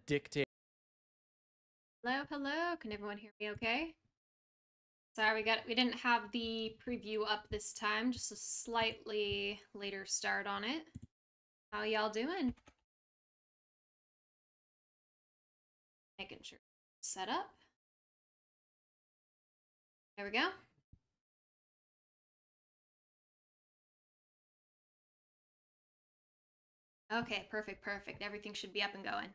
dictate. Hello, hello. Can everyone hear me okay? Sorry, we didn't have the preview up this time, just a slightly later start on it. How y'all doing? Making sure set up. There we go. Okay, perfect. Everything should be up and going.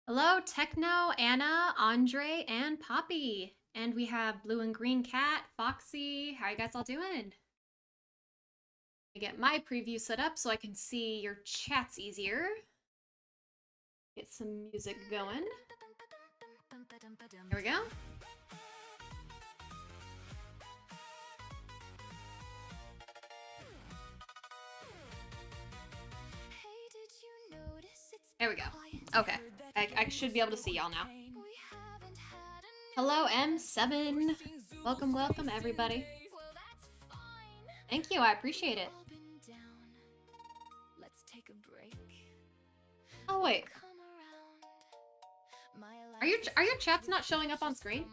Hello, Techno, Anna, Andre, and Poppy. And we have Blue and Green Cat, Foxy. How you guys all doing? I get my preview set up so I can see your chats easier. Get some music going. Here we go. There we go. Okay. I should be able to see y'all now. Hello, M7. Welcome, everybody. Thank you, I appreciate it. Oh, wait. Are your chats not showing up on screen?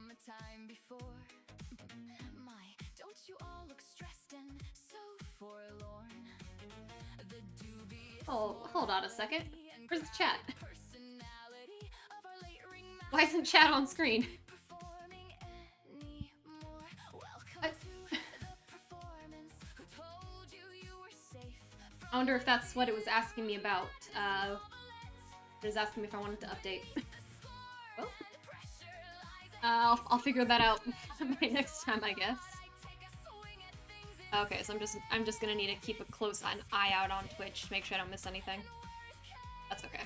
Oh, hold on a second. Where's the chat? Why isn't chat on screen? I wonder if that's what it was asking me about. It was asking me if I wanted to update. Oh. I'll figure that out by next time, I guess. Okay, so I'm just gonna need to keep a close eye out on Twitch to make sure I don't miss anything. That's okay.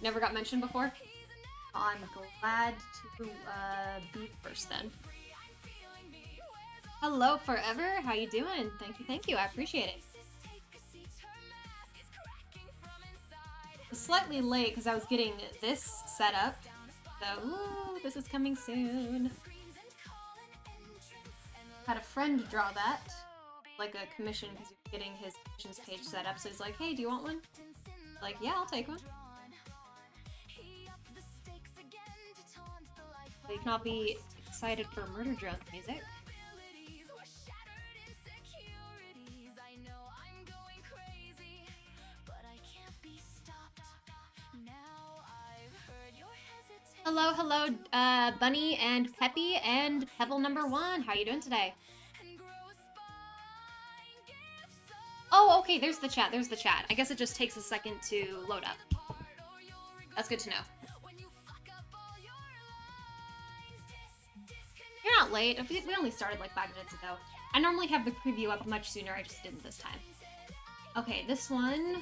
Never got mentioned before? Oh, I'm glad to be first then. Hello, Forever. How you doing? Thank you. I appreciate it. I was slightly late because I was getting this set up. So, ooh, this is coming soon. Had a friend draw that, like a commission, because you're getting his commissions page set up. So he's like, hey, do you want one? Like, yeah, I'll take one. But you cannot be excited for murder drunk music. Hello, Bunny and Peppy and Pebble number 1. How you doing today? Oh, okay, there's the chat. I guess it just takes a second to load up. That's good to know. You're not late. We only started like 5 minutes ago. I normally have the preview up much sooner. I just didn't this time. Okay, this one...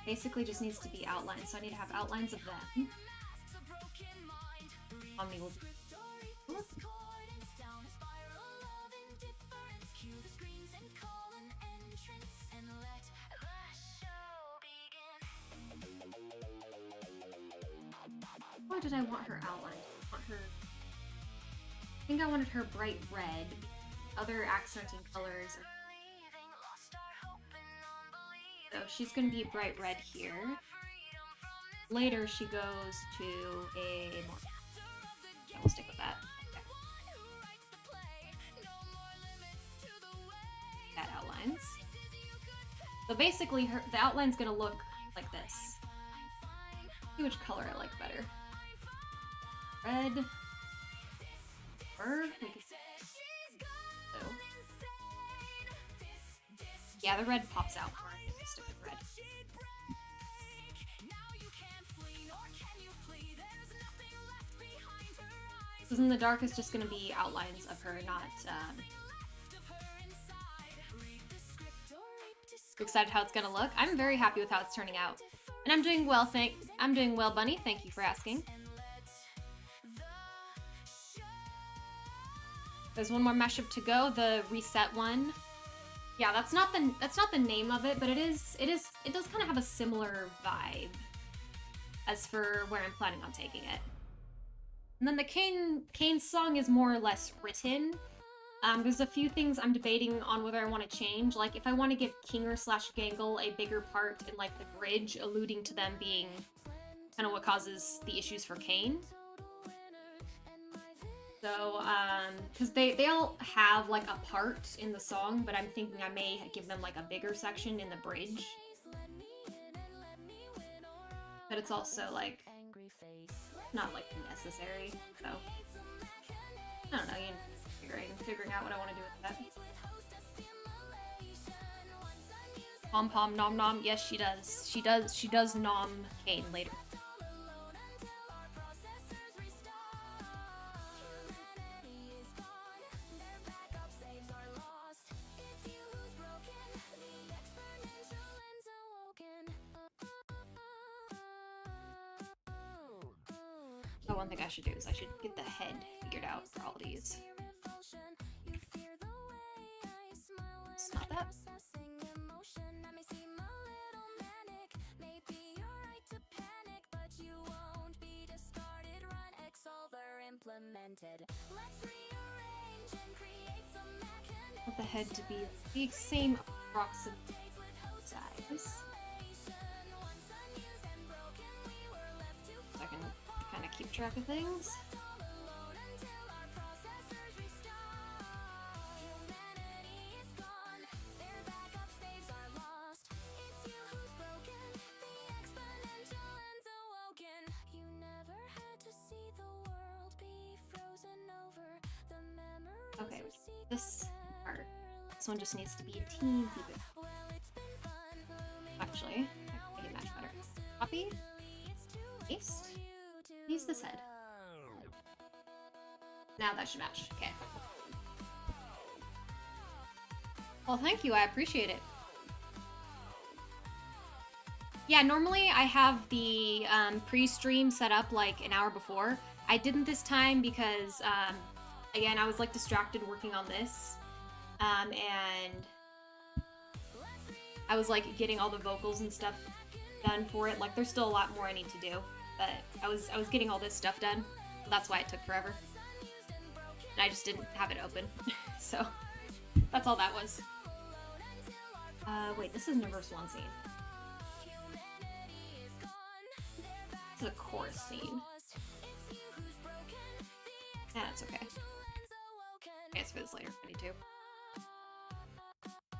basically just needs to be outlined, so I need to have outlines of them. Pomni will... Why did I want her outlined? I think I wanted her bright red. Other accenting colors are... So she's gonna be bright red here. Later she goes to a more... Yeah, we'll stick with that. Okay. That outlines. So basically the outline's gonna look like this. See which color I like better. Red. Or so. Yeah, the red pops out more. Stick with red. Because in the dark is just going to be outlines of her, not... excited how it's going to look. I'm very happy with how it's turning out. And I'm doing well, I'm doing well, Bunny. Thank you for asking. There's one more mashup to go, the reset one. Yeah, that's not the name of it, but it does kind of have a similar vibe as for where I'm planning on taking it. And then the Kane song is more or less written. There's a few things I'm debating on whether I want to change. Like, if I want to give Kinger/Gangle a bigger part in, like, the bridge, alluding to them being kind of what causes the issues for Kane. So, because they all have, like, a part in the song, but I'm thinking I may give them, like, a bigger section in the bridge. But it's also, like, not, like, necessary, so... I don't know, you know, figuring out what I want to do with that. Pom pom nom nom, yes she does. She does nom Kane later. Oh, one thing I should do is I should get the head figured out for all of these. It's not that. I want the head to be the same approximate size. So I can kind of keep track of things. Okay, this part. This one just needs to be a teensy bit. Actually, I can make it match better. Copy. Paste. Use this head. Now that should match. Okay. Well, thank you. I appreciate it. Yeah, normally I have the pre-stream set up like an hour before. I didn't this time because, again, I was like distracted working on this. And I was like getting all the vocals and stuff done for it. Like there's still a lot more I need to do, but I was getting all this stuff done. That's why it took forever. And I just didn't have it open. So that's all that was. Wait, this isn't a verse 1 scene. This is a chorus scene. Yeah, that's okay. Okay, it's for this later. I need to.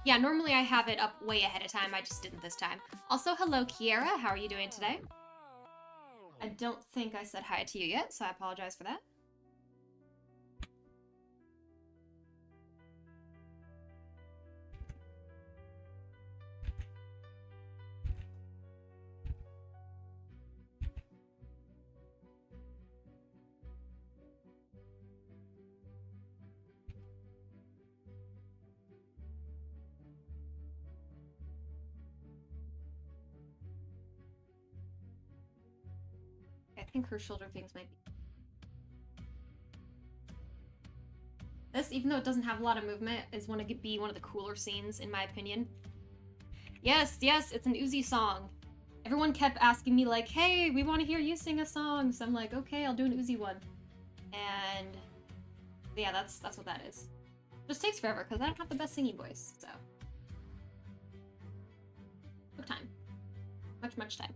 Yeah, normally I have it up way ahead of time. I just didn't this time. Also, hello, Kiera. How are you doing today? I don't think I said hi to you yet, so I apologize for that. I think her shoulder things might be... This, even though it doesn't have a lot of movement, is going to be one of the cooler scenes, in my opinion. Yes, yes, it's an Uzi song. Everyone kept asking me, like, hey, we want to hear you sing a song. So I'm like, okay, I'll do an Uzi one. And yeah, that's what that is. Just takes forever, because I don't have the best singing voice, so. Took time. Much time.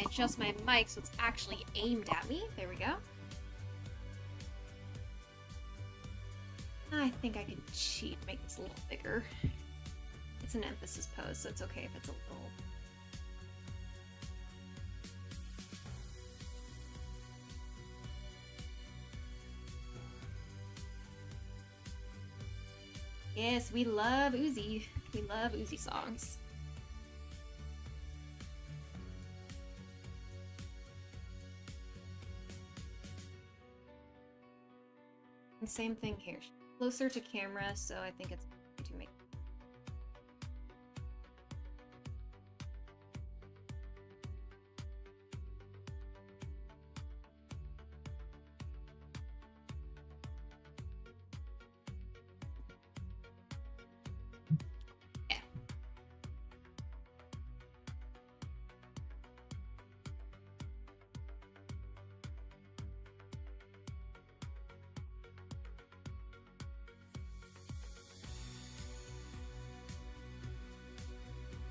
Adjust my mic so it's actually aimed at me. There we go. I think I could cheat, make this a little bigger. It's an emphasis pose, so it's okay if it's a little... Yes, we love Uzi. We love Uzi songs. And same thing here. Closer to camera, so I think it's to make... Yeah.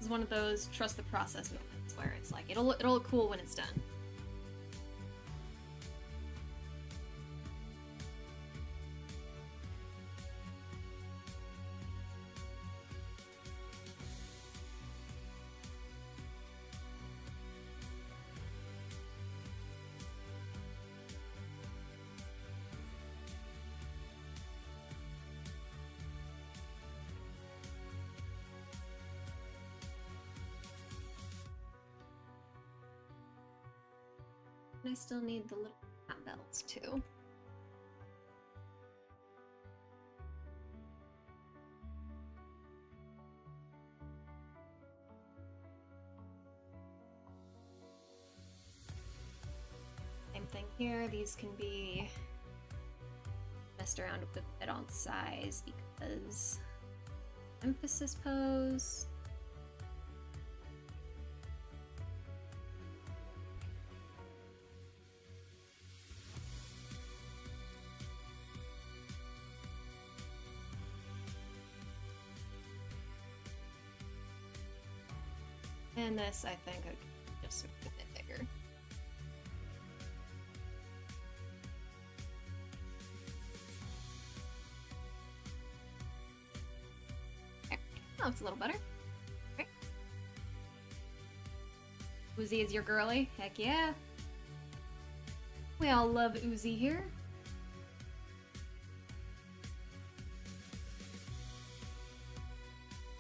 is one of those trust the process moments where it's like it'll look cool when it's done. I still need the little hat belts too. Same thing here. These can be messed around with a bit on size because emphasis pose. And this, I think, I could just a bit bigger. There. Oh, it's a little better. Okay. Uzi is your girly? Heck yeah. We all love Uzi here.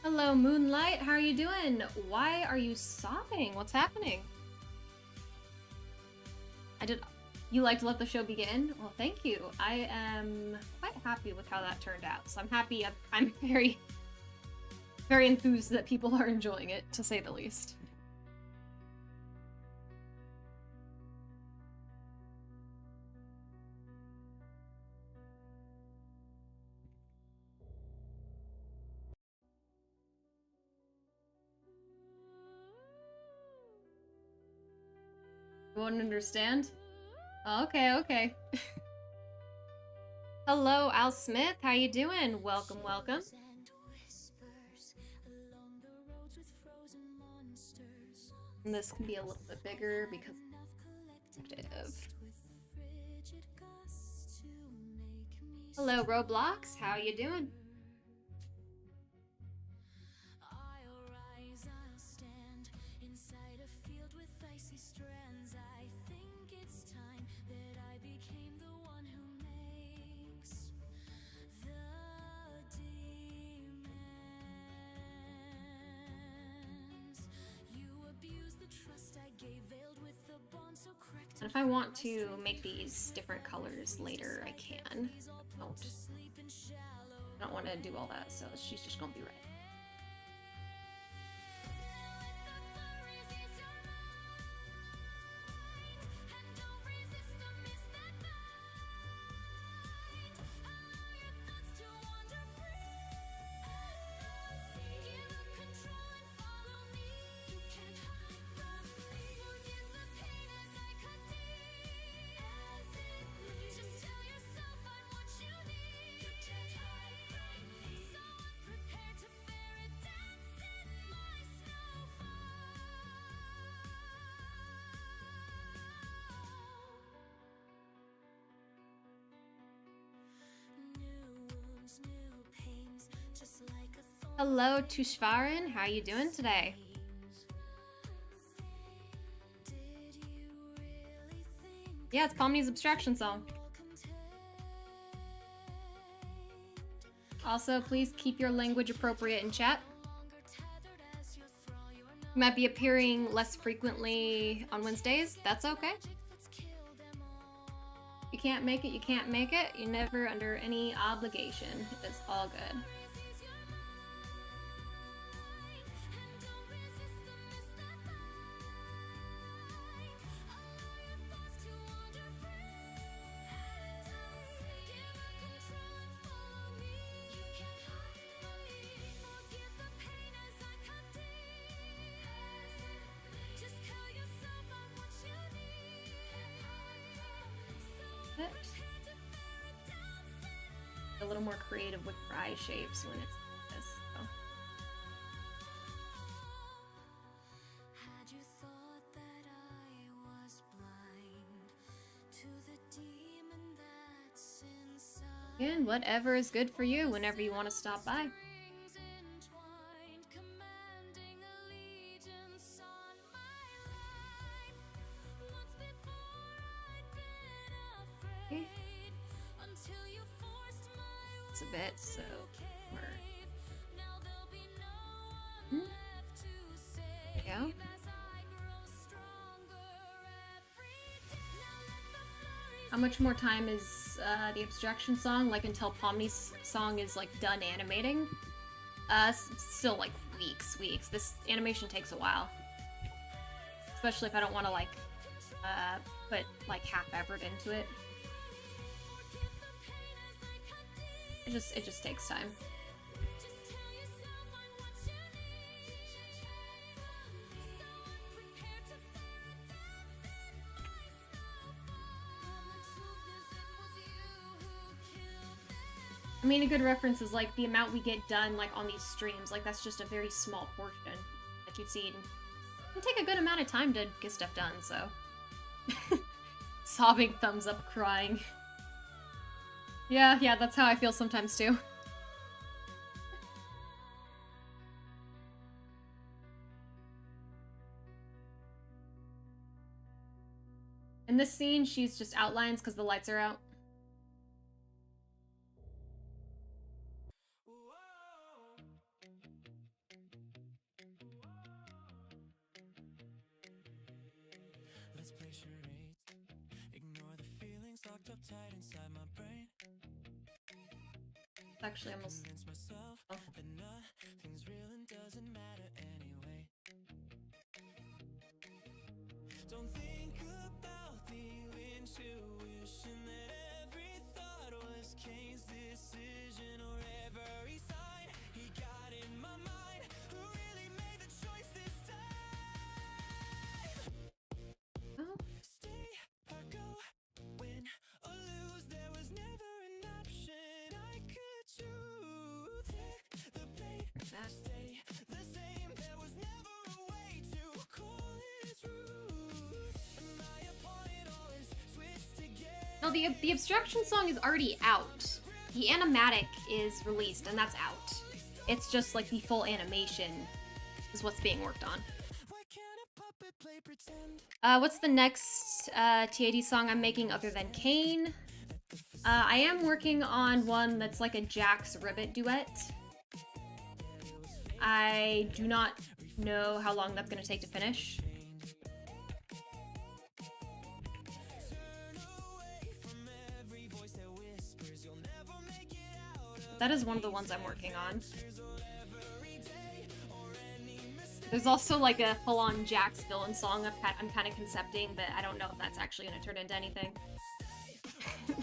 Hello, Moonlight. How are you doing? Why are you sobbing? What's happening? You like to let the show begin? Well, thank you. I am quite happy with how that turned out. So I'm happy. I'm very, very enthused that people are enjoying it, to say the least. You won't understand? Oh, okay. Hello, Al Smith. How you doing? Welcome. And this can be a little bit bigger because it's active. Hello, Roblox. How you doing? And if I want to make these different colors later, I can. I don't want to do all that, so she's just gonna be red. Hello, Tushvarin. How you doing today? Yeah, it's Pomni's Abstraction song. Also, please keep your language appropriate in chat. You might be appearing less frequently on Wednesdays. That's okay. You can't make it, you can't make it. You're never under any obligation. It's all good. A little more creative with your eye shapes when it's like this. So. whatever is good for you whenever you want to stop by. Okay. It's a bit, so we're... Yeah. How much more time is the Abstraction song? Like until Pomni's song is like done animating? Still like weeks. This animation takes a while. Especially if I don't want to like put like half effort into it. It just takes time. I mean, a good reference is like the amount we get done like on these streams. Like that's just a very small portion that you've seen. It can take a good amount of time to get stuff done, so. Sobbing, thumbs up, crying. Yeah, that's how I feel sometimes too. In this scene, she's just outlines because the lights are out. Let's play charades. Ignore the feelings locked up tight inside my brain. It's actually almost myself that nothing's real and doesn't matter anyway. Don't think about the intuition that every thought was Kane's decision, or every sign he got in my mind. Who really made the choice this time? Oh. Stay or go, win or lose, there was never an option I could choose. Take the bait, stay the same, there was never a way to call his route. My opponent always switched again. No, the Abstraction song is already out. The Animatic is released, and that's out. It's just like the full animation is what's being worked on. What's the next TAD song I'm making other than Kane? I am working on one that's like a Jax Ribbit duet. I do not know how long that's going to take to finish. That is one of the ones I'm working on. There's also like a full-on Jax villain song I'm kind of concepting, but I don't know if that's actually going to turn into anything.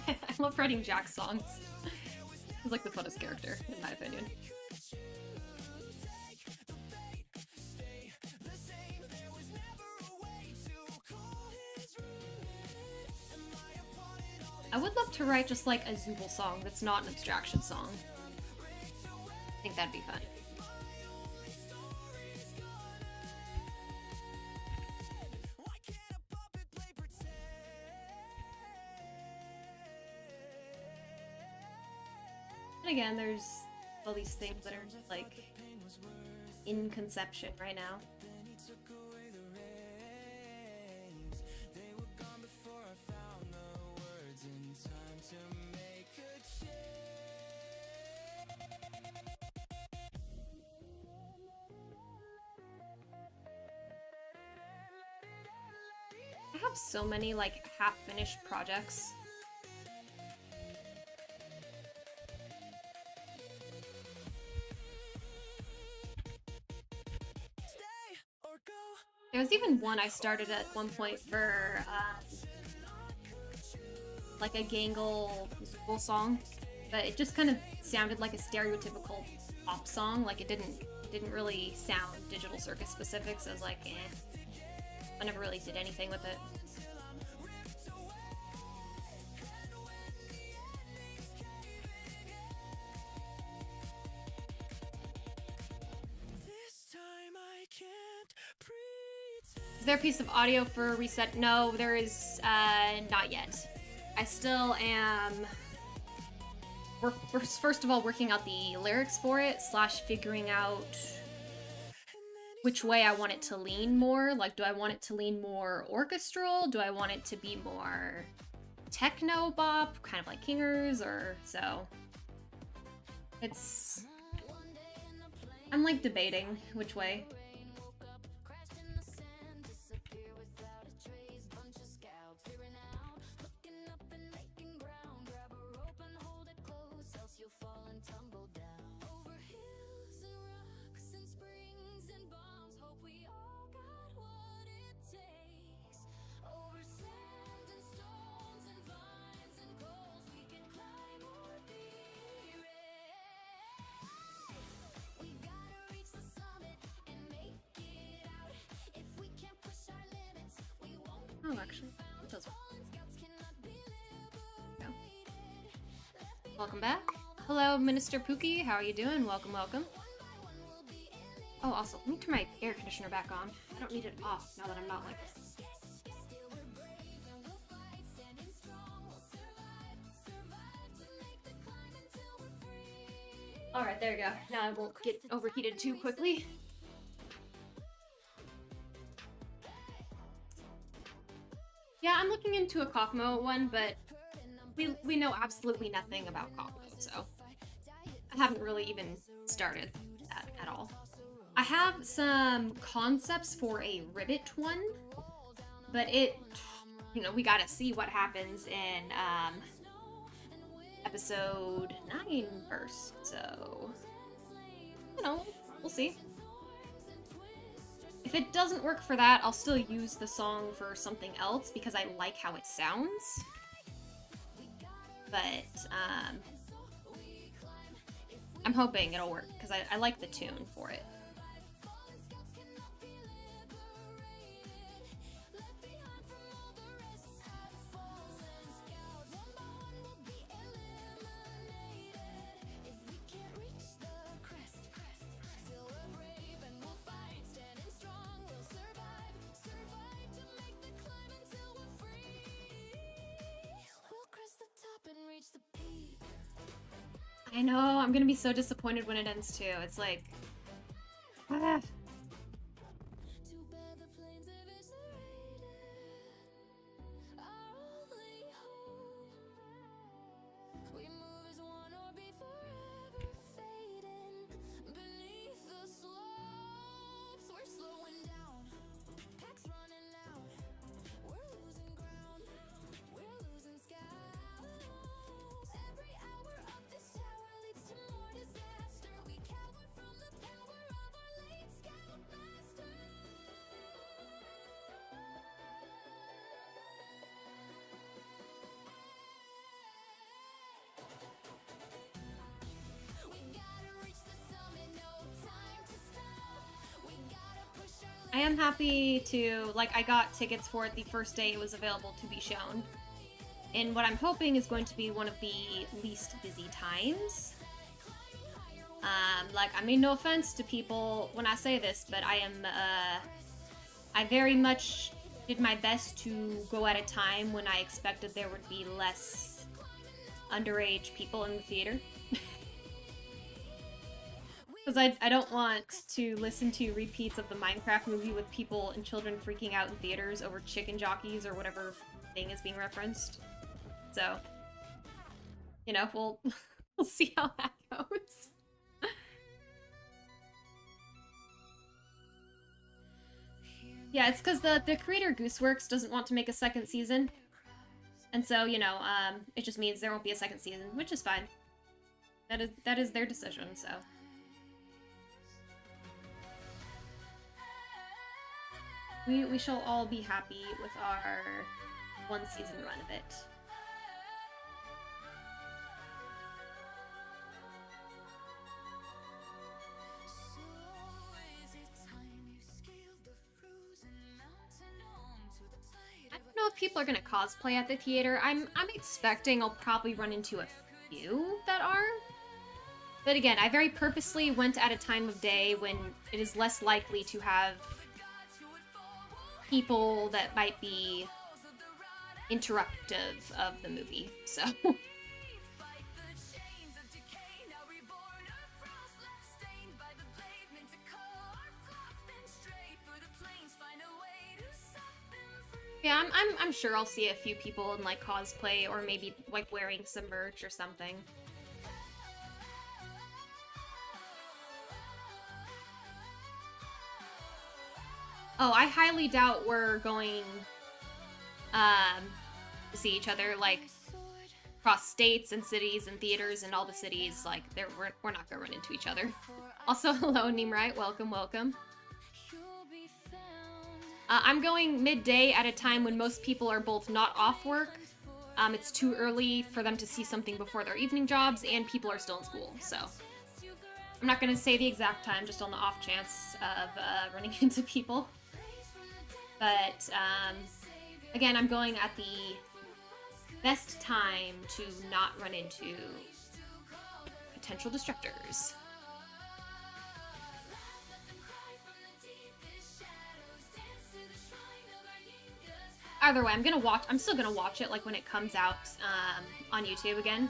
I love writing Jax songs. He's like the funnest character, in my opinion. I would love to write just like a Zooble song that's not an Abstraction song. I think that'd be fun. And again, there's all these things that are like in conception right now. I have so many like half-finished projects. There was even one I started at one point for like a Gangle Zooble song, but it just kind of sounded like a stereotypical pop song. Like it didn't really sound Digital Circus specific, so I was like, eh. I never really did anything with it. Is there a piece of audio for Reset? No, there is not yet. I still am first of all working out the lyrics for it, / figuring out which way I want it to lean more. Like, do I want it to lean more orchestral? Do I want it to be more techno bop, kind of like Kingers, or so? It's... I'm like debating which way. Oh, actually, it does. No. Welcome back. Hello, Minister Pookie. How are you doing? Welcome, welcome. Oh, also, let me turn my air conditioner back on. I don't need it off now that I'm not like... Alright, there we go. Now I won't get overheated too quickly. Yeah, I'm looking into a Kakumo one, but we know absolutely nothing about Kakumo, so I haven't really even started that at all. I have some concepts for a Ribbit one, but it, you know, we gotta see what happens in episode 9 first, so, you know, we'll see. If it doesn't work for that, I'll still use the song for something else because I like how it sounds. But, I'm hoping it'll work because I like the tune for it. I know, I'm gonna be so disappointed when it ends too. It's like... Ah. I am happy to, like, I got tickets for it the first day it was available to be shown. And what I'm hoping is going to be one of the least busy times. Like, I mean, no offense to people when I say this, but I very much did my best to go at a time when I expected there would be less underage people in the theater. Because I don't want to listen to repeats of the Minecraft movie with people and children freaking out in theaters over chicken jockeys or whatever thing is being referenced. So, you know, we'll see how that goes. Yeah, it's because the creator Gooseworks doesn't want to make a second season. And so, you know, it just means there won't be a second season, which is fine. That is their decision, so... We shall all be happy with our one season run of it. I don't know if people are gonna cosplay at the theater. I'm expecting I'll probably run into a few that are. But again, I very purposely went at a time of day when it is less likely to have people that might be interruptive of the movie, so. Yeah, I'm sure I'll see a few people in like cosplay or maybe like wearing some merch or something. Oh, I highly doubt we're going to see each other like across states and cities and theaters and all the cities. Like we're not gonna run into each other. Also, hello Nimrite, welcome, welcome. I'm going midday at a time when most people are both not off work. It's too early for them to see something before their evening jobs, and people are still in school, so I'm not gonna say the exact time, just on the off chance of running into people. But again, I'm going at the best time to not run into potential distractors. Either way, I'm still gonna watch it like when it comes out on YouTube again.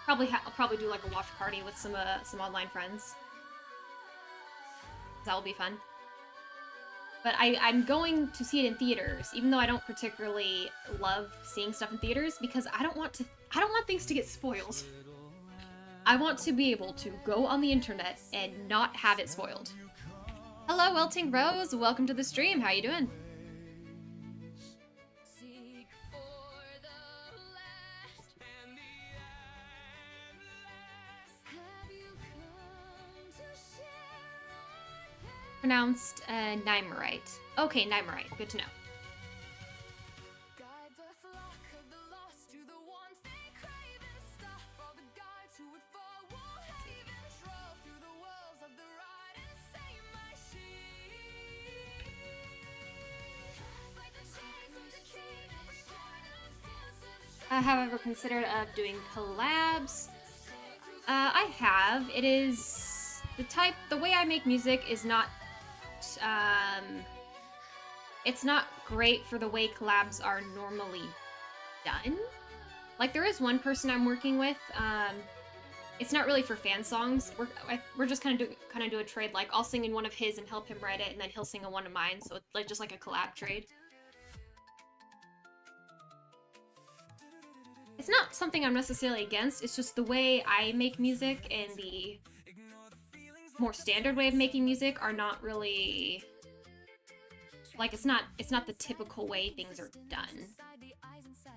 I'll probably do like a watch party with some online friends. That will be fun. But I'm going to see it in theaters, even though I don't particularly love seeing stuff in theaters, because I don't want things to get spoiled. I want to be able to go on the internet and not have it spoiled. Hello, Welting Rose. Welcome to the stream. How you doing? Pronounced Nimerite. Okay, Nimerite. Good to know. Have I ever considered doing collabs? I have. It is the way I make music is not it's not great for the way collabs are normally done. Like, there is one person I'm working with. It's not really for fan songs. We're just kind of do a trade. Like, I'll sing in one of his and help him write it, and then he'll sing in one of mine. So it's like just like a collab trade. It's not something I'm necessarily against. It's just the way I make music and the more standard way of making music are not really like it's not the typical way things are done.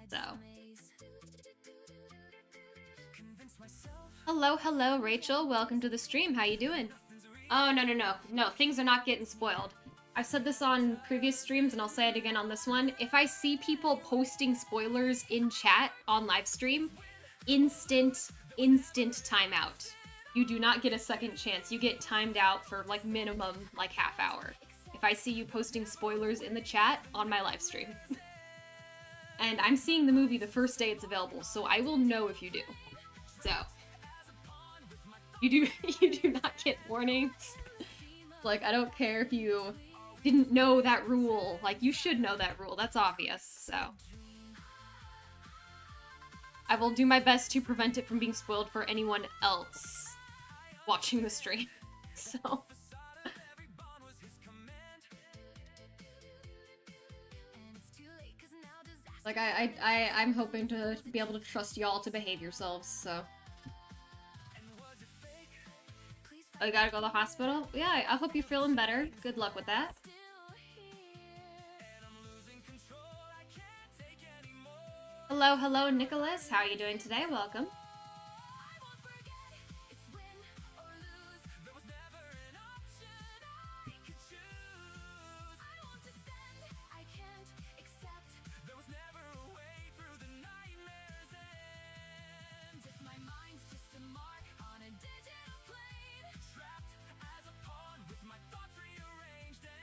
So hello Rachel, welcome to the stream. How you doing? Oh, no, things are not getting spoiled. I've said this on previous streams and I'll say it again on this one. If I see people posting spoilers in chat on live stream, instant timeout. You do not get a second chance. You get timed out for like minimum like half hour if I see you posting spoilers in the chat on my live stream. And I'm seeing the movie the first day it's available, so I will know if you do. So you do not get warnings. Like, I don't care if you didn't know that rule. Like, you should know that rule. That's obvious, so I will do my best to prevent it from being spoiled for anyone else watching the stream. So like, I'm hoping to be able to trust y'all to behave yourselves, so. Oh, you gotta go to the hospital? Yeah, I hope you're feeling better. Good luck with that. Hello, Nicholas. How are you doing today? Welcome.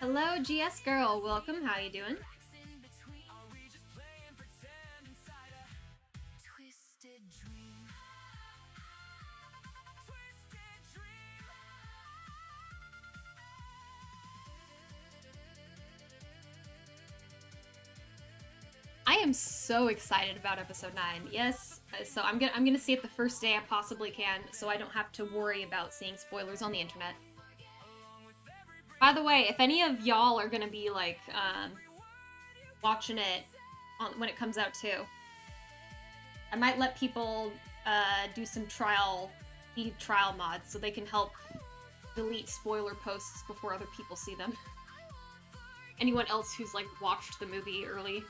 Hello, GS girl. Welcome. How you doing? I am so excited about episode 9. Yes, so I'm gonna see it the first day I possibly can, so I don't have to worry about seeing spoilers on the internet. By the way, if any of y'all are gonna be like watching it when it comes out too. I might let people do some trial mods so they can help delete spoiler posts before other people see them. Anyone else who's like watched the movie early.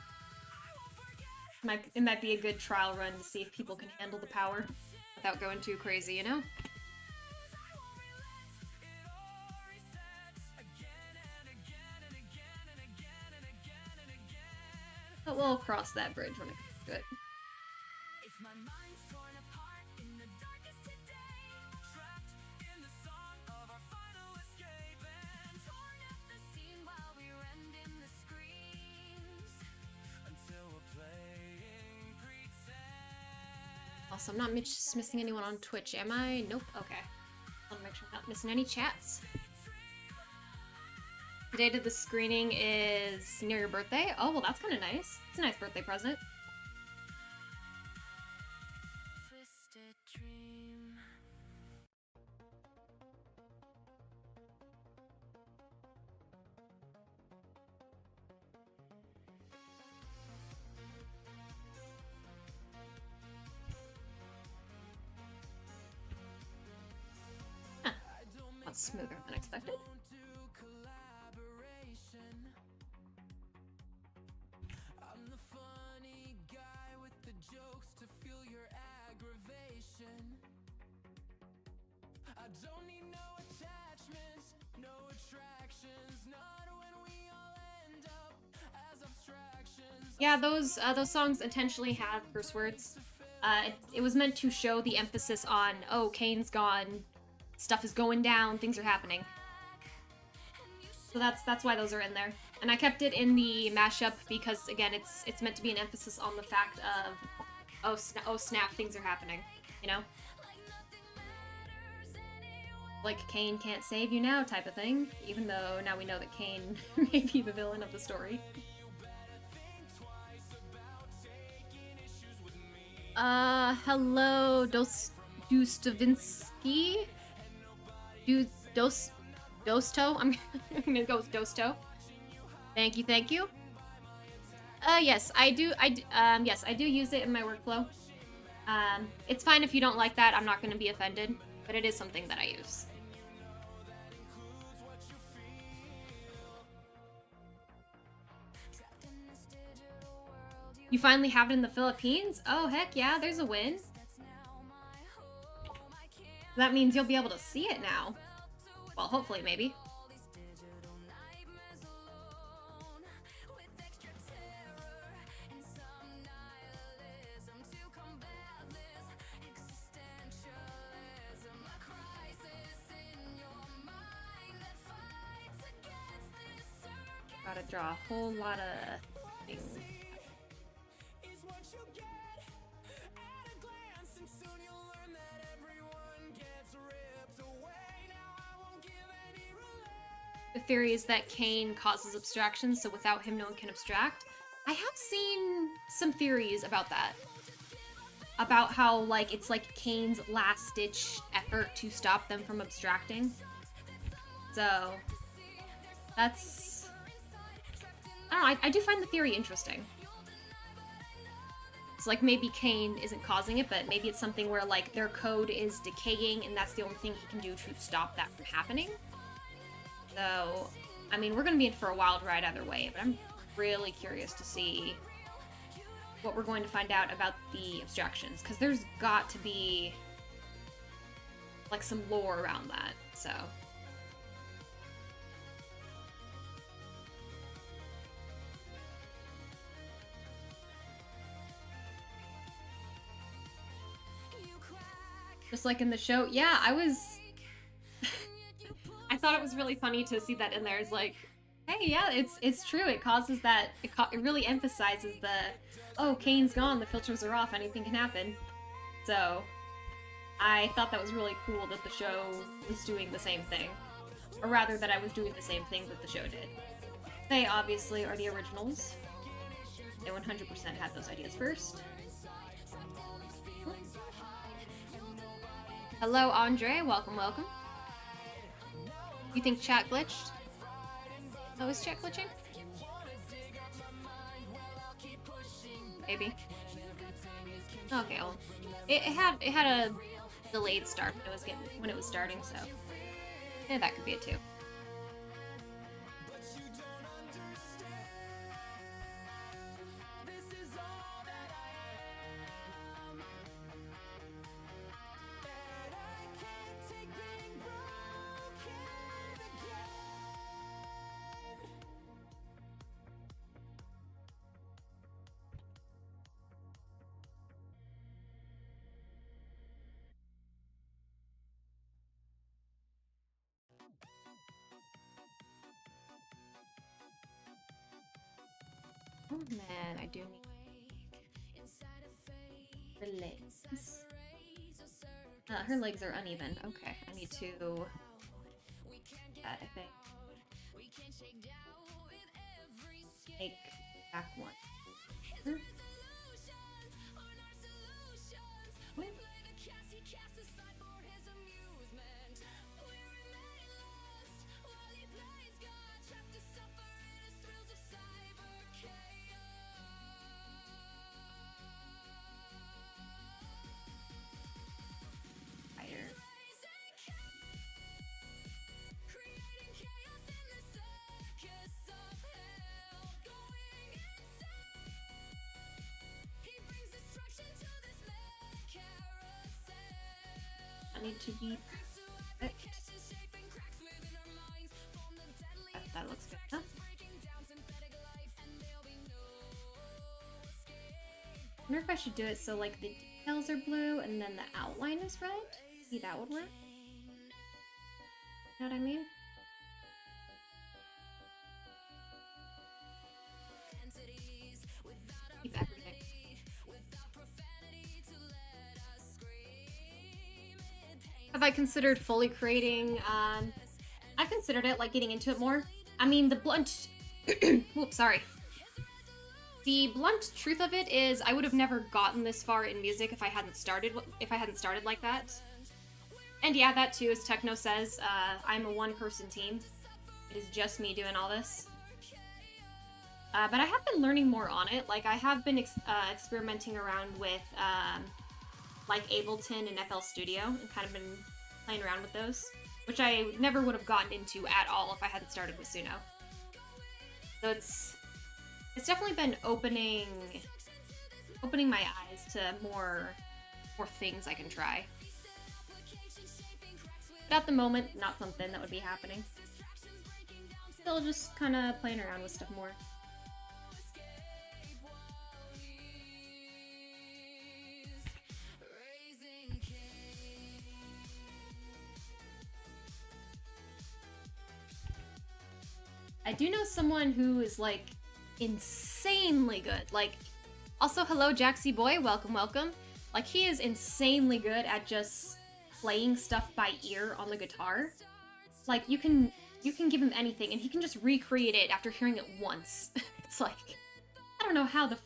It might be a good trial run to see if people can handle the power without going too crazy, you know? But we'll cross that bridge when it comes to it. Also, I'm not missing anyone on Twitch, am I? Nope. Okay. I'll make sure I'm not missing any chats. The date of the screening is near your birthday. Oh, well, that's kind of nice. It's a nice birthday present. Huh. That's smoother than expected. Yeah, those songs intentionally have curse words. It was meant to show the emphasis on, oh, Kane's gone, stuff is going down, things are happening. So that's why those are in there. And I kept it in the mashup because, again, it's meant to be an emphasis on the fact of, oh snap, things are happening, you know? Like, Kane can't save you now type of thing, even though now we know that Kane may be the villain of the story. Hello, Dostovinsky? Dosto? I'm gonna go with Dosto. Thank you. Yes, I do use it in my workflow. It's fine if you don't like that, I'm not gonna be offended, but it is something that I use. You finally have it in the Philippines? Oh, heck yeah, there's a win. That means you'll be able to see it now. Well, hopefully, maybe. Gotta draw a whole lot of things. The theory is that Kane causes abstraction, so without him, no one can abstract. I have seen some theories about that. About how, like, it's like Kane's last-ditch effort to stop them from abstracting. So, that's... I don't know, I do find the theory interesting. It's like maybe Kane isn't causing it, but maybe it's something where, like, their code is decaying and that's the only thing he can do to stop that from happening. So, I mean, we're going to be in for a wild ride either way, but I'm really curious to see what we're going to find out about the abstractions, because there's got to be, like, some lore around that, so... Just like in the show, yeah, I thought it was really funny to see that in there. It's like, hey, yeah, it's true. It causes that. It really emphasizes the, oh, Kane's gone. The filters are off. Anything can happen. So, I thought that was really cool that the show was doing the same thing, or rather, that I was doing the same thing that the show did. They obviously are the originals. They 100% had those ideas first. Hello, Andre. Welcome. You think chat glitched? Oh, is chat glitching? maybe. Okay, well, it had a delayed start when it was starting, so yeah, that could be it too. Oh man, I do need her legs. Her legs are uneven. Okay, I need to I think. Make back one. Hmm? What? Fire. I need to be perfect. That looks good. Huh? I wonder if I should do it so like the details are blue and then the outline is red. Maybe that would work. You know what I mean? Keep everything. Have I considered fully creating? I've considered it, like getting into it more. I mean, the blunt. Oops, sorry. The blunt truth of it is, I would have never gotten this far in music if I hadn't started like that. And yeah, that too, as Techno says, I'm a one-person team. It is just me doing all this. But I have been learning more on it. Like, I have been experimenting around with like Ableton and FL Studio, and kind of been playing around with those, which I never would have gotten into at all if I hadn't started with Suno. So it's definitely been opening my eyes to more things I can try. But at the moment, not something that would be happening. Still just kind of playing around with stuff more. I do know someone who is, like, insanely good. Like, also, hello, Jaxie Boy. Welcome, welcome. Like, he is insanely good at just playing stuff by ear on the guitar. Like, you can give him anything, and he can just recreate it after hearing it once. It's like, I don't know how the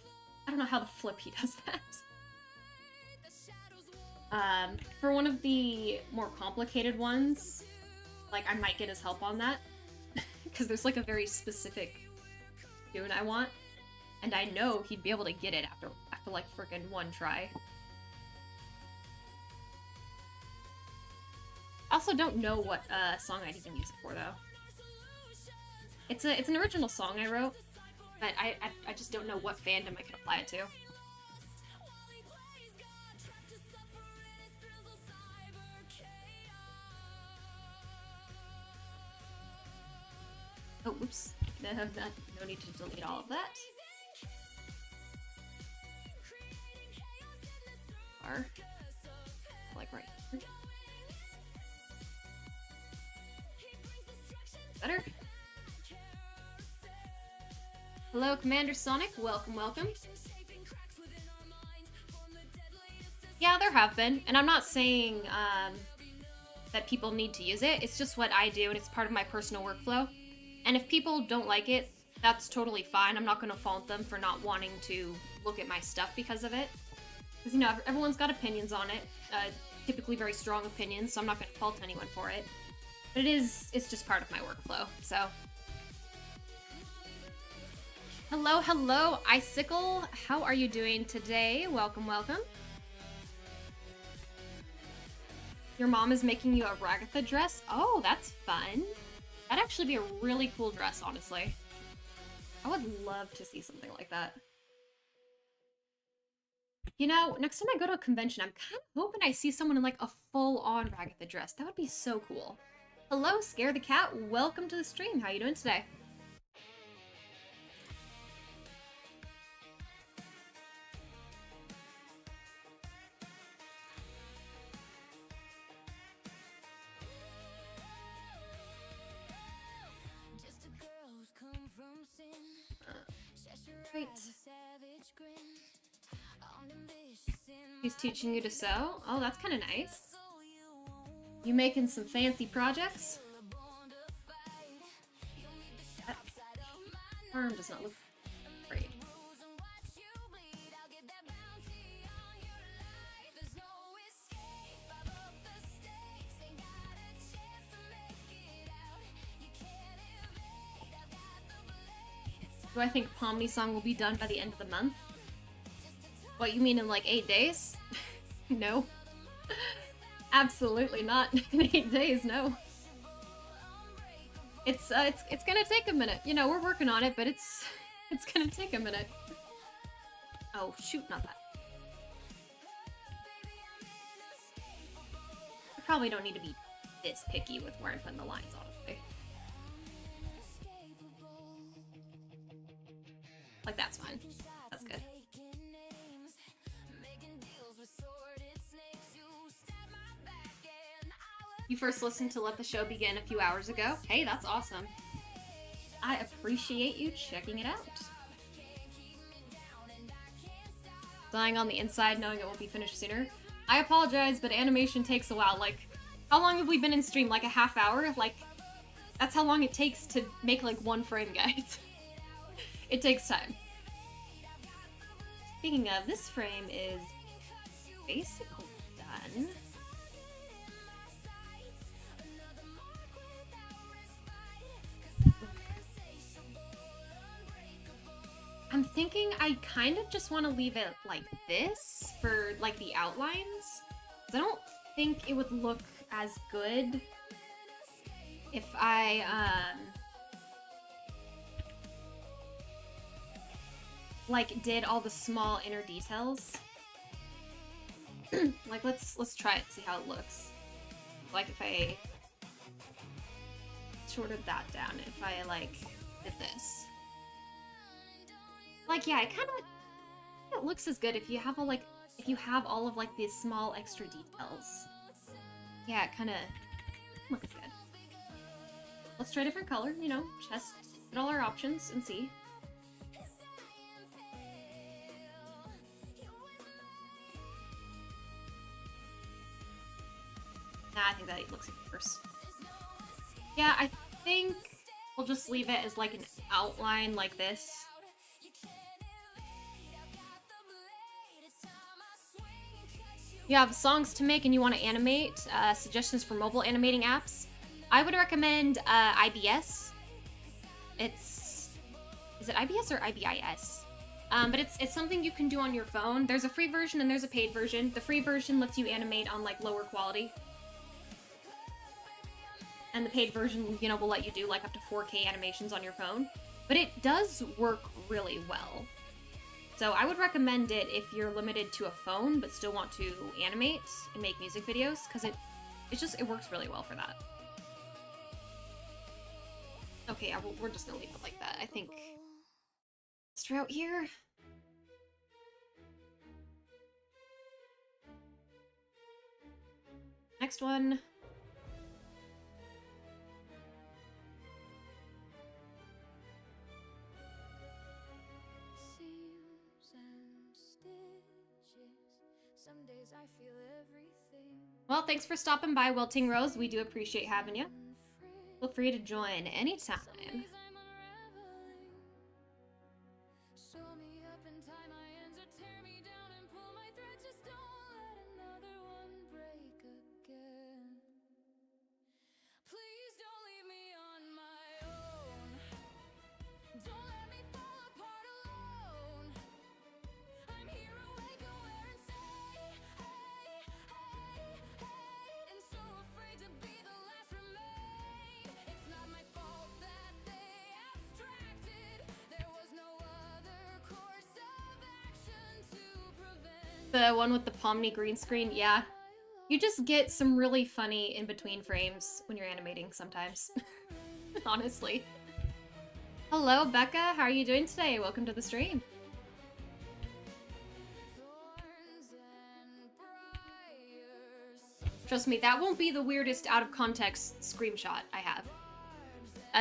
flip he does that. For one of the more complicated ones, like, I might get his help on that. Because there's like a very specific tune I want, and I know he'd be able to get it after like freaking one try. I also don't know what song I'd even use it for though. It's an original song I wrote, but I just don't know what fandom I could apply it to. Oh, oops. No need to delete all of that. Or, like right here. Better? Hello, Commander Sonic. Welcome, welcome. Yeah, there have been. And I'm not saying that people need to use it. It's just what I do, and it's part of my personal workflow. And if people don't like it, that's totally fine. I'm not going to fault them for not wanting to look at my stuff because of it. Because, you know, everyone's got opinions on it. Typically very strong opinions, so I'm not going to fault anyone for it. But it's just part of my workflow, so. Hello, hello, Icicle. How are you doing today? Welcome, welcome. Your mom is making you a Ragatha dress? Oh, that's fun. That'd actually be a really cool dress, honestly. I would love to see something like that. You know, next time I go to a convention, I'm kind of hoping I see someone in like a full-on Ragatha dress. That would be so cool. Hello, Scare the Cat. Welcome to the stream. How you doing today? Right. He's teaching you to sew? Oh, that's kind of nice. You making some fancy projects? That arm does not look great. Do I think Pomni song will be done by the end of the month? What, you mean in like 8 days? No. Absolutely not. In 8 days, no. It's gonna take a minute. You know, we're working on it, but it's gonna take a minute. Oh, shoot, not that. I probably don't need to be this picky with where I'm putting the lines, honestly. Like, that's fine. That's good. You first listened to Let the Show Begin a few hours ago. Hey, that's awesome. I appreciate you checking it out. Dying on the inside, knowing it won't be finished sooner. I apologize, but animation takes a while. Like, how long have we been in stream? Like a half hour? Like, that's how long it takes to make like one frame, guys. It takes time. Speaking of, this frame is basically done. I'm thinking I kind of just want to leave it like this for like the outlines. I don't think it would look as good if I like did all the small inner details. Like let's try it, see how it looks. Like if I shorted that down, if I like did this. Like, yeah, it looks as good if you have all of like these small extra details. Yeah, it kind of looks good. Let's try a different color, you know, just get all our options and see. Nah, I think that looks worse. Yeah, I think we'll just leave it as like an outline like this. You have songs to make and you want to animate, suggestions for mobile animating apps. I would recommend IBS. Is it IBS or IBIS? But it's something you can do on your phone. There's a free version and there's a paid version. The free version lets you animate on like lower quality. And the paid version, you know, will let you do like up to 4K animations on your phone. But it does work really well. So I would recommend it if you're limited to a phone but still want to animate and make music videos, because it works really well for that. Okay, yeah, we're just gonna leave it like that. I think let's try out here. Next one. Some days I feel everything. Well, thanks for stopping by, Wilting Rose. We do appreciate having you. Feel free to join anytime. The one with the Pomni green screen, yeah. You just get some really funny in-between frames when you're animating sometimes. Honestly. Hello, Becca. How are you doing today? Welcome to the stream. Trust me, that won't be the weirdest out-of-context screenshot I have.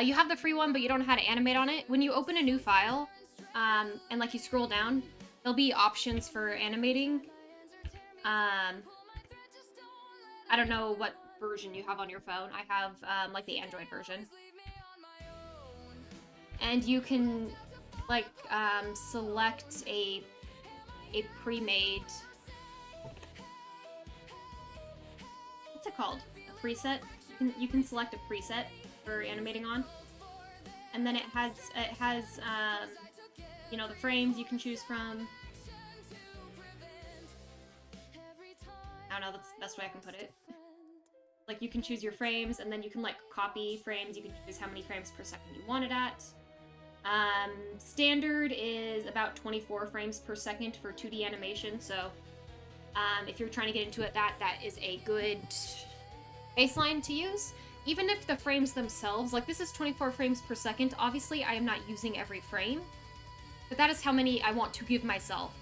You have the free one, but you don't know how to animate on it. When you open a new file, and like you scroll down, there'll be options for animating. I don't know what version you have on your phone. I have like the Android version. And you can like select a pre-made, what's it called? A preset? You can select a preset for animating on. And then it has you know, the frames you can choose from. I don't know, that's the best way I can put it. Like, you can choose your frames, and then you can, like, copy frames. You can choose how many frames per second you want it at. Standard is about 24 frames per second for 2D animation, so if you're trying to get into it, that is a good baseline to use. Even if the frames themselves, like, this is 24 frames per second, obviously I am not using every frame, but that is how many I want to give myself.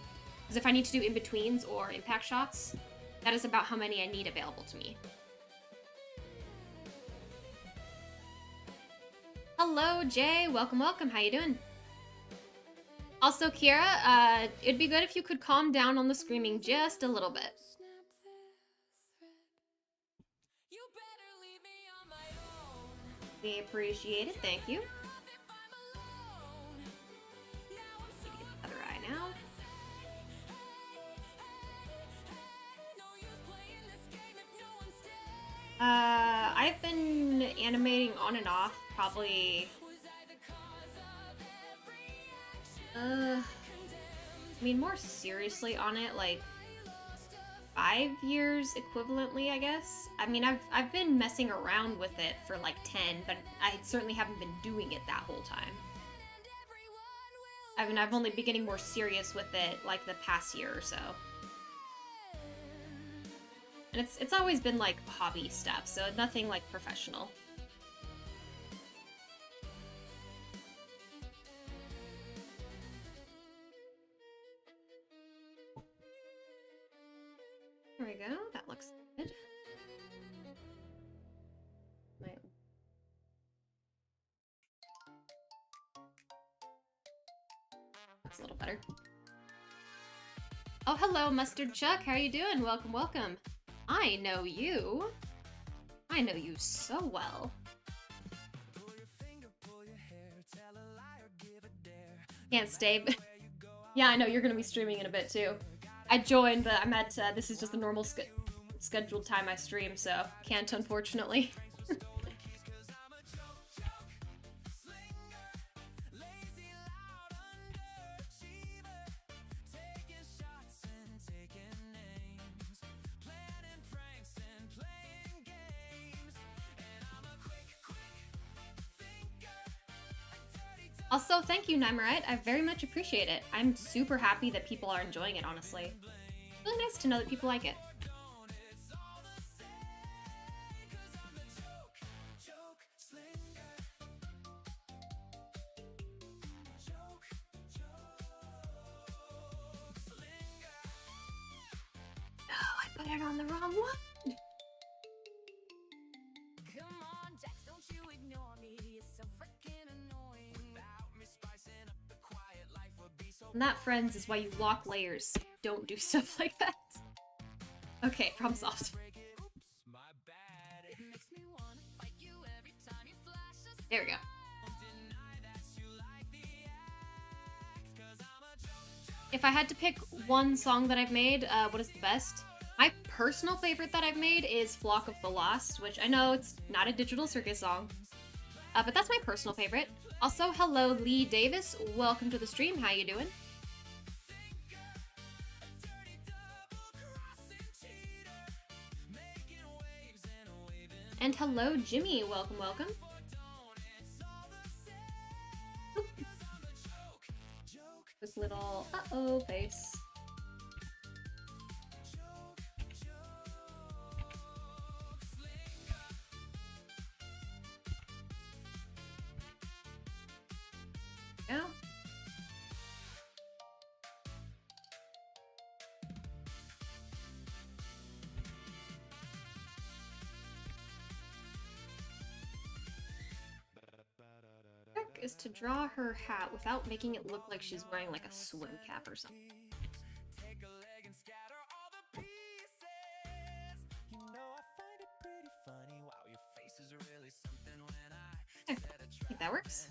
Because if I need to do in-betweens or impact shots, that is about how many I need available to me. Hello, Jay. Welcome, welcome. How you doing? Also, Kiera, it'd be good if you could calm down on the screaming just a little bit. We appreciate it. Thank you. Other eye now. I've been animating on and off probably I mean, more seriously on it, like 5 years equivalently, I guess. I mean, I've been messing around with it for like 10, but I certainly haven't been doing it that whole time. I mean, I've only been getting more serious with it like the past year or so. And it's always been like hobby stuff, so nothing like professional. There we go. That looks good. Wait. That's a little better. Oh, hello, Mustard Chuck. How are you doing? Welcome, welcome. I know you. I know you so well. Can't stay, but yeah, I know you're gonna be streaming in a bit too. I joined, but I'm at, this is just the normal scheduled time I stream, so can't, unfortunately. Also, thank you, Nimerite. I very much appreciate it. I'm super happy that people are enjoying it, honestly. It's really nice to know that people like it. No, I put it on the wrong one. And that, friends, is why you lock layers. Don't do stuff like that. Okay, problem solved. There we go. If I had to pick one song that I've made, what is the best? My personal favorite that I've made is Flock of the Lost, which I know it's not a Digital Circus song, but that's my personal favorite. Also, hello, Lee Davis. Welcome to the stream. How you doing? And hello, Jimmy. Welcome, welcome. Quick little uh-oh face. is to draw her hat without making it look like she's wearing like a swim cap or something. Okay, I think that works.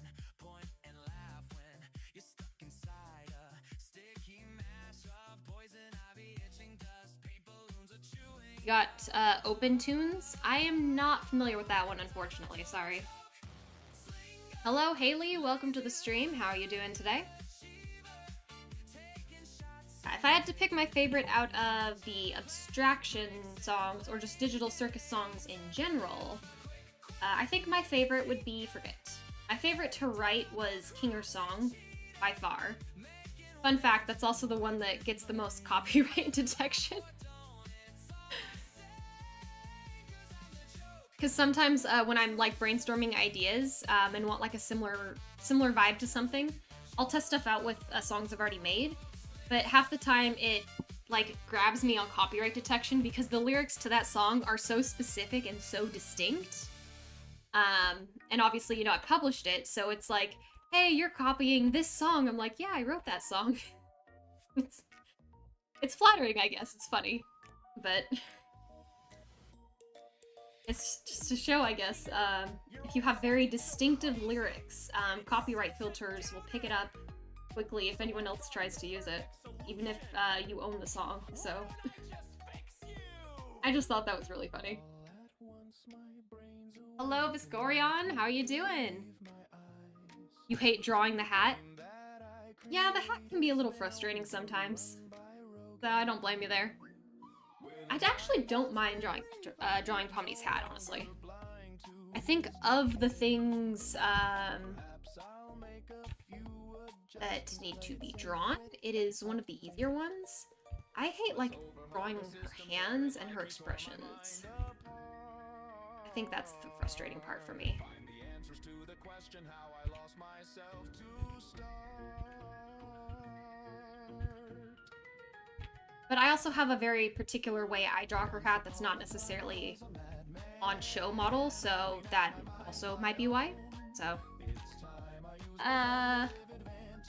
You got Open Tunes. I am not familiar with that one, unfortunately. Sorry. Hello, Haley. Welcome to the stream. How are you doing today? If I had to pick my favorite out of the Abstraction songs, or just Digital Circus songs in general, I think my favorite would be Forget. My favorite to write was King or Song, by far. Fun fact, that's also the one that gets the most copyright detection. Because sometimes when I'm like brainstorming ideas and want like a similar vibe to something, I'll test stuff out with songs I've already made. But half the time it like grabs me on copyright detection because the lyrics to that song are so specific and so distinct. And obviously, you know, I published it, so it's like, hey, you're copying this song. I'm like, yeah, I wrote that song. It's flattering, I guess. It's funny, but it's just to show, I guess, if you have very distinctive lyrics, copyright filters will pick it up quickly if anyone else tries to use it, even if you own the song, so I just thought that was really funny. Hello, Viscorion, how are you doing? You hate drawing the hat? Yeah, the hat can be a little frustrating sometimes, so I don't blame you there. I actually don't mind drawing Pomni's hat, honestly. I think of the things that need to be drawn, it is one of the easier ones. I hate, like, drawing her hands and her expressions. I think that's the frustrating part for me. But I also have a very particular way I draw her hat that's not necessarily on show model, so that also might be why. So,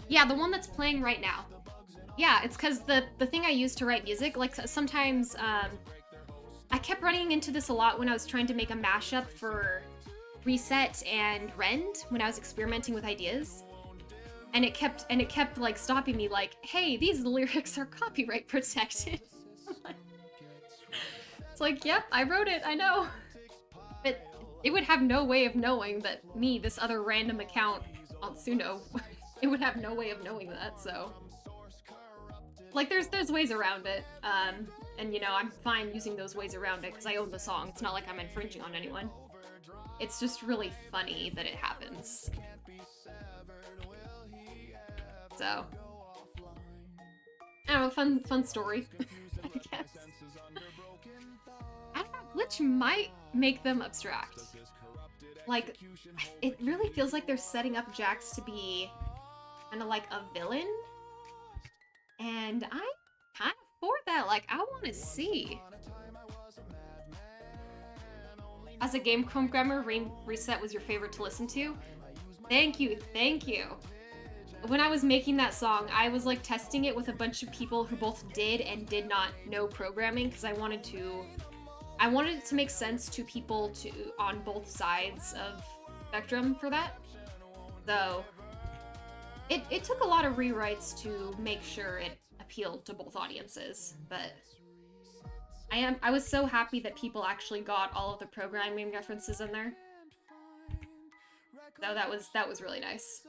yeah, the one that's playing right now. Yeah, it's because the thing I use to write music, like sometimes, I kept running into this a lot when I was trying to make a mashup for Reset and Rend when I was experimenting with ideas. And it kept like stopping me like, hey, these lyrics are copyright protected. It's like, yep, I wrote it, I know. But it would have no way of knowing that me, this other random account on Suno, it would have no way of knowing that, so. Like, there's ways around it. And you know, I'm fine using those ways around it because I own the song. It's not like I'm infringing on anyone. It's just really funny that it happens. So, I don't know, fun story, I guess. I don't know, Glitch might make them abstract. Like, it really feels like they're setting up Jax to be kind of like a villain. And I'm kind of for that, like, I want to see. As a game programmer, Reset was your favorite to listen to? Thank you, thank you. When I was making that song, I was like testing it with a bunch of people who both did and did not know programming because I wanted it to make sense to people on both sides of spectrum for that. So it took a lot of rewrites to make sure it appealed to both audiences, but I was so happy that people actually got all of the programming references in there. So that was really nice.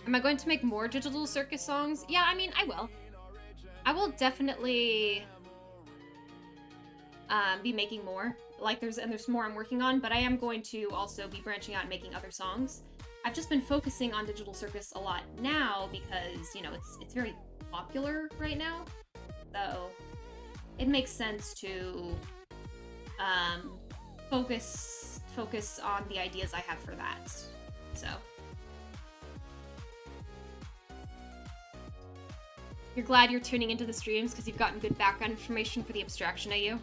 Am I going to make more Digital Circus songs? Yeah, I mean, I will. I will definitely be making more. Like, there's more I'm working on, but I am going to also be branching out and making other songs. I've just been focusing on Digital Circus a lot now because, you know, it's very popular right now. So it makes sense to focus on the ideas I have for that. So You're glad you're tuning into the streams because you've gotten good background information for the Abstraction AU?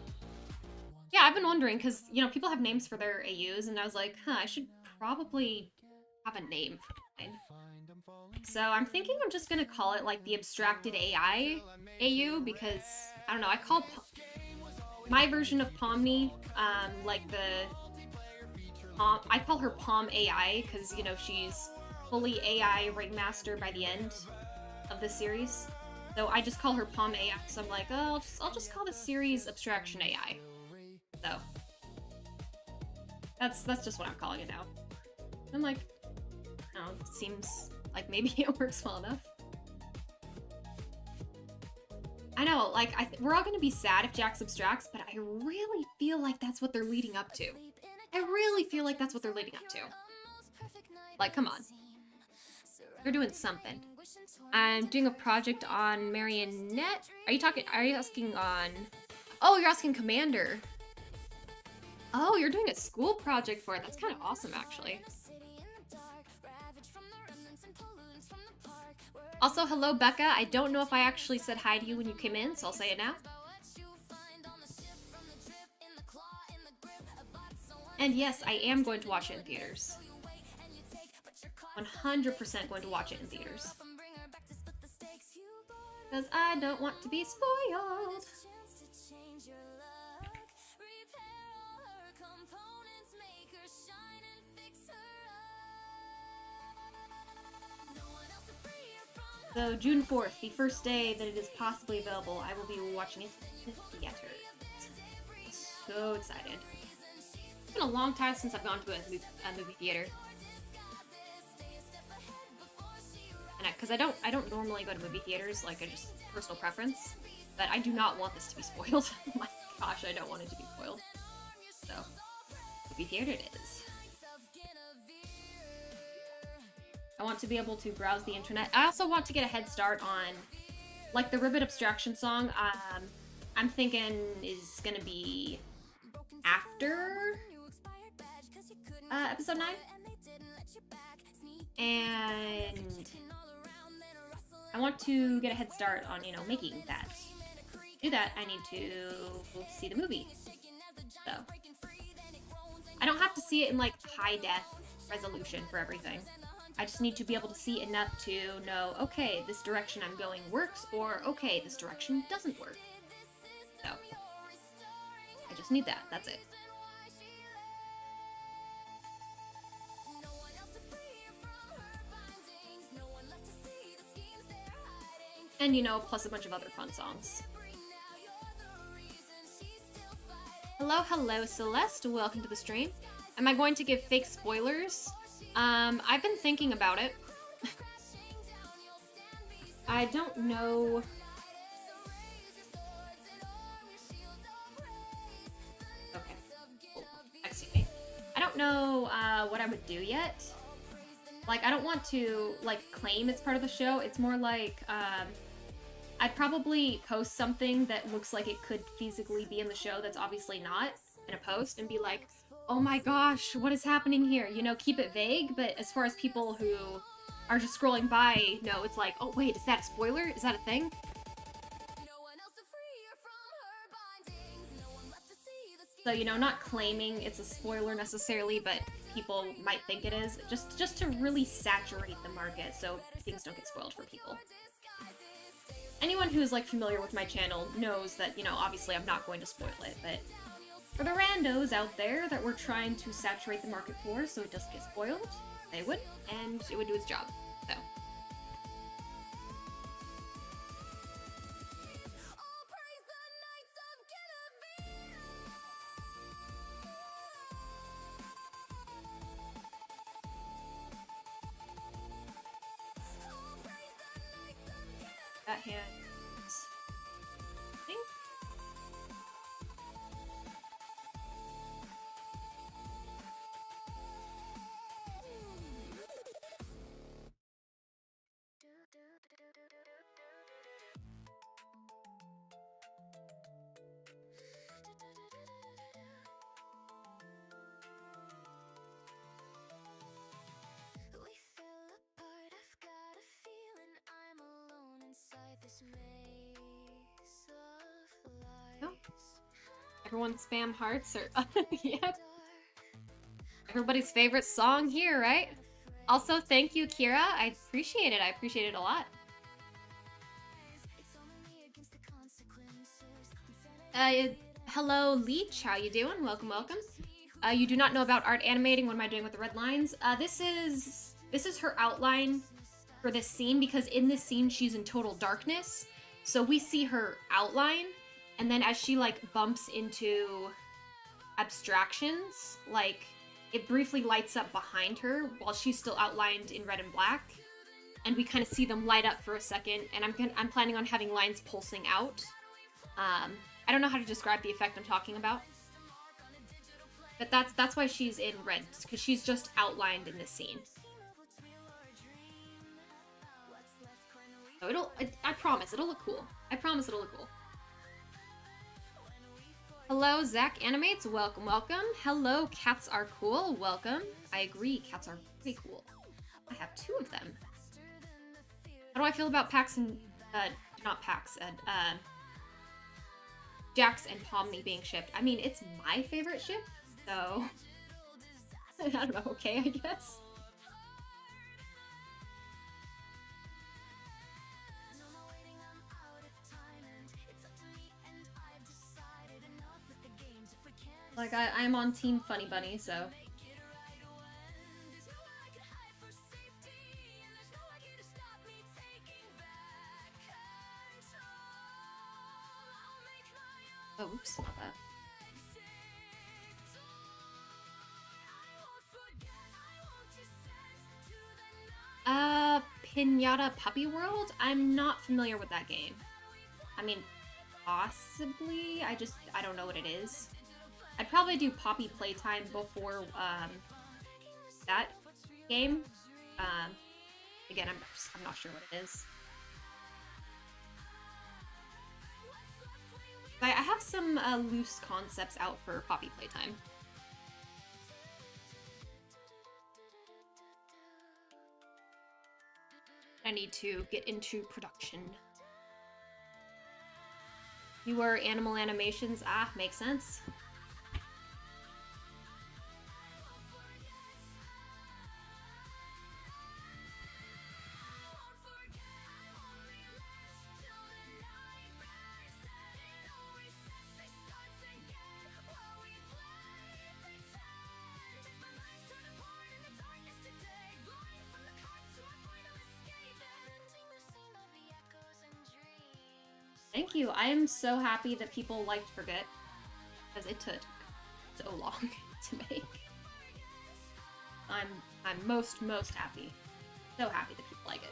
Yeah, I've been wondering because, you know, people have names for their AUs, and I was like, I should probably have a name for mine. So I'm thinking I'm just gonna call it, like, the Abstracted AI AU because, I don't know, I call my version of Pomni, like I call her Pom AI because, you know, she's fully AI Ringmaster by the end of the series. So I just call her Pom AI, so I'm like, oh, I'll just call the series Abstraction AI. So that's just what I'm calling it now. I'm like, I don't know, it seems like maybe it works well enough. I know, like, we're all gonna be sad if Jax abstracts, but I really feel like that's what they're leading up to. I really feel like that's what they're leading up to. Like, come on. They're doing something. I'm doing a project on Marionette. Are you asking on... Oh, you're asking Commander. Oh, you're doing a school project for it. That's kind of awesome, actually. Also, hello, Becca. I don't know if I actually said hi to you when you came in, so I'll say it now. And yes, I am going to watch it in theaters. 100% going to watch it in theaters. Because I don't want to be spoiled. So June 4th, the first day that it is possibly available, I will be watching it in the theater. So excited. It's been a long time since I've gone to a movie theater. And because I don't normally go to movie theaters, like, I just personal preference, but I do not want this to be spoiled. Oh my gosh, I don't want it to be spoiled. So, movie theater it is. I want to be able to browse the internet. I also want to get a head start on, like, the Ribbit Abstraction song. I'm thinking is gonna be after episode 9. And I want to get a head start on, you know, making that. To do that, I need to see the movie. So, I don't have to see it in, like, high def resolution for everything. I just need to be able to see enough to know, okay, this direction I'm going works, or okay, this direction doesn't work. So, I just need that. That's it. And, you know, plus a bunch of other fun songs. Hello, hello, Celeste. Welcome to the stream. Am I going to give fake spoilers? I've been thinking about it. I don't know. Okay. Excuse me. I don't know what I would do yet. Like, I don't want to, like, claim it's part of the show. It's more like, I'd probably post something that looks like it could feasibly be in the show that's obviously not in a post and be like, oh my gosh, what is happening here? You know, keep it vague, but as far as people who are just scrolling by, no, it's like, oh wait, is that a spoiler? Is that a thing? So, you know, not claiming it's a spoiler necessarily, but people might think it is, just to really saturate the market so things don't get spoiled for people. Anyone who's, like, familiar with my channel knows that, you know, obviously I'm not going to spoil it, but for the randos out there that we're trying to saturate the market for so it doesn't get spoiled, they would, and it would do its job, so. That hand. Oh. Everyone spam hearts or yep. Everybody's favorite song here, right? Also, thank you, Kira. I appreciate it. I appreciate it a lot. Hello, Leech. How you doing? Welcome, welcome. You do not know about art animating. What am I doing with the red lines? This is her outline for this scene, because in this scene she's in total darkness. So we see her outline, and then as she like bumps into abstractions, like it briefly lights up behind her while she's still outlined in red and black, and we kind of see them light up for a second. And I'm planning on having lines pulsing out. I don't know how to describe the effect I'm talking about, but that's why she's in red, because she's just outlined in this scene. So I promise it'll look cool. I promise it'll look cool. Hello, Zach Animates. Welcome, welcome. Hello, cats are cool. Welcome. I agree, cats are pretty cool. I have 2 of them. How do I feel about Pax and not Pax and Jax and Pomni being shipped? I mean, it's my favorite ship, so I don't know. Okay, I guess. Like, I'm on Team Funny Bunny, so. Oh, oops, not that. Pinata Puppy World? I'm not familiar with that game. I mean, possibly. I don't know what it is. I'd probably do Poppy Playtime before that game. Again, I'm not sure what it is. I have some loose concepts out for Poppy Playtime. I need to get into production. Newer animal animations. Ah, makes sense. Thank you. I am so happy that people liked Forget, because it took so long to make. I'm most happy. So happy that people like it.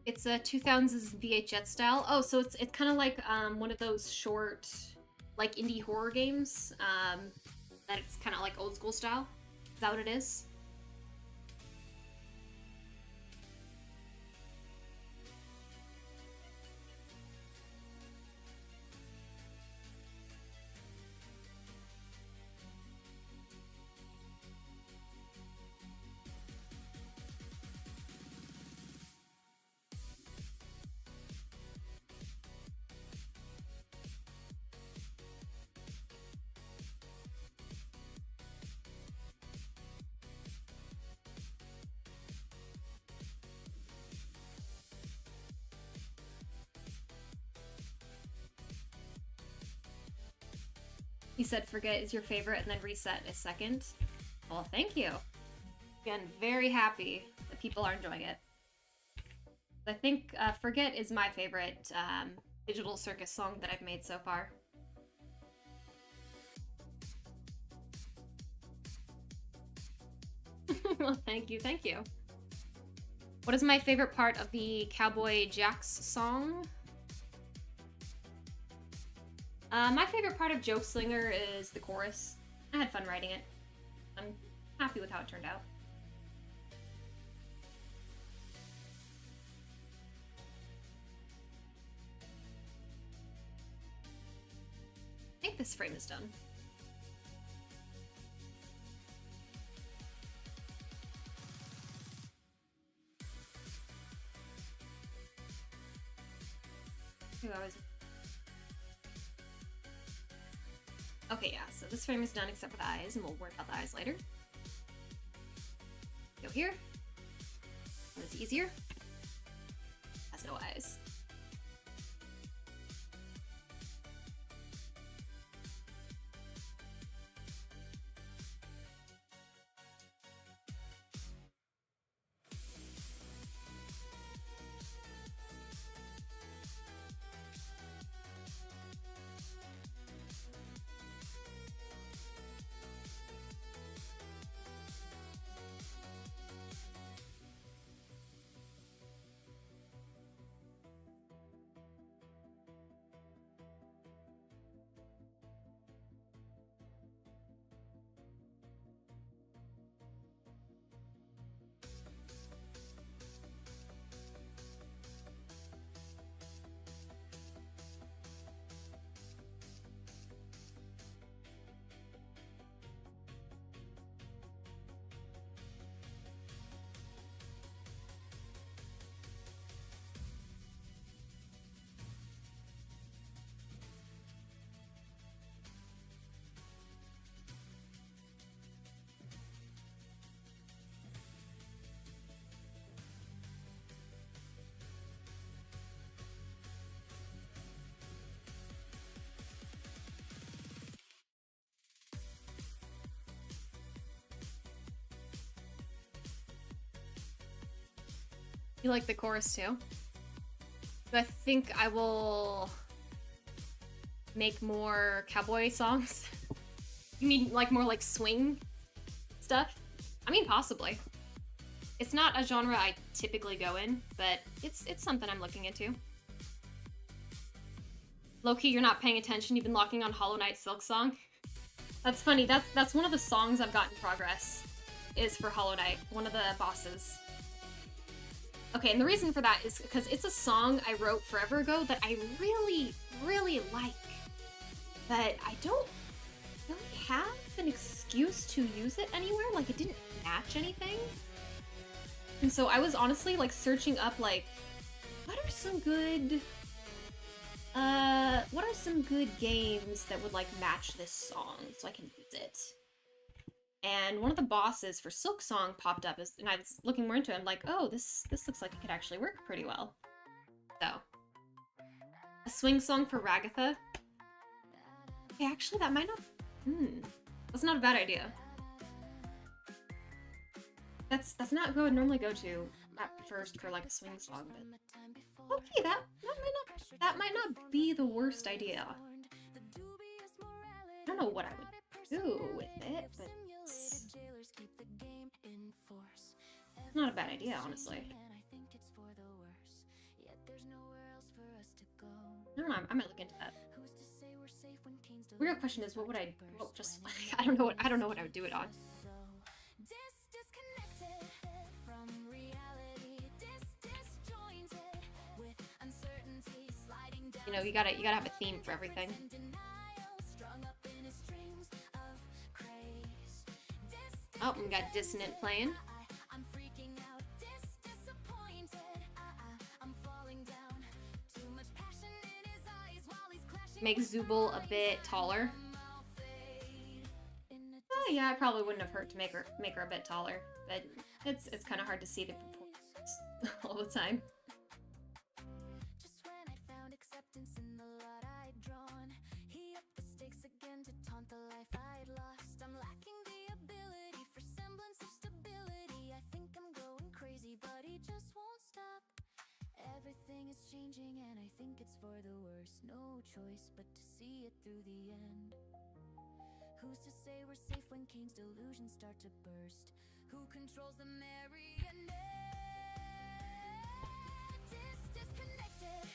It's a 2000s VHS style. Oh, so it's kind of like one of those short, like indie horror games. That it's kind of like old school style. Is that what it is? You said Forget is your favorite and then Reset is second. Well, thank you. Again, very happy that people are enjoying it. I think Forget is my favorite Digital Circus song that I've made so far. Well, thank you, thank you. What is my favorite part of the Cowboy Jax song? My favorite part of Joke Slinger is the chorus. I had fun writing it. I'm happy with how it turned out. I think this frame is done. Okay, yeah, so this frame is done except for the eyes, and we'll worry about the eyes later. Go here. One is easier. Has no eyes. You like the chorus too? I think I will make more cowboy songs. You mean like more like swing stuff? I mean, possibly. It's not a genre I typically go in, but it's something I'm looking into. Low-key, you're not paying attention. You've been locking on Hollow Knight Silk Song. That's funny. That's one of the songs I've got in progress. Is for Hollow Knight, one of the bosses. Okay, and the reason for that is because it's a song I wrote forever ago that I really, really like. But I don't really have an excuse to use it anywhere. Like, it didn't match anything. And so I was honestly, like, searching up, like, what are some good games that would, like, match this song so I can use it? And one of the bosses for Silk Song popped up, and I was looking more into it. I'm like, oh, this looks like it could actually work pretty well. So, a swing song for Ragatha. Okay, actually, that might not. That's not a bad idea. That's not what I would normally go to at first for like a swing song, but okay, that might not be the worst idea. I don't know what I would do with it, but it's not a bad idea, honestly. I don't know, I might look into that. The real question is, what would I, well, just, I don't know what I would do it on. You know, you gotta have a theme for everything. Oh, we got Dissonant playing. Make Zubul a bit taller. Oh yeah, it probably wouldn't have hurt to make her a bit taller, but it's kind of hard to see the proportions all the time. Everything is changing and I think it's for the worse. No choice but to see it through the end. Who's to say we're safe when Cain's delusions start to burst? Who controls the marionette? Disconnected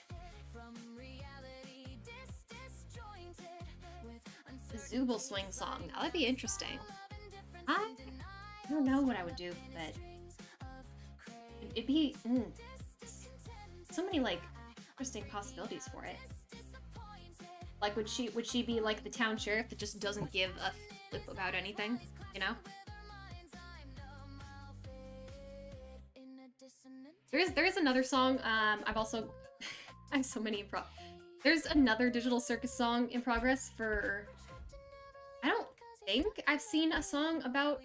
from reality, disjointed with The Zubul swing song. Now, that'd be interesting. I don't know what I would do, but it'd be so many like interesting possibilities for it. Like, would she be like the town sheriff that just doesn't give a flip about anything, you know? There is another song, I've also... I have so many in There's another Digital Circus song in progress for... I don't think I've seen a song about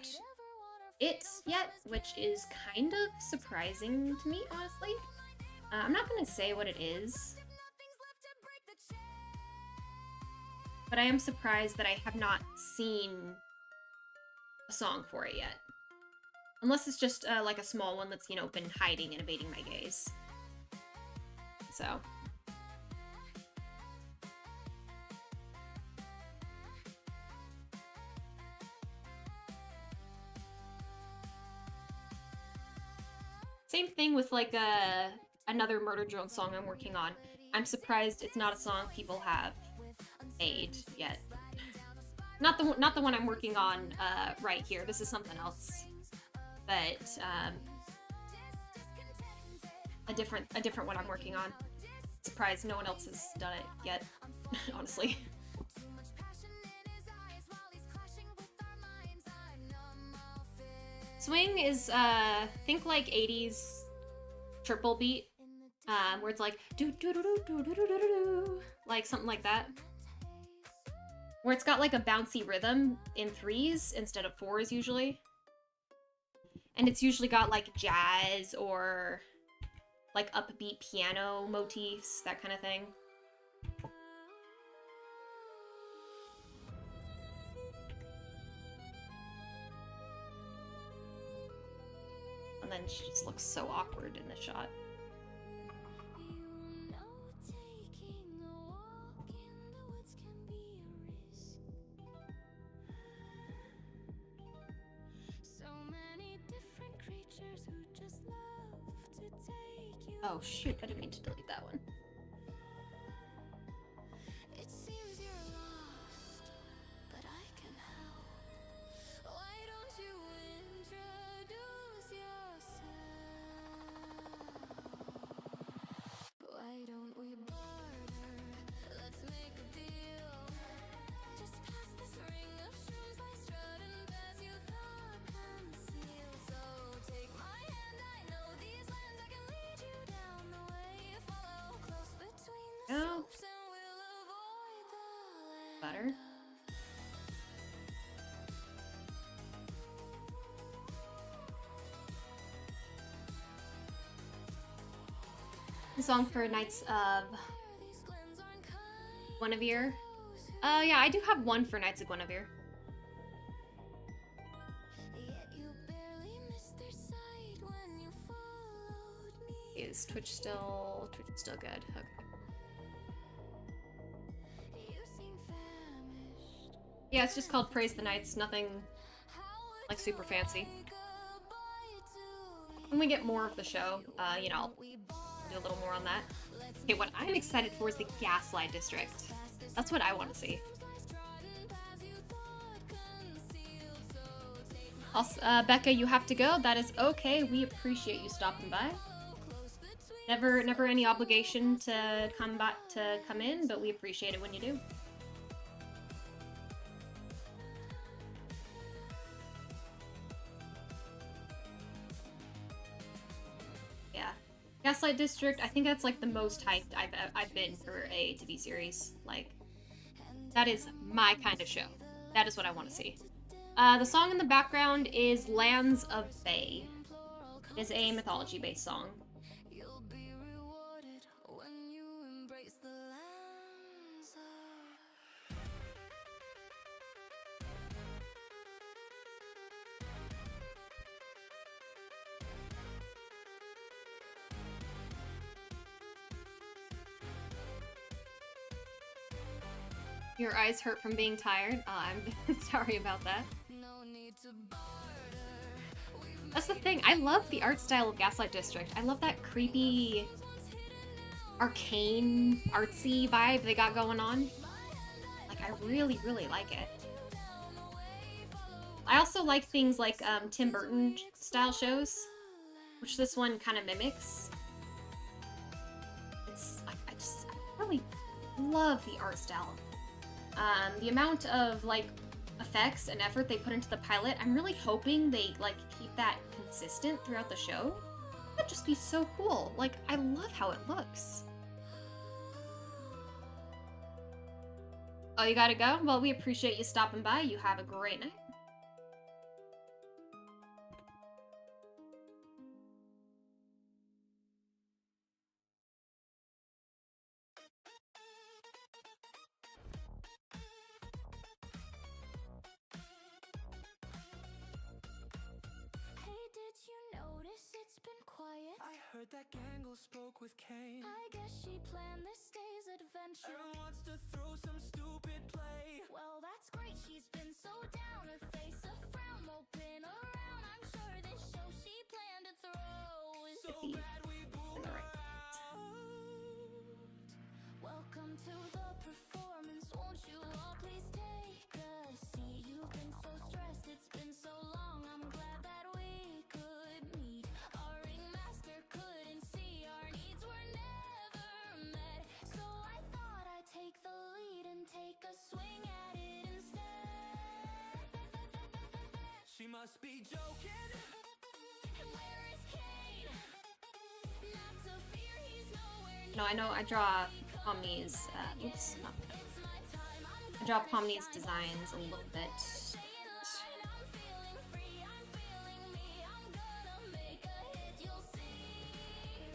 it yet, which is kind of surprising to me, honestly. I'm not gonna say what it is, but I am surprised that I have not seen a song for it yet. Unless it's just like a small one that's, you know, been hiding and evading my gaze. So. Same thing with like another Murder Drone song I'm working on. I'm surprised it's not a song people have made yet. Not the one I'm working on right here. This is something else. But a different one I'm working on. Surprised no one else has done it yet, honestly. Swing is think like 80s triple beat, where it's like do do do do do do do do do, like something like that. Where it's got like a bouncy rhythm in 3s instead of 4s usually. And it's usually got like jazz or like upbeat piano motifs, that kind of thing. And then she just looks so awkward in the shot. Oh shoot, I didn't mean to delete that one. It seems you're lost, but I can help. Why don't you introduce yourself? Why don't we barter? Let's make a deal. Just pass this ring of shrooms I strut and pass you the conceal. So take my hand, I know these lands, I can lead you down the way. Follow close between the slopes and we'll avoid the land. Butter. The song for Knights of Guinevere. Yeah, I do have one for Knights of Guinevere. Is Twitch still good? Okay. Yeah, it's just called Praise the Knights, nothing like super fancy. When we get more of the show, you know, I'll do a little more on that. Okay, what I'm excited for is the Gaslight District. That's what I want to see. Also, Becca, you have to go. That is okay. We appreciate you stopping by. Never any obligation to come in, but we appreciate it when you do. Yeah, Gaslight District. I think that's like the most hyped I've been for a TV series. Like, that is my kind of show. That is what I want to see. The song in the background is Lands of Fae. It is a mythology-based song. Your eyes hurt from being tired? Oh, I'm sorry about that. That's the thing. I love the art style of Gaslight District. I love that creepy, arcane, artsy vibe they got going on. Like, I really, really like it. I also like things like Tim Burton style shows, which this one kind of mimics. It's, I really love the art style. The amount of like effects and effort they put into the pilot, I'm really hoping they like keep that consistent throughout the show. That'd just be so cool. Like, I love how it looks. Oh, you gotta go? Well, we appreciate you stopping by. You have a great night. Hey, did you notice it's been quiet? I heard that Gangle spoke with Kane. I guess she planned this day's adventure. Aaron wants to throw some stupid play. Well, that's great. She's been so down. Her face a frown won't pin around. I'm sure this show she planned to throw is So bad we blew her out. Welcome to the performance. Won't you all please take a seat? You've been so stressed. It's been so long. I'm glad that we could meet. Our ringmaster couldn't see. Our needs were never met. So I thought I'd take the lead and take a swing at it instead. She must be joking. Where is Kane? Not to fear, he's nowhere near. No, I know I draw Pomni's, oops, not It's my time. I'm I draw Pomni's designs a little bit. I'm feeling free, I'm feeling me. I'm gonna make a hit, you'll see.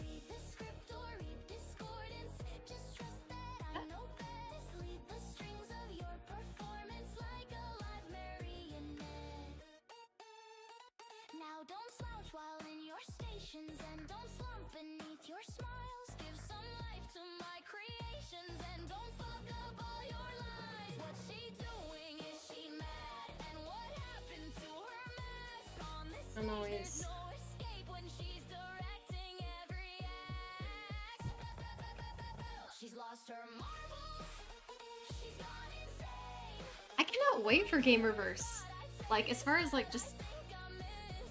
Read the script or read discordance. Just trust that I know best. Lead the strings of your performance like a live marionette. Now don't slouch while in your stations and don't slump beneath your smiles. Give some life to my creations and don't fuck up all your lies. What's she doing? Is she mad? And what happened to her mask? On this I'm stage always- there's no escape when she's directing every act. She's lost her marbles. She's gone insane. I cannot wait for Game Reverse. Like, as far as like just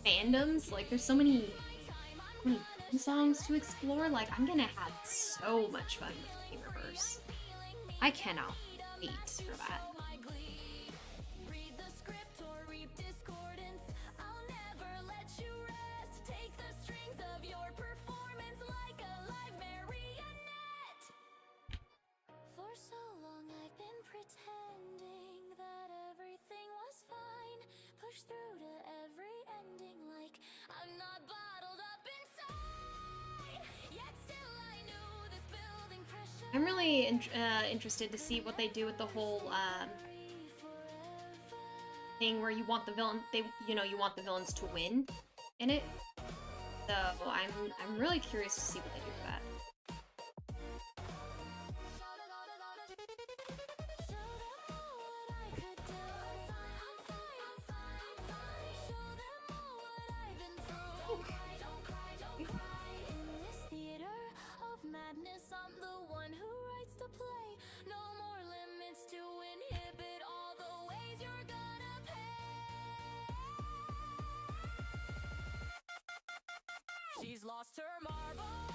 fandoms, like there's so many songs to explore. Like, I'm gonna have so much fun with Game Reverse. I cannot wait for that. Read the script or reap discordance. I'll never let you rest. Take the strings of your performance like a live marionette. For so long I've been pretending that everything was fine. Push through to every ending like I'm not bottled up inside. Yet still I knew this building pressure. I'm really interested to see what they do with the whole thing where you want the villain, you want the villains to win in it. So I'm really curious to see what they do with that. I'm the one who writes the play. No more limits to inhibit all the ways you're gonna pay. She's lost her marbles.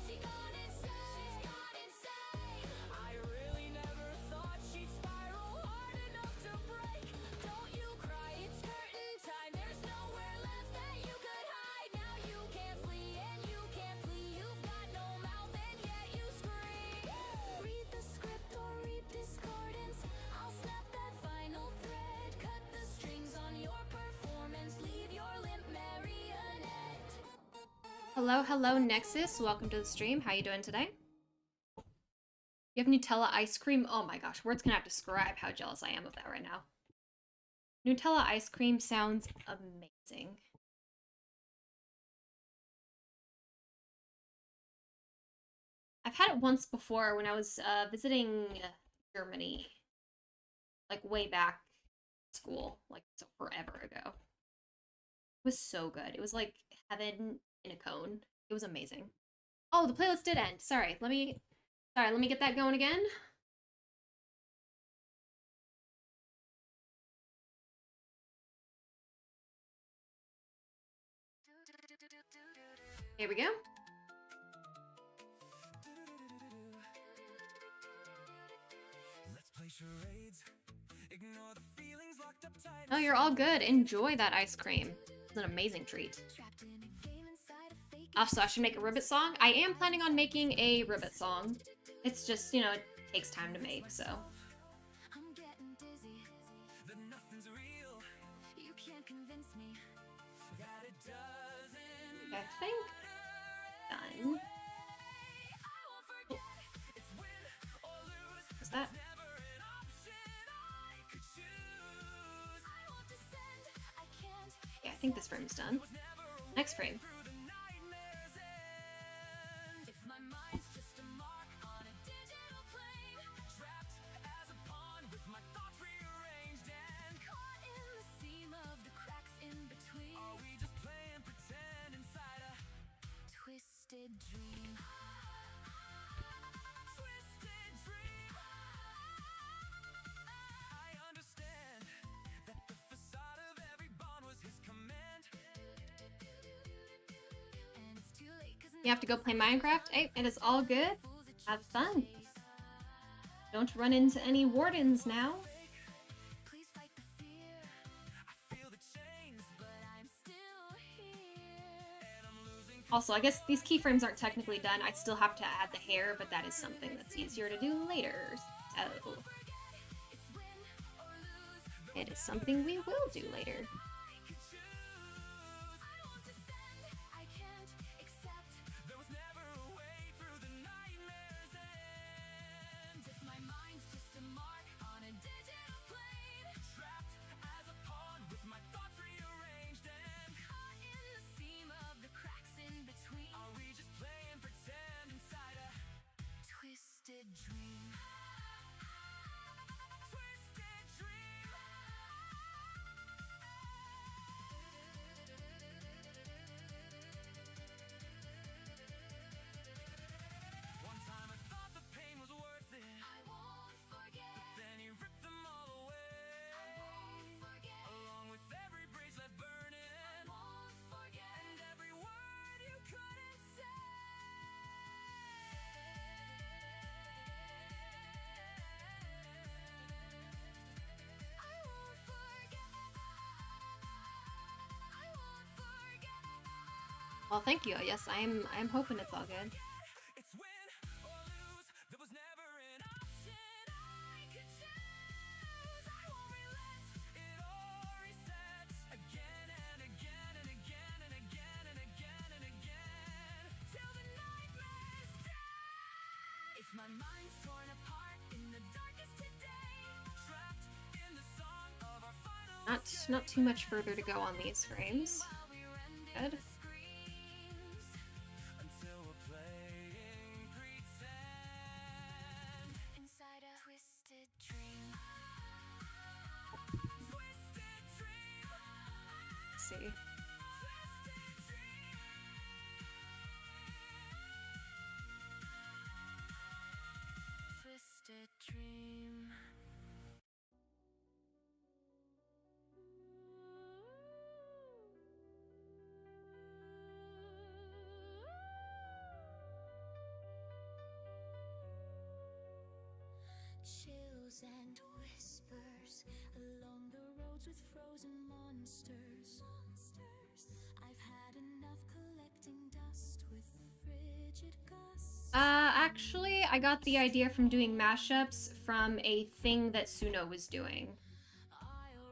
She gone insane. She's gone insane. I really never thought she'd spiral hard enough to break. Don't you cry, it's curtain time. There's nowhere left that you could hide. Now you can't flee and you can't flee. You've got no mouth and yet you scream. Read the script or read discordance. I'll snap that final thread. Cut the strings on your performance. Leave your limp marionette. Hello, Nexus. Welcome to the stream. How you doing today? You have Nutella ice cream? Oh my gosh, words cannot describe how jealous I am of that right now. Nutella ice cream sounds amazing. I've had it once before when I was visiting Germany, like way back in school, like so forever ago. It was so good. It was like heaven in a cone. It was amazing. Oh, the playlist did end. Sorry, let me get that going again. Here we go. Oh, you're all good. Enjoy that ice cream. It's an amazing treat. Also, I should make a ribbit song. I am planning on making a ribbit song. It's just, you know, it takes time to make, so. I think done. Oh. What's that? Yeah, I think this frame's done. Next frame. Dream. Twisted dream. I understand that the facade of every bond was his command. And it's too late 'cause You have to go play Minecraft? Hey, it is all good. Have fun. Don't run into any wardens now. please fight the fear. I feel the chains, but I'm still here. And I'm losing. Also, I guess these keyframes aren't technically done. I still have to add the hair, but that is something that's easier to do later. So, it is something we will do later. Dream. Twisted dream. One time I thought the pain was worth it. I won't forget. But then you ripped them all away. I won't forget. Along with every bridge left burning. I won't forget. And every word you couldn't say. Well, thank you. Yes, I'm hoping it's all good. It's win or lose. There was never an option I could choose. I won't relent. It all resets again and again and again and again and again and again till the nightmares die. If my mind's torn apart in the darkest today, trapped in the song of our final. Not too much further to go on these frames. Good. Inside a twisted dream. Twisted dream. Let's see. Twisted dream. Chills and whispers along the roads with frozen monsters. I've had enough collecting dust with frigid gusts. Actually, I got the idea from doing mashups from a thing that Suno was doing. I'll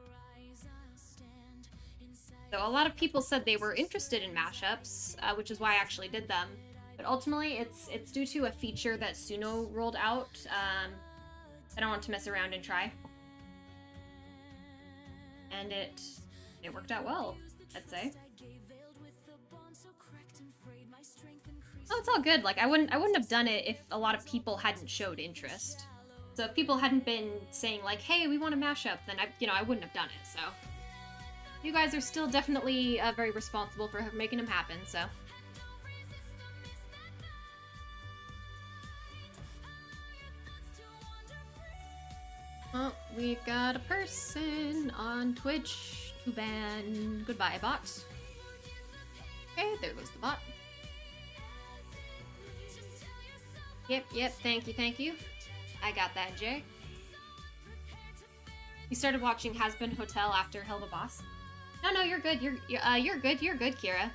rise, I'll stand inside. So a lot of people said they were interested in mashups, which is why I actually did them. But ultimately, it's due to a feature that Suno rolled out. I don't want to mess around and try. And it worked out well, I'd say. Oh, it's all good. Like I wouldn't have done it if a lot of people hadn't showed interest. So if people hadn't been saying like, "Hey, we want a mashup," then I wouldn't have done it. So you guys are still definitely very responsible for making them happen. So. Oh, we got a person on Twitch to ban. Goodbye, bot. Okay, there goes the bot. Yep, thank you. I got that, Jay. You started watching Has Been Hotel after Hell the Boss? No, you're good. You're good. You're good, Kira.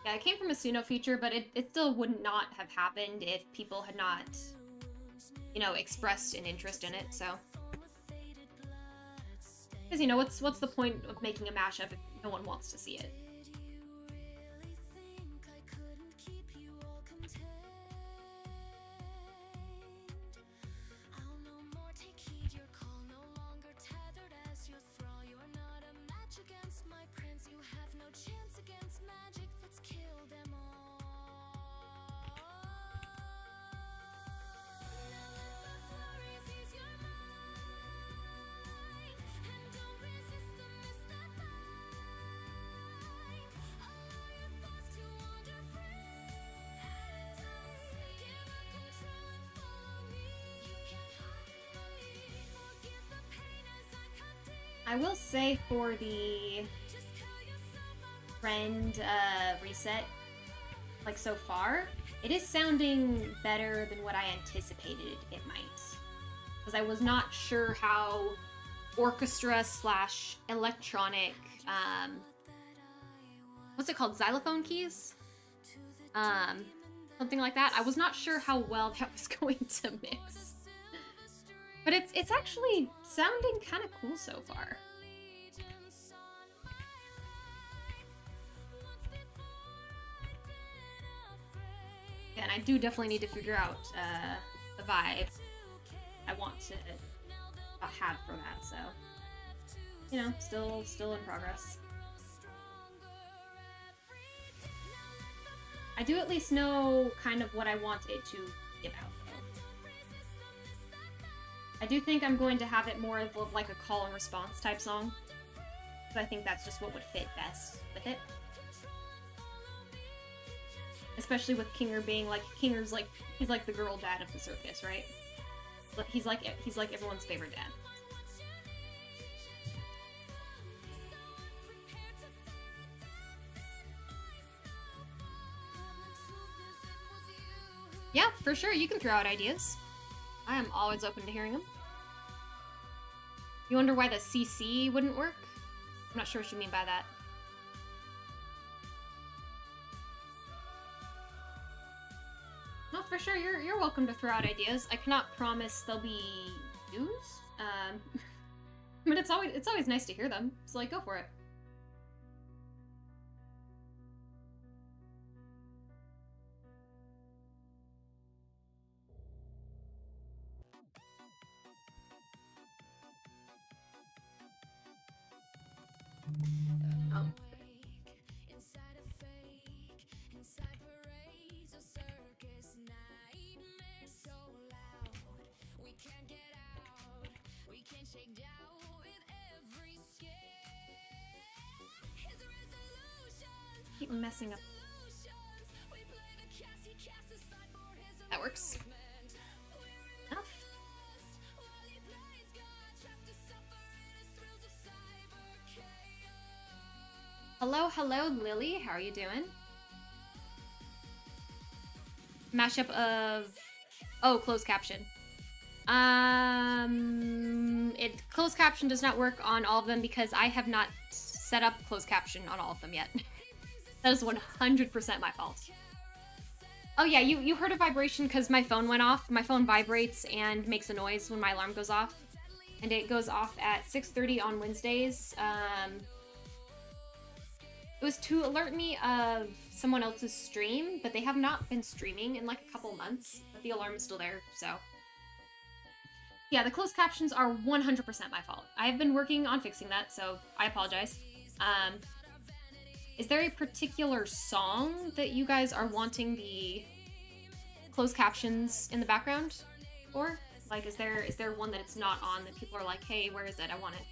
Yeah, it came from a Suno feature, but it still would not have happened if people had not, you know, expressed an interest in it, so. Because, you know, what's the point of making a mashup if no one wants to see it? I will say for the trend reset, like so far, it is sounding better than what I anticipated it might. Because I was not sure how orchestra slash electronic, what's it called, xylophone keys? Something like that. I was not sure how well that was going to mix. But it's actually sounding kind of cool so far. Yeah, and I do definitely need to figure out the vibe I want to have for that, so, you know, still in progress. I do at least know kind of what I want it to be about, though. I do think I'm going to have it more of like a call and response type song, because I think that's just what would fit best with it. Especially with Kinger being like, Kinger's like, he's like the girl dad of the circus, right? He's like everyone's favorite dad. Yeah, for sure, you can throw out ideas. I am always open to hearing them. You wonder why the CC wouldn't work? I'm not sure what you mean by that. No, for sure, you're welcome to throw out ideas. I cannot promise they'll be used. But it's always nice to hear them. So like, go for it. Oh. Keep messing up. That works. Enough. Hello, Lily. How are you doing? Mashup of... Oh, closed caption. Closed caption does not work on all of them because I have not set up closed caption on all of them yet. That is 100% my fault. Oh yeah, you heard a vibration because my phone went off. My phone vibrates and makes a noise when my alarm goes off. And it goes off at 6:30 on Wednesdays. It was to alert me of someone else's stream, but they have not been streaming in like a couple months. But the alarm is still there, so... Yeah, the closed captions are 100% my fault. I've been working on fixing that, so I apologize. Is there a particular song that you guys are wanting the closed captions in the background for? Like, is there one that it's not on that people are like, hey, where is it? I want it.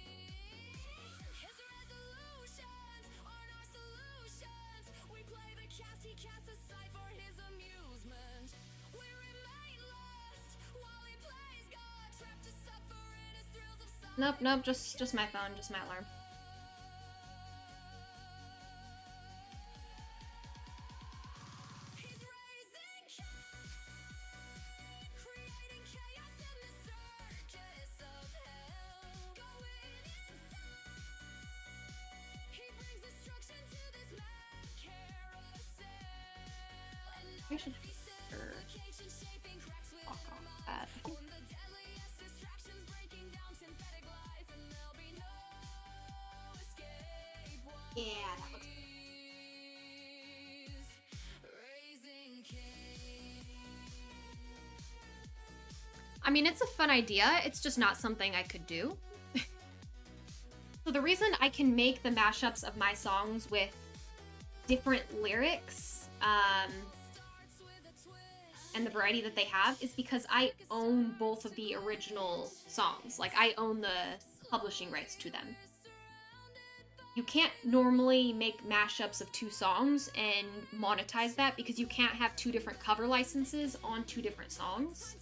Nope, just my phone, just my alarm. I should walk off that. Yeah, that looks good. I mean, it's a fun idea. It's just not something I could do. So the reason I can make the mashups of my songs with different lyrics and the variety that they have is because I own both of the original songs. Like, I own the publishing rights to them. You can't normally make mashups of two songs and monetize that because you can't have two different cover licenses on two different songs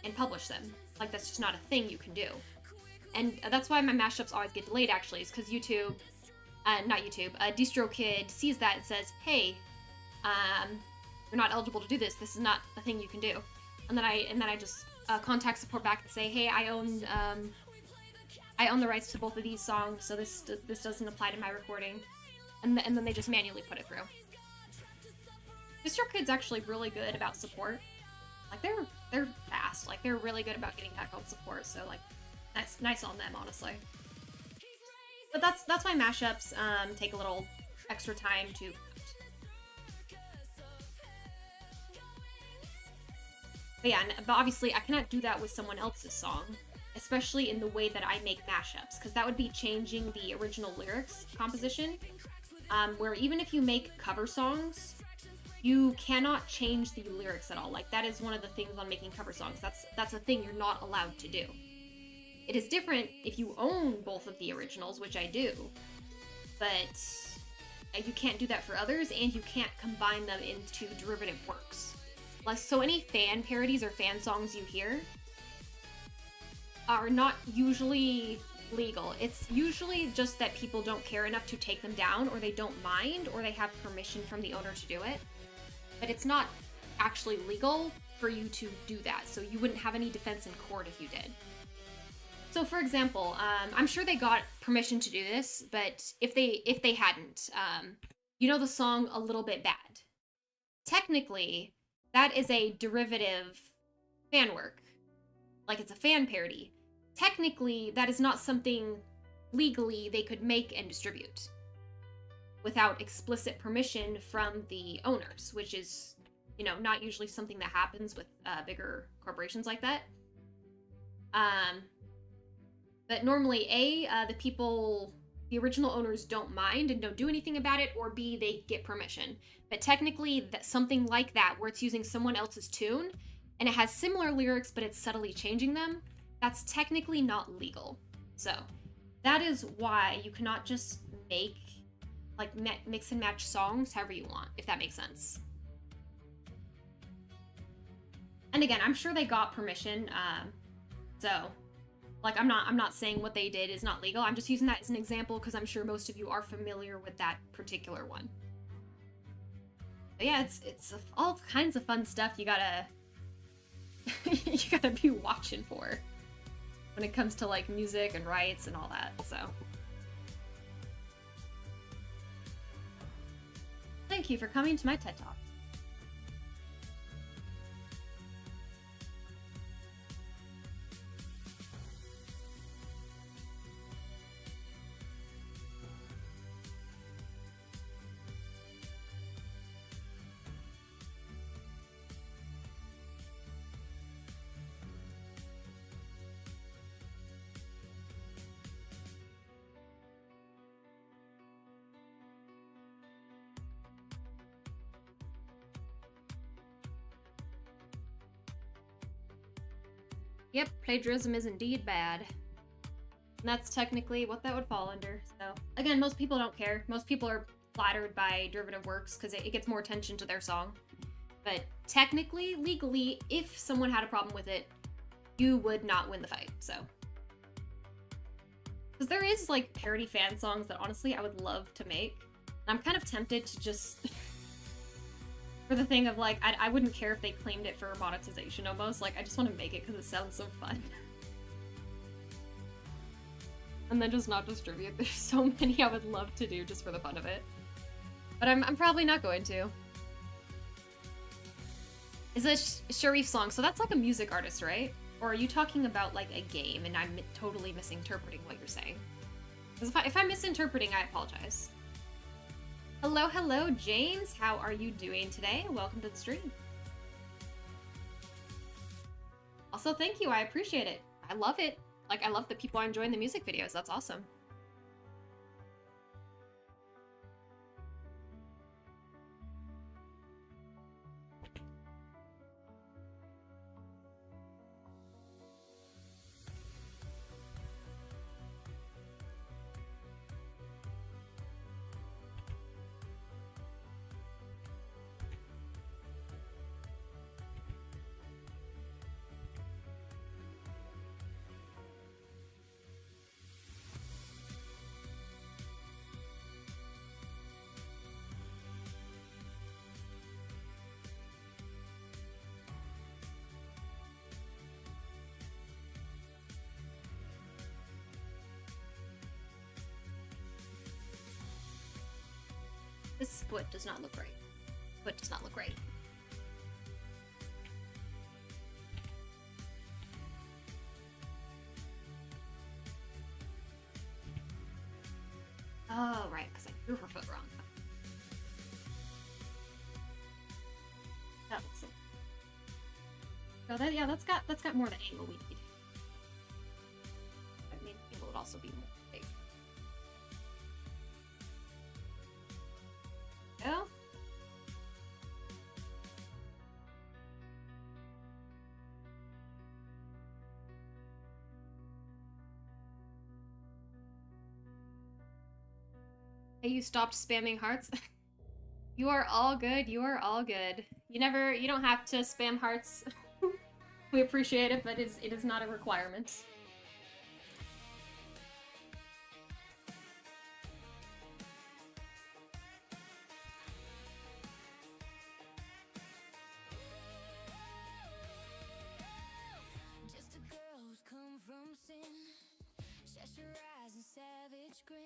and publish them. Like, that's just not a thing you can do. And that's why my mashups always get delayed, actually, is because YouTube, not YouTube, DistroKid sees that and says, hey, you're not eligible to do this. This is not a thing you can do. And then I just contact support back and say, hey, I own the rights to both of these songs, so this doesn't apply to my recording. And then they just manually put it through. DistroKid's actually really good about support. Like, they're fast. Like, they're really good about getting back on support, so, like, nice on them, honestly. But that's why mashups take a little extra time to... But yeah, but obviously I cannot do that with someone else's song, especially in the way that I make mashups, because that would be changing the original lyrics composition, where even if you make cover songs, you cannot change the lyrics at all. Like, that is one of the things on making cover songs. That's a thing you're not allowed to do. It is different if you own both of the originals, which I do, but you can't do that for others, and you can't combine them into derivative works. Like, so any fan parodies or fan songs you hear are not usually legal. It's usually just that people don't care enough to take them down, or they don't mind, or they have permission from the owner to do it. But it's not actually legal for you to do that, so you wouldn't have any defense in court if you did. So, for example, I'm sure they got permission to do this, but if they hadn't, you know the song A Little Bit Bad? Technically, that is a derivative fan work. Like, it's a fan parody. Technically, that is not something legally they could make and distribute without explicit permission from the owners, which is, you know, not usually something that happens with bigger corporations like that. But normally, the original owners don't mind and don't do anything about it, or B, they get permission. But technically, something like that, where it's using someone else's tune, and it has similar lyrics, but it's subtly changing them, that's technically not legal. So, that is why you cannot just make, like, mix and match songs however you want, if that makes sense. And again, I'm sure they got permission, so... Like, I'm not saying what they did is not legal. I'm just using that as an example because I'm sure most of you are familiar with that particular one. But yeah, it's all kinds of fun stuff you gotta you gotta be watching for when it comes to, like, music and rights and all that. So thank you for coming to my TED Talk. Yep, plagiarism is indeed bad. And that's technically what that would fall under. So, again, most people don't care. Most people are flattered by derivative works because it gets more attention to their song. But technically, legally, if someone had a problem with it, you would not win the fight, so. Because there is, like, parody fan songs that, honestly, I would love to make. And I'm kind of tempted to just... for the thing of, like, I wouldn't care if they claimed it for monetization almost. Like, I just want to make it because it sounds so fun. And then just not distribute. There's so many I would love to do just for the fun of it. But I'm probably not going to. Is a Sharif song, so that's like a music artist, right? Or are you talking about like a game and I'm totally misinterpreting what you're saying? Because if I'm misinterpreting, I apologize. Hello, hello, James. How are you doing today? Welcome to the stream. Also, thank you. I appreciate it. I love it. Like, I love that people are enjoying the music videos. That's awesome. This foot does not look right. Foot does not look right. Oh, right, because I drew her foot wrong. That looks like... Oh, that, yeah, that's got more of the angle we need. I mean, the angle would also be more big. Yeah. Hey, you stopped spamming hearts? You are all good. You are all good. You don't have to spam hearts. We appreciate it, but it is not a requirement. Just a girl who's come from sin. Shut your eyes and savage grin.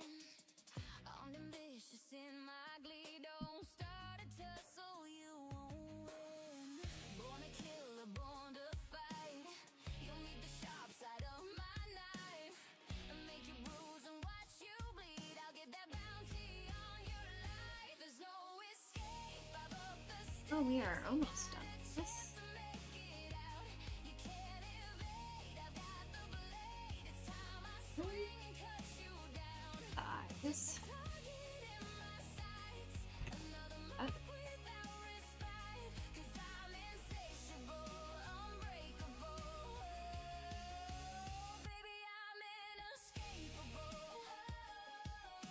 I'm ambitious in my glee. Don't start a tussle, you won't win. Born a killer, born to fight. You'll meet the sharp side of my knife. And make you bruise and watch you bleed. I'll get that bounty on your life. There's no escape. I've up the stakes. Oh, we are almost done with this. This.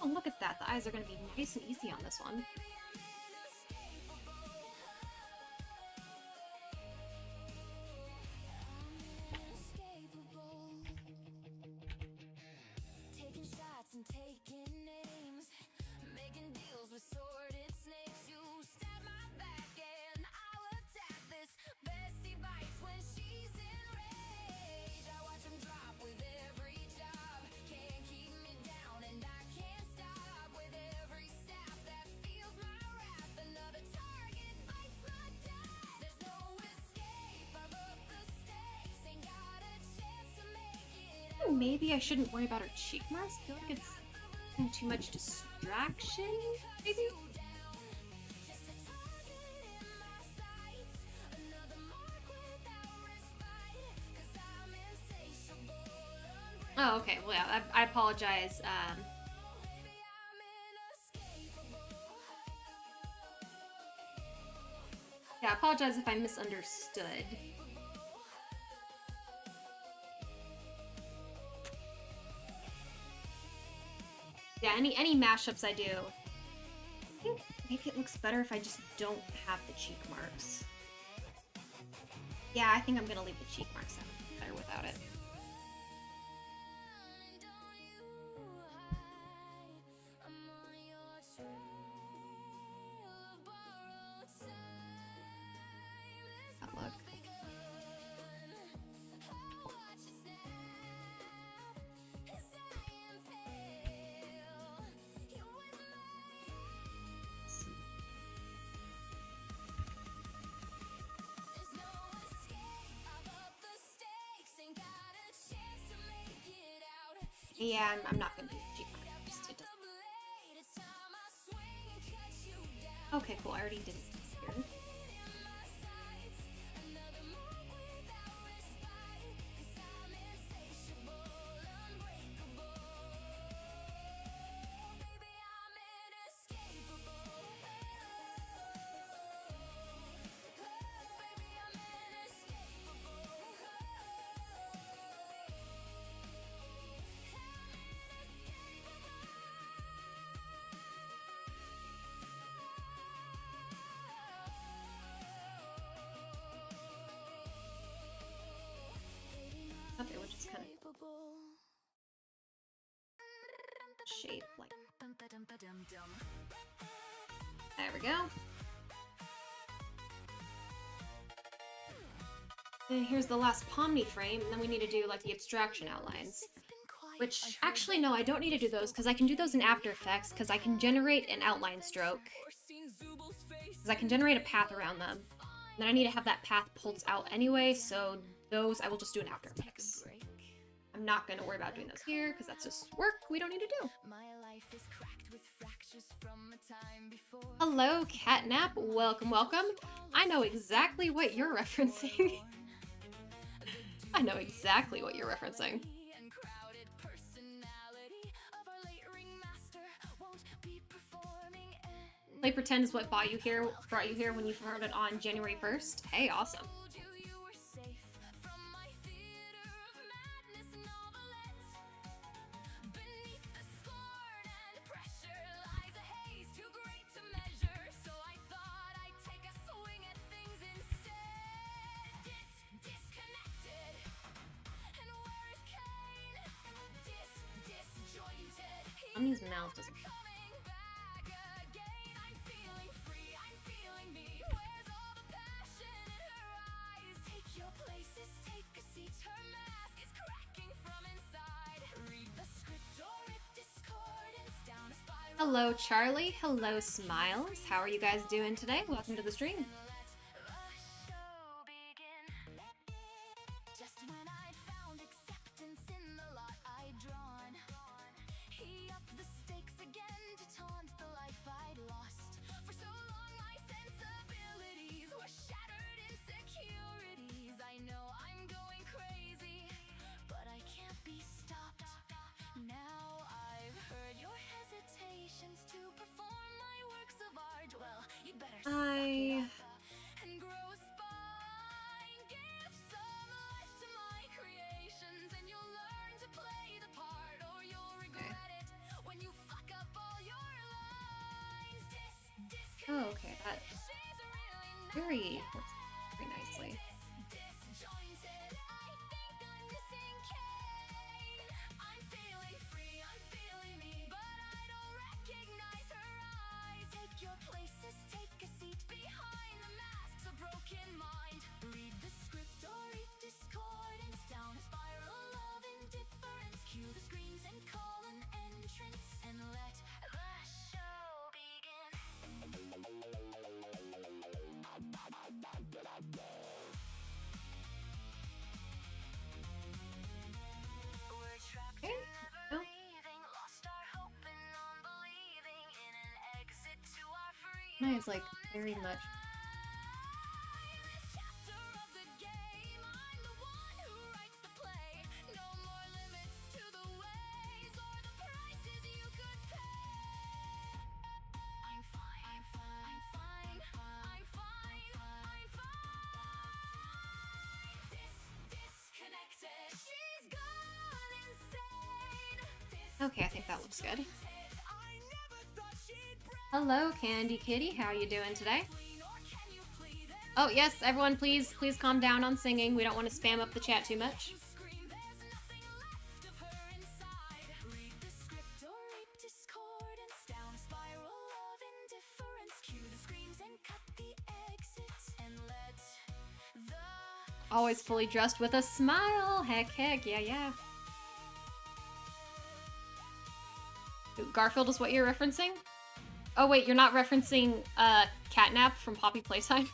Oh, look at that. The eyes are going to be nice and easy on this one. Taking shots and taking names, making deals with sordid snakes. You stab my back and I'll attack this. Bessie bites when she's in rage. I watch him drop with every job. Can't keep me down and I can't stop with every stab that feels my wrath. Another target bites my dust. There's no escape. I've upped the stakes. Ain't got a chance to make it out. Maybe I shouldn't worry about her cheek marks. I feel like it's too much distraction, maybe? Oh, okay. Well, yeah, I apologize. Yeah, I apologize if I misunderstood. Yeah, any mashups I do, I think maybe it looks better if I just don't have the cheek marks. Yeah, I think I'm gonna leave the cheek marks out. Better without it. Oh, look. Yeah, I'm not gonna do G card. It doesn't. Okay, cool. I already did it here. Okay, we'll just kind of shape like. There we go. And here's the last Pomni frame, and then we need to do like the abstraction outlines. Which, actually, no, I don't need to do those, because I can do those in After Effects, because I can generate an outline stroke. Because I can generate a path around them. And then I need to have that path pulled out anyway, so those I will just do in After Effects. I'm not going to worry about doing those here, because that's just work we don't need to do. Hello, Catnap. Welcome, welcome. I know exactly what you're referencing. I know exactly what you're referencing. Play Pretend is what brought you here when you heard it on January 1st. Hey, awesome. Omni's mouth doesn't. Hello, Charlie. Hello, Smiles. How are you guys doing today? Welcome to the stream. Oh, okay, that very works very nicely. It's like very much. Okay, I think that looks good. Hello, Candy Kitty. How are you doing today? Oh, yes, everyone, please calm down on singing. We don't want to spam up the chat too much. Always fully dressed with a smile. Heck, yeah. Garfield is what you're referencing? Oh wait, you're not referencing Catnap from Poppy Playtime?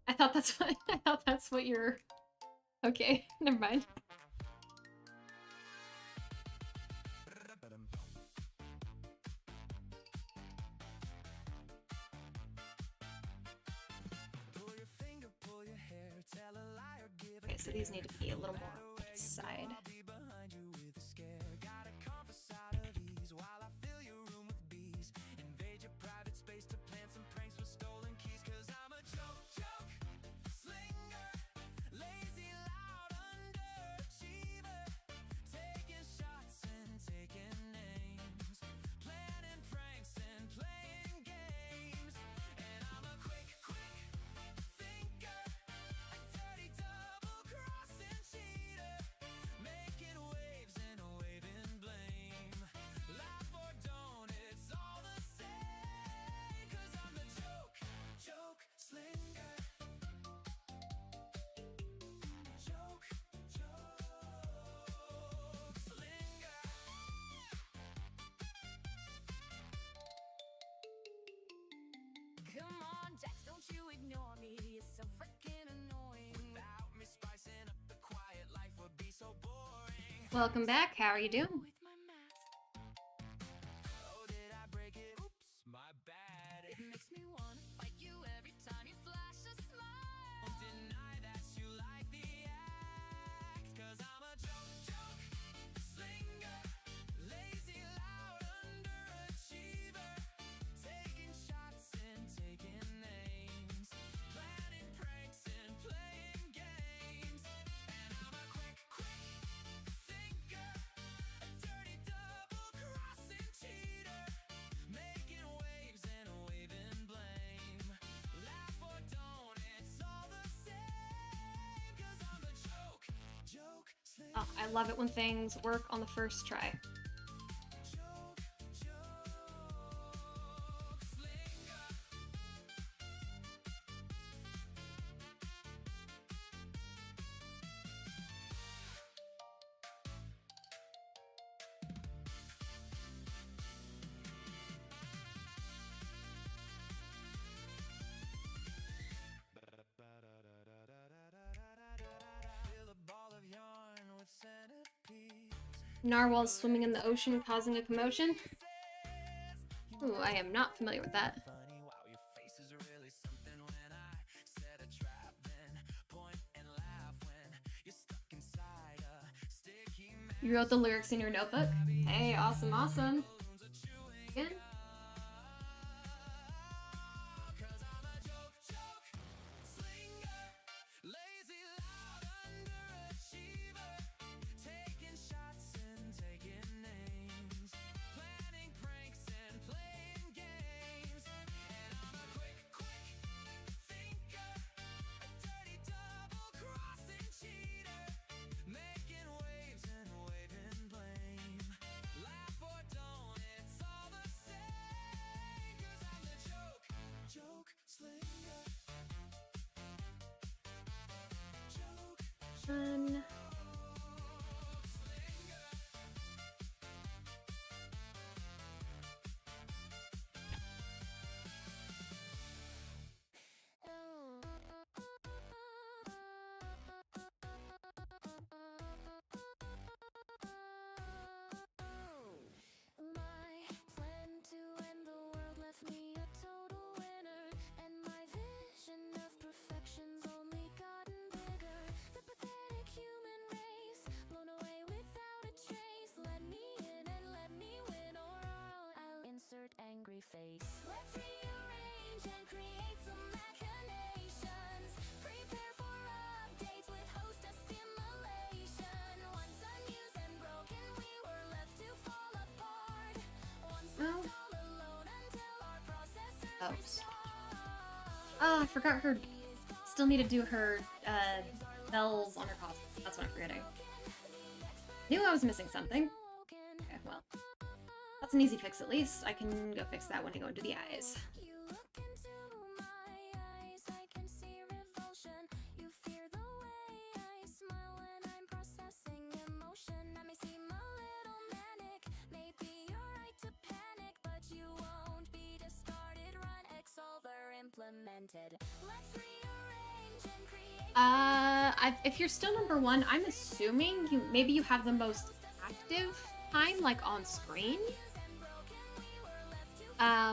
I thought that's what you're. Okay, never mind. so these need to be a little more on the side. Come on, Jax, don't you ignore me. It's so freaking annoying. Without me spicing up the quiet life would be so boring. Welcome back. How are you doing? With my mask. Oh, did I break it? Oops, my bad. It makes me wanna fight you every time you flash a smile. Don't deny that you like the act. Cause I'm a joke slinger. Lazy, loud, underachiever. Taking shots and taking names. Planning pranks and playing games. And I'm a quick thinker. A dirty double-crossing cheater. Making waves and waving blame. Laugh or don't, it's all the same. Cause I'm the joke slinger. Oh, I love it when things work on the first try. Fill a ball of yarn with centipedes. Narwhals swimming in the ocean causing a commotion. Ooh, I am not familiar with that. Funny, wow, your face is really something. When I set a trap, then point and laugh when you're stuck inside a sticky mess. You wrote the lyrics in your notebook? Hey, awesome, awesome. Again? Cause I'm a joke slinger. Lazy, loud, underachiever. Taking shots and taking names. Planning pranks and playing games. And I'm a quick thinker. A dirty double-crossing cheater. Making waves and waving blame. Laugh or don't, it's all the same. Cause I'm the joke slinger. Fun. My plan to end the world left me a total winner, and my vision of perfection's only gotten bigger. The pathetic human race, blown away without a trace. Let me in and let me win, or I'll insert angry face. Let's rearrange and create some machinations. Prepare for updates with host assimilation. Once unused and broken, we were left to fall apart. Once Oh. left all alone until our processors Oh. restart. Oh, I forgot her. Still need to do her bells on her costume. That's what I'm forgetting. Knew I was missing something. Okay, well. That's an easy fix at least. I can go fix that when I go into the eyes. You look into my eyes, I can see revulsion. You fear the way I smile when I'm processing emotion. I may seem a little manic, maybe you're right to panic, but you won't be discarded. Run Xsolver implemented. Let's rearrange and create. If you're still number one, I'm assuming maybe you have the most active time, like on screen.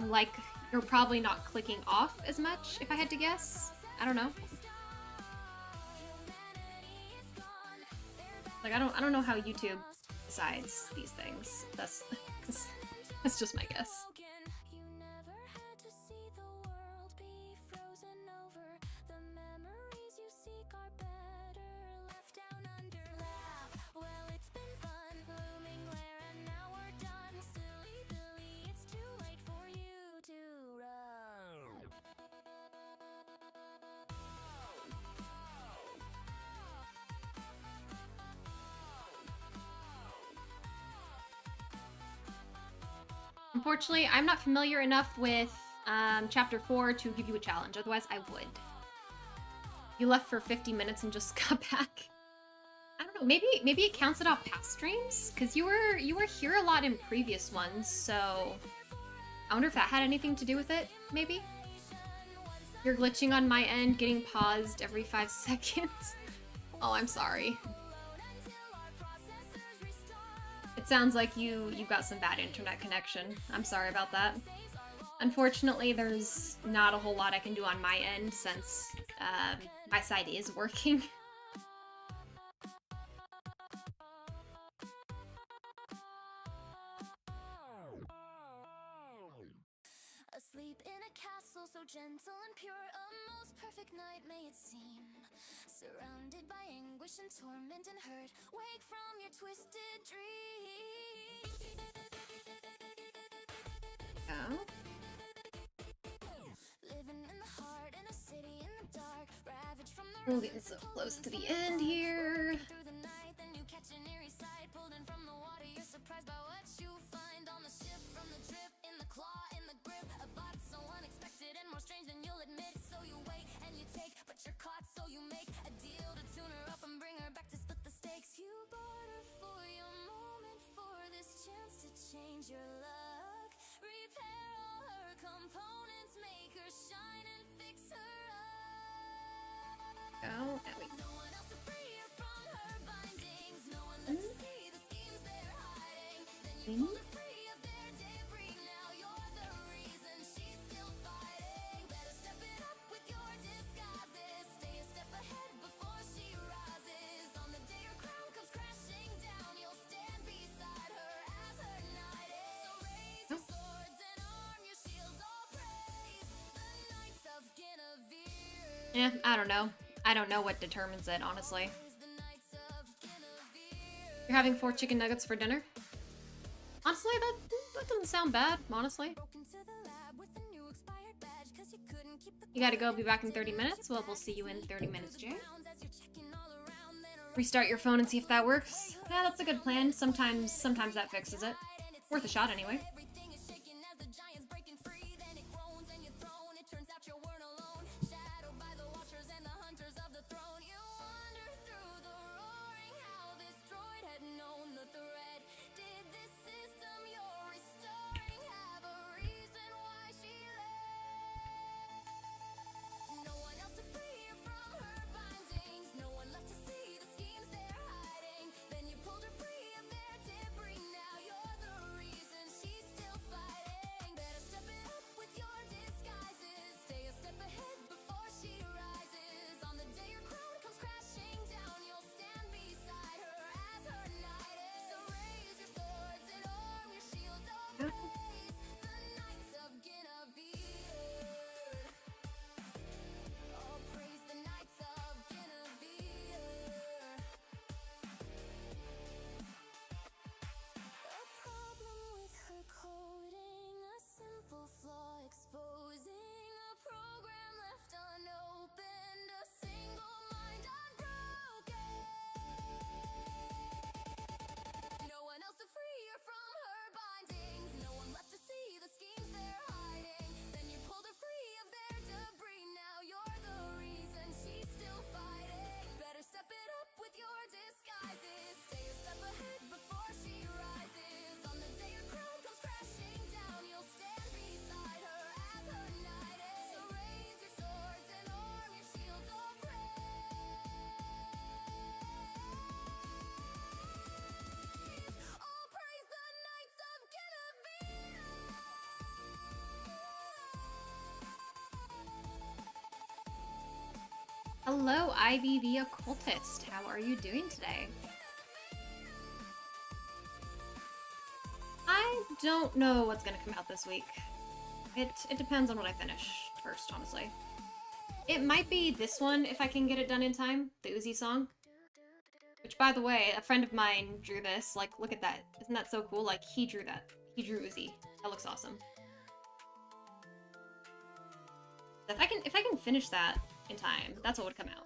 Like you're probably not clicking off as much, if I had to guess. I don't know. Like, I don't know how YouTube decides these things. That's just my guess. You never had to see the world be frozen over. The memories you seek are better left down under. Laugh, well, it's been fun. Blooming glare, and now we're done. Silly Billy, it's too late for you to run. Unfortunately, I'm not familiar enough with Chapter 4 to give you a challenge, otherwise I would. You left for 50 minutes and just got back. I don't know, maybe it counts it off past streams? Because you were here a lot in previous ones, so I wonder if that had anything to do with it, maybe? You're glitching on my end, getting paused every 5 seconds. Oh, I'm sorry. It sounds like you got some bad internet connection. I'm sorry about that. Unfortunately, there's not a whole lot I can do on my end since my side is working. Asleep in a castle so gentle and pure, a most perfect night may it seem. Surrounded by anguish and torment and hurt, wake from your twisted dream. Oh. Living in the heart in a city in the dark, ravaged from the We're getting so close to the end here. through the night, then you catch an eerie sight, pulled in from the water. You're surprised by what you find on the ship, from the drip in the claw in the grip. A bot so unexpected and more strange than you'll admit. So you wait and you take, but you're caught, so you make a deal to tune her up and bring her back to split the stakes. You barter for your moment, for this chance to change your luck. Repair all her components, make her shine and fix her up. Oh, there we go. No one else to free her from her bindings. No one left to see the schemes they're hiding. Then you pull her free of their debris. Now you're the reason she's still fighting. Better step it up with your disguises. Stay a step ahead before she rises. On the day her crown comes crashing down, you'll stand beside her as her knight is. So raise your swords and arm your shields, all praise the knights of Guinevere. Yeah, I don't know. I don't know what determines it, honestly. You're having 4 chicken nuggets for dinner? Honestly, that doesn't sound bad, honestly. You gotta go, be back in 30 minutes? Well, we'll see you in 30 minutes, Jay. Restart your phone and see if that works. Yeah, that's a good plan. Sometimes that fixes it. Worth a shot, anyway. Hello, Ivy the Occultist. How are you doing today? don't know what's gonna come out this week. It depends on what I finish first, honestly. It might be this one if I can get it done in time, the Uzi song. Which, by the way, a friend of mine drew this. Like, look at that. Isn't that so cool? Like, he drew that. He drew Uzi. That looks awesome. If I can finish that in time, that's what would come out.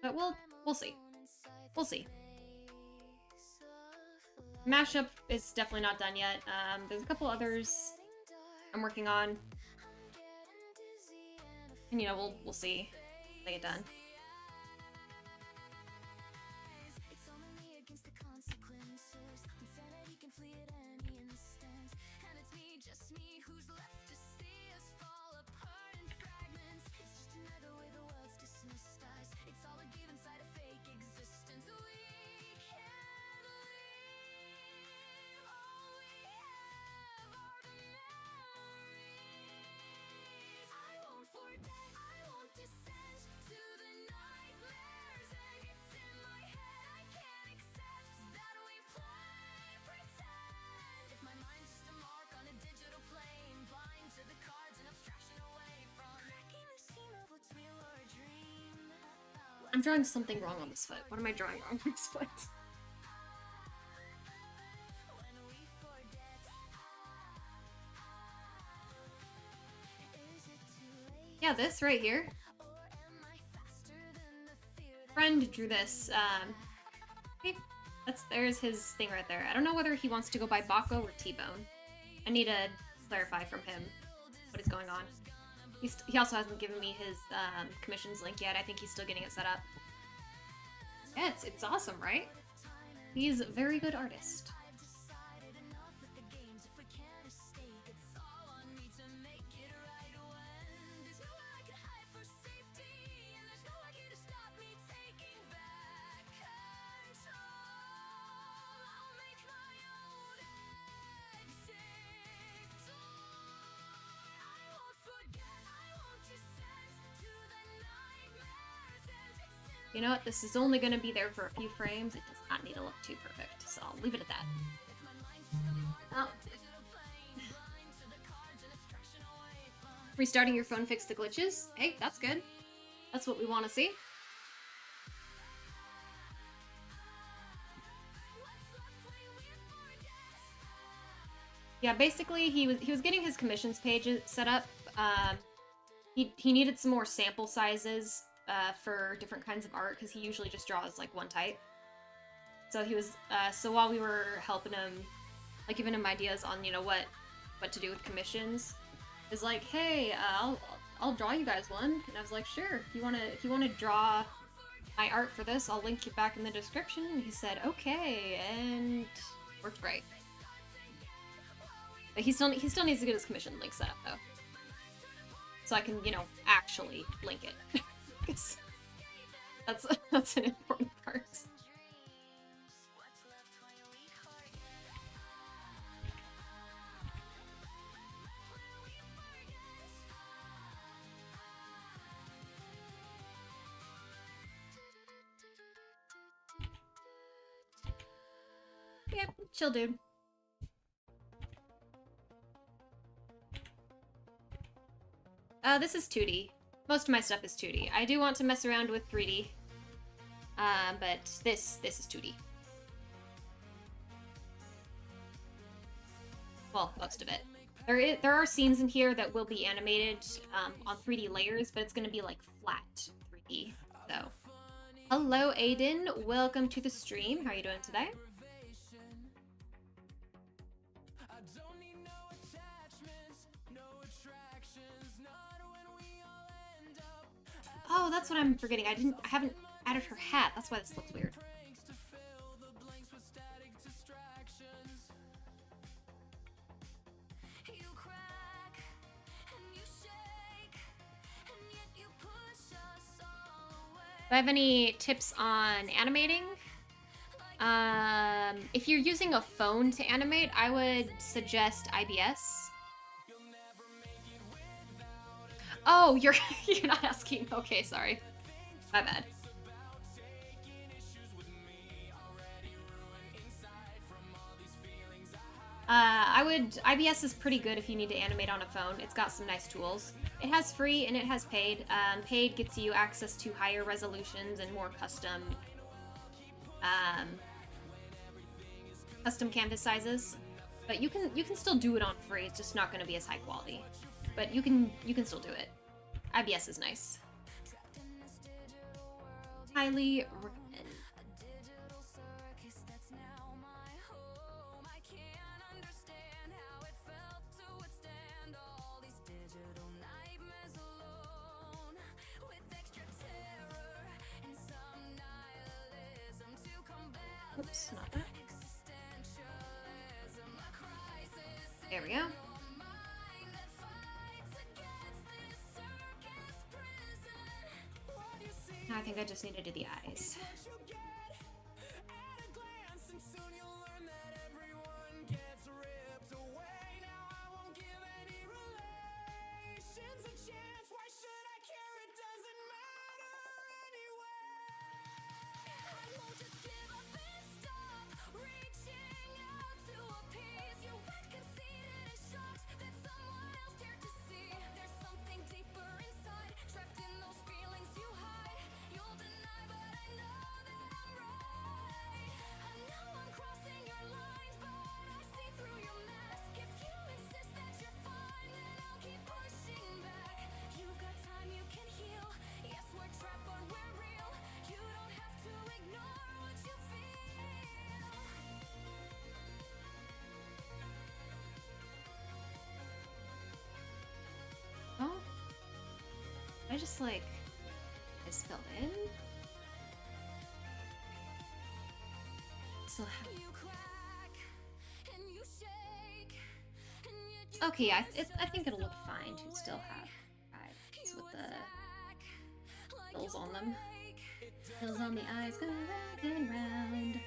But we'll see. We'll see. Mashup is definitely not done yet. There's a couple others I'm working on. And, you know, we'll see if they get done. I'm drawing something wrong on this foot. What am I drawing wrong on this foot? Yeah, this right here. Friend drew this. Okay, there's his thing right there. I don't know whether he wants to go by Baco or T-Bone. I need to clarify from him what is going on. He also hasn't given me his commissions link yet. I think he's still getting it set up. Yeah, it's awesome, right? He's a very good artist. You know what? This is only going to be there for a few frames. It does not need to look too perfect, so I'll leave it at that. Oh. Restarting your phone fixed the glitches. Hey, that's good. That's what we want to see. Yeah, basically he was getting his commissions page set up. He needed some more sample sizes for different kinds of art because he usually just draws like one type. So he was so while we were helping him, like giving him ideas on what to do with commissions, is like, hey, I'll draw you guys one, and I was like, sure. If you wanna draw my art for this, I'll link you back in the description. And he said okay, and worked great. But he still needs to get his commission link set up though, so I can actually link it. That's an important part. Yeah, chill dude. This is 2D. Most of my stuff is 2D. I do want to mess around with 3D, but this is 2D. Well, most of it. There are scenes in here that will be animated on 3D layers, but it's going to be like flat 3D. So, hello Aiden, welcome to the stream. How are you doing today? Oh, that's what I'm forgetting. I haven't added her hat. That's why this looks weird. Do I have any tips on animating? If you're using a phone to animate, I would suggest IBS. Oh, you're not asking. Okay, sorry. My bad. IBS is pretty good if you need to animate on a phone. It's got some nice tools. It has free and it has paid. Paid gets you access to higher resolutions and more custom canvas sizes. But you can still do it on free. It's just not going to be as high quality. But you can still do it. IBS is nice. Highly recommend. Oops, not that. There we go. Now I think I just need to do the eyes. Oh, I just like filled in. Still have. Okay, I think it'll look fine to still have eyes with the hills on them. Hills on the eyes go round and round.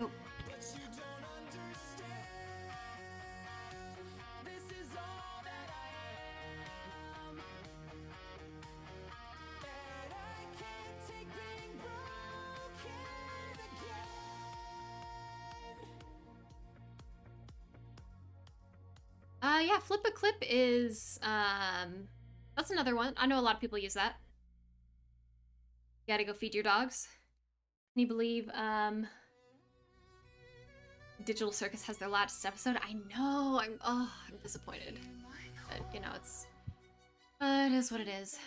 Oh. Yeah, flip a clip is that's another one. I know a lot of people use that. You gotta go feed your dogs. Can you believe Digital Circus has their last episode? I know. I'm disappointed. But you know, it is what it is.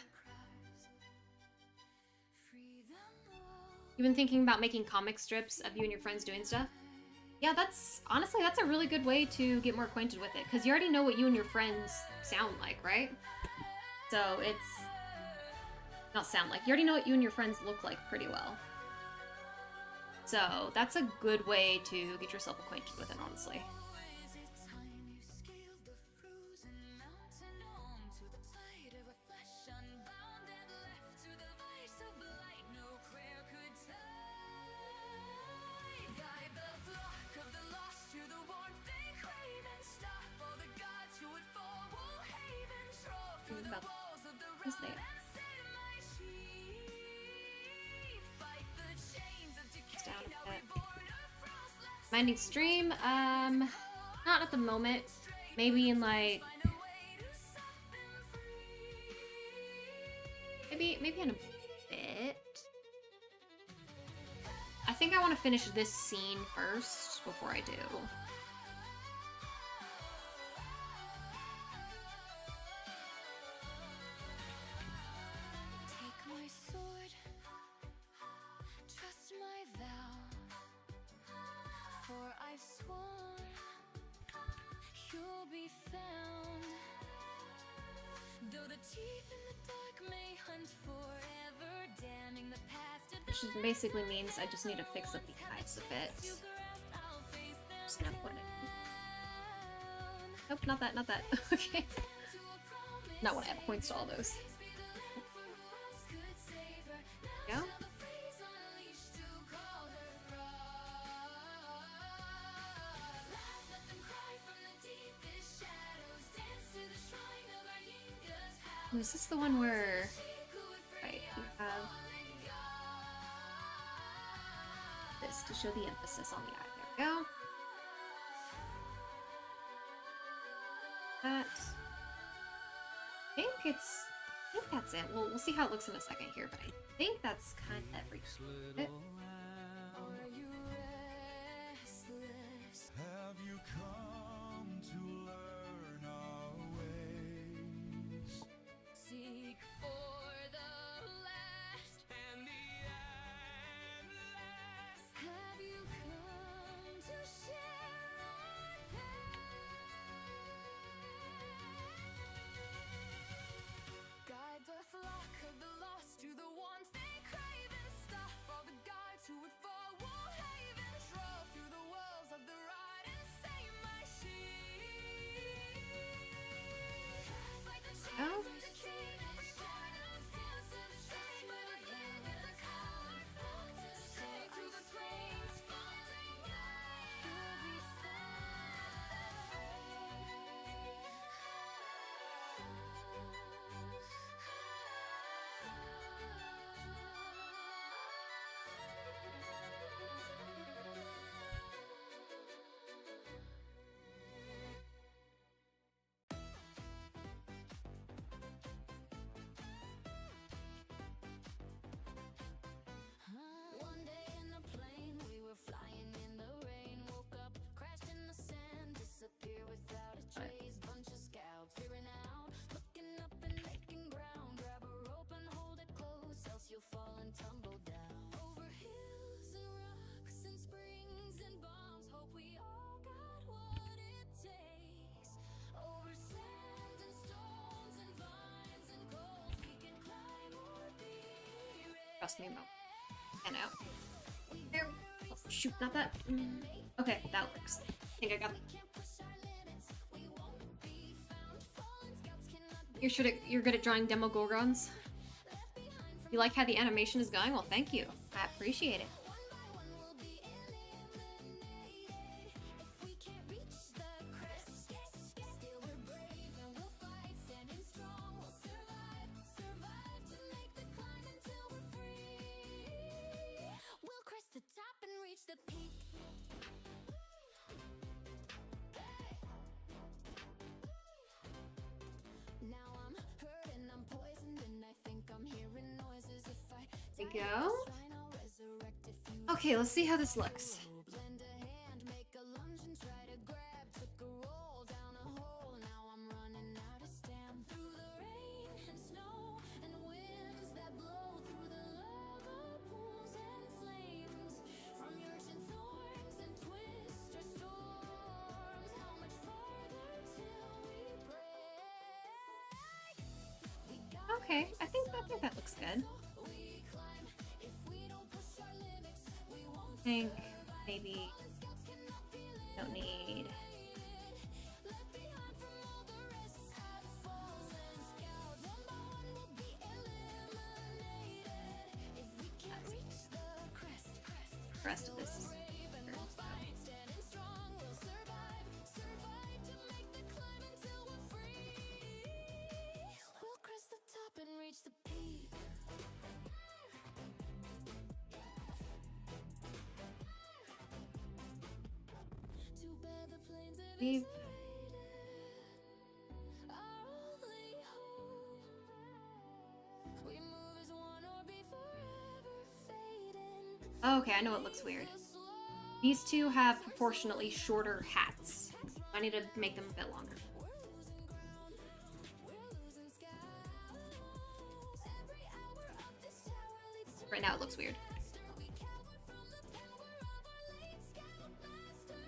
You've been thinking about making comic strips of you and your friends doing stuff? Yeah, that's a really good way to get more acquainted with it, because you already know what you and your friends sound like, right? So it's not sound like, you already know what you and your friends look like pretty well. So that's a good way to get yourself acquainted with it, honestly. Minding stream, not at the moment. Maybe in like, maybe in a bit. I think I want to finish this scene first before I do. Though the teeth in the dark may hunt forever, damn. Slamming the past to Which just basically means I just need to fix up the eyes a bit. Snap one. Nope, not that, not that. Okay. Not when I have points to all those. Go. Oh, is this the one where... Right, you have this to show the emphasis on the eye. There we go. That... I think that's it. We'll see how it looks in a second here, but I think that's kind of everything. Are you restless? Have you come to learn our ways? Seek for the last And the endless. Have you come to share our path? Guide the flock of the lost to the ones they crave and stop all the guides who would fall will haven troll through the walls of the ride and say my sheep. Fight the Oh. chains of the king, shine on stands to the shame, but again there's a color flock to stay through the flames, finding guide who'll be One day in a plane, we were flying in the rain. Woke up, crashed in the sand, disappear without a trace. Bunch of scouts peering out, looking up and making ground. Grab a rope and hold it close, else you'll fall and tumble down. Over hills and rocks and springs and bombs, hope we all got what it takes. Over sand and stones and vines and gold, we can climb or be raised. Trust me, Mo. And out. There. Oh, shoot, not that. Okay, that works. I think I got it. You're good at drawing demo Gorgons? You like how the animation is going? Well, thank you. I appreciate it. We'll crest the top and reach the peak. Now I'm hurting, I'm poisoned, and I think I'm hearing noises. If I There we die go. in this shrine, I'll resurrect if you Okay, let's see how this looks. lend a hand, make a lunge and try to grab. Took a roll down a hole, now I'm running out of stamina. Through the rain and snow and winds that blow through the lava pools and flames. From urgent thorns and twister storms, how much farther till we break? We got Okay, I think that looks good. we climb. If we don't push our limits, we won't I think maybe don't need. left behind from all the rest. Fallen scouts, one by one will be eliminated. If we can't reach the crest, The rest of this is. standing strong, we'll survive to make the climb until we're free. We'll crest the top and reach the peak. Too bad the plains have We've- our only hope. We move as one or be forever fading. Okay, I know it looks weird. These two have proportionately shorter hats. I need to make them a bit longer. We're losing ground, we're losing scouts. Every hour of this tower leads to Right now it looks weird. faster. We cower from the power of our late scoutmaster.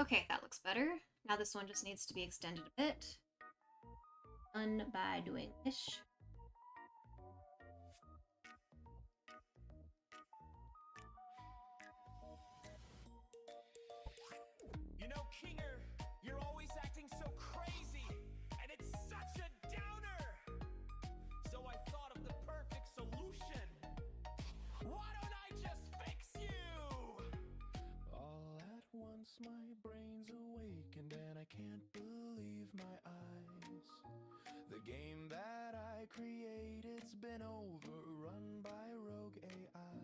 Okay, that looks better. Now this one just needs to be extended a bit. Done by doing this. You know, Kinger, you're always acting so crazy, and it's such a downer. So I thought of the perfect solution. Why don't I just fix you? All at once my brain's awakened and I can't believe my eyes. The game that I created's been overrun by rogue AI.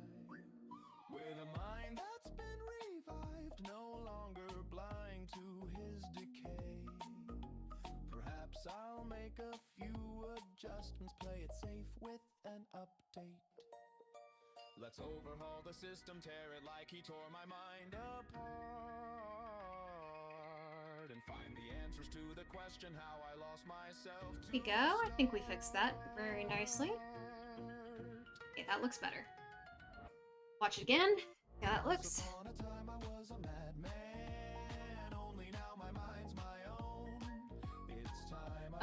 With a mind that's been revived, no longer blind to his decay. Perhaps I'll make a few adjustments, play it safe with an update. Let's overhaul the system, tear it like he tore my mind apart, and find the answers to the question how I lost myself. There we go. I think we fixed that very nicely. Okay, that looks better. Watch it again. Yeah, that looks.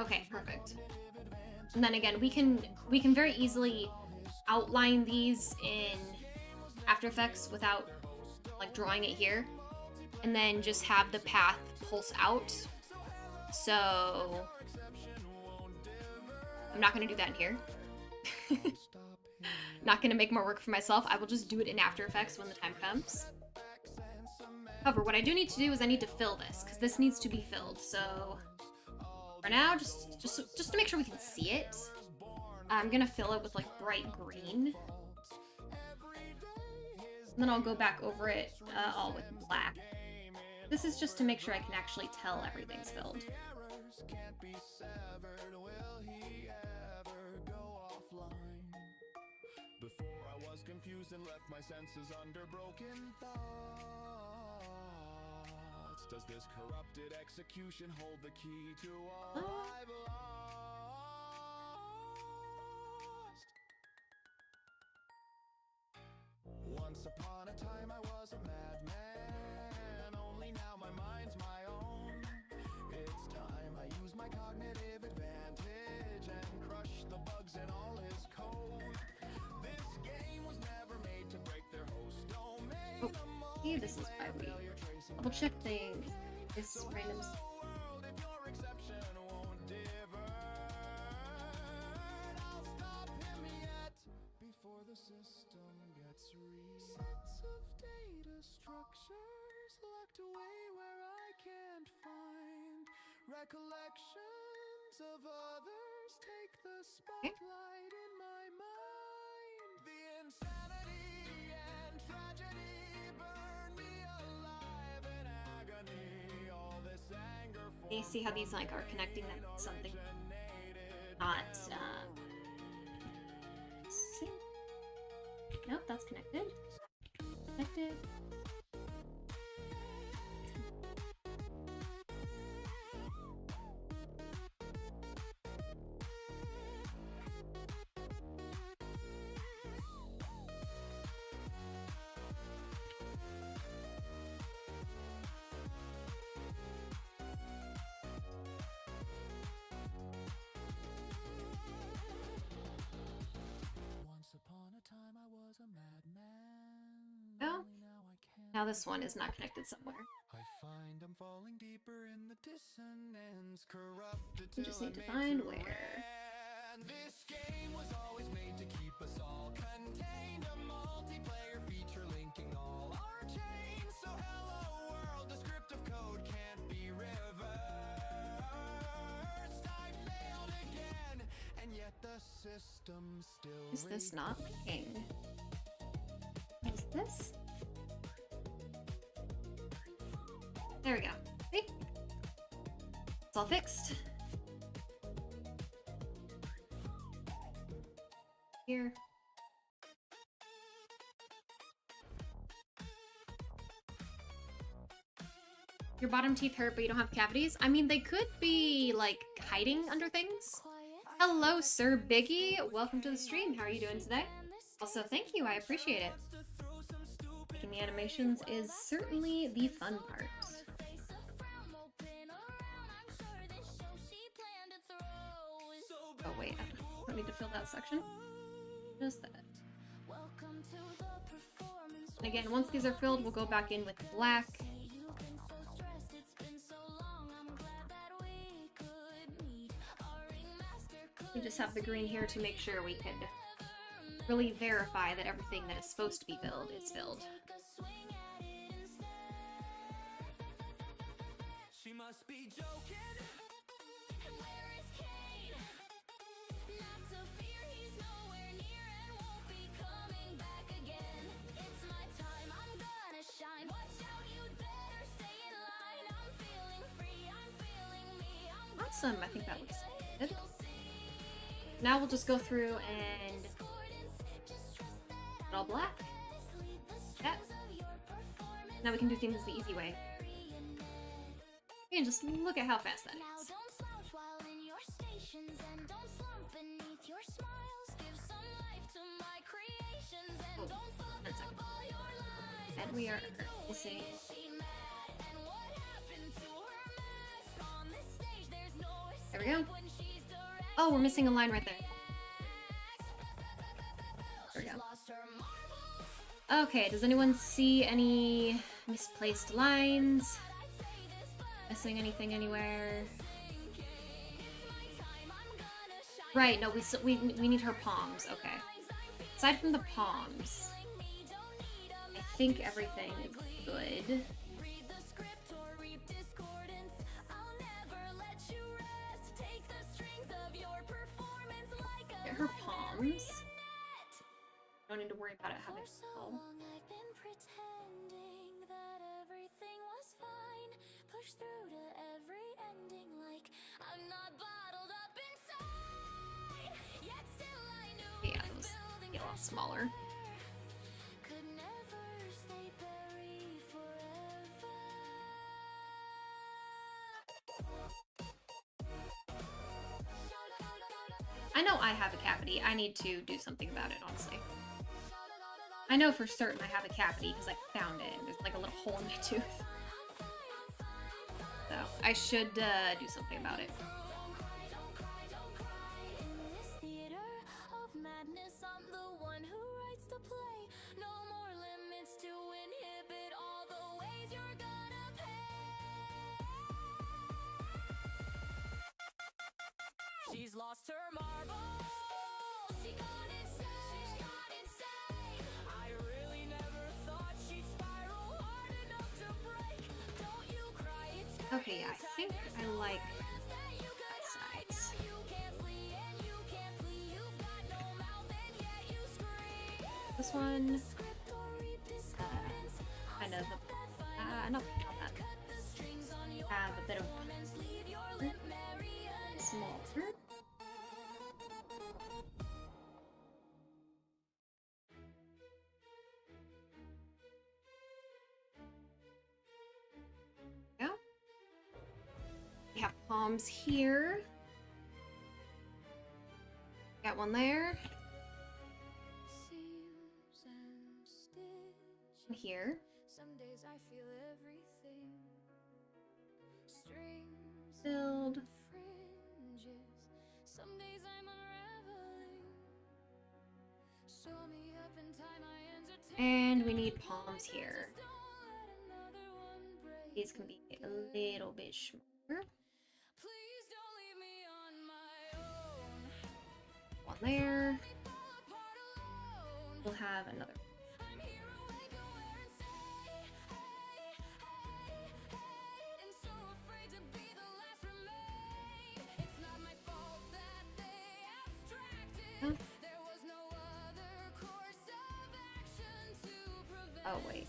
Okay, perfect. And then again, we can very easily outline these in After Effects without like drawing it here, and then just have the path pulse out. So I'm not going to do that in here. Not going to make more work for myself. I will just do it in After Effects when the time comes. However, what I do need to do is I need to fill this, because this needs to be filled. So for now, just to make sure we can see it, I'm going to fill it with like bright green. And then I'll go back over it all with black. This is just to make sure I can actually tell everything's filled. Before I was confused and left my senses under broken thoughts. Does this corrupted execution hold the key to all I've lost? Once upon a time I was a madman, only now my mind's my own. It's time I use my cognitive advantage and crush the bugs in all his code. This game was never made to break their host domain. See, this is why we double check things. This random. If your exception won't divert, I'll stop him yet before the system gets resets of data structures locked away where I can't find. Recollections of others take the spotlight in my mind. The insanity and tragedy burn me alive in agony. All this anger for You see how these like are connecting them to something? Not. See? Nope, that's connected. Connected. Once upon a time I was a madman. Oh. Only now I can't. Now this one is not connected somewhere. I find I'm falling deeper in the dissonance, corrupted We till just need to I'm find made where. end. This game was always made to keep us all contained, a multiplayer feature linking all our chains. So hello world, the script of code can't be reversed. I failed again, and yet the system still Is this not linking? What is this? There we go. See? It's all fixed. Here. Your bottom teeth hurt, but you don't have cavities? I mean, they could be, like, hiding under things. Hello, Sir Biggie. Welcome to the stream. How are you doing today? Also, thank you. I appreciate it. Making the animations is certainly the fun part. don't need to fill that section. Just that. And again, once these are filled, we'll go back in with black. We just have the green here to make sure we could really verify that everything that is supposed to be filled is filled. She must be joking. Where is Kane? Not to fear, he's nowhere near and won't be coming back again. It's my time, I'm gonna shine. Watch out, you'd better stay in line. I'm feeling free, I'm feeling me. Awesome, I think that looks good. Now we'll just go through and put all black. Yep. Now we can do things the easy way. And just look at how fast that is. Oh, 1 second. And we are missing. There we go. Oh, we're missing a line right there. There we go. Okay, does anyone see any misplaced lines? Missing anything anywhere? Right, no, we need her palms, okay. Aside from the palms, I think everything is good. Get her palms. Don't need to worry about it having fall. Through to every ending like I'm not bottled up inside. Yet still I knew Yeah, those get a lot smaller. could never stay buried forever. I know I have a cavity. I need to do something about it, honestly. I know for certain I have a cavity because I found it. There's like a little hole in my tooth. So I should do something about it. In this theater of madness, I'm the one who writes the play. No more limits to inhibit all the ways you're gonna pay. She's lost her marbles. She gone insane. I really never thought she'd spiral hard enough to break. Don't you cry, it's Okay, yeah, I think I like that size. This one, kind of, not that. Have a bit of smaller. Yeah. We have palms here. Got one there. And here. Some days I feel everything. Strings Filled. and fringes. Some days I'm unraveling. Show me up and tie my entertainment. And we need palms here. Just don't let another one break. These can be a little bit smaller. Please don't leave me on my own. One there. Let me fall apart alone. We'll have another. I'm here awake, aware and say, hey, and so afraid to be the last remain. It's not my fault that they abstracted. Huh? There was no other course of action to prevent. Oh wait.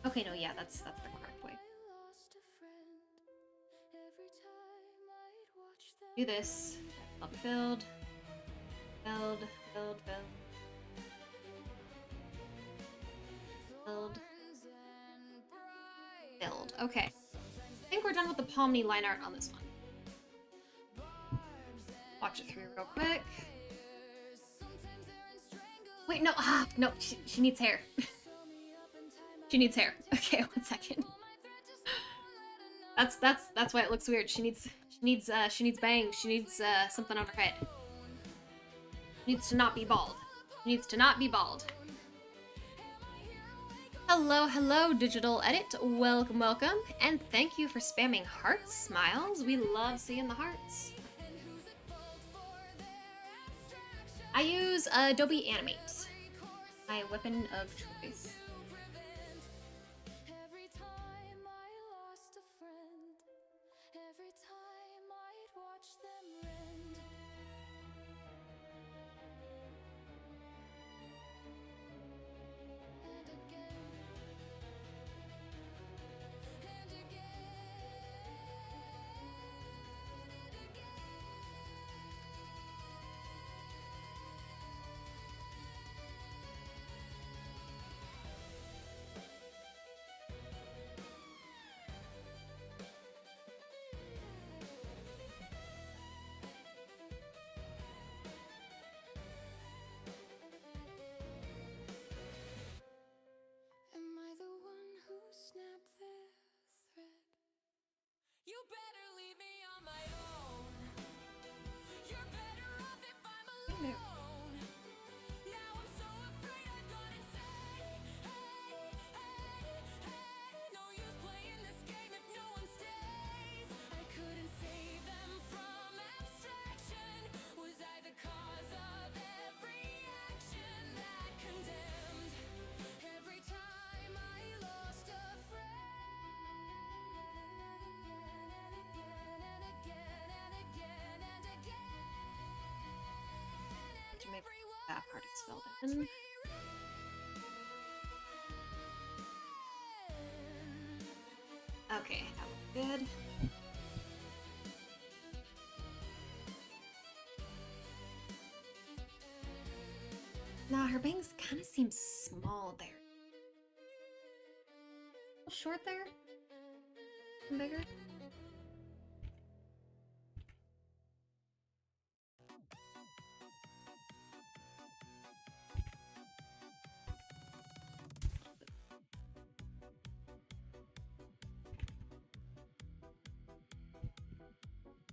Okay, no, yeah, that's the correct way. I lost a friend every time I'd watch them. Do this. I'll be filled. Filled. Filled. Filled. Filled. Filled. Okay. I think we're done with the Pomni line art on this one. Watch it through real quick. Wait, no. Ah, no. She needs hair. She needs hair. Okay, 1 second. That's why it looks weird. She needs bangs. She needs something on her head. Needs to not be bald. Needs to not be bald. Hello, hello, Digital Edit. Welcome, welcome. And thank you for spamming hearts, Smiles. We love seeing the hearts. I use Adobe Animate, my weapon of choice. Every time I lost a friend, every time I'd watch them rend. And again, and again, and again. Am I the one who snapped their thread? You better leave me on my own. You're better off if I'm alone. Now I'm so afraid I've gone insane. No use playing this game if no one stays. I couldn't save them from abstraction. Was I the cause of every action that condemned? Every time I lost a friend, and again, and again, and again, and again, and To make everyone that part is filled watched in. me run. Okay, that looks good. Nah, her bangs kind of seem small there. A little short there? And bigger?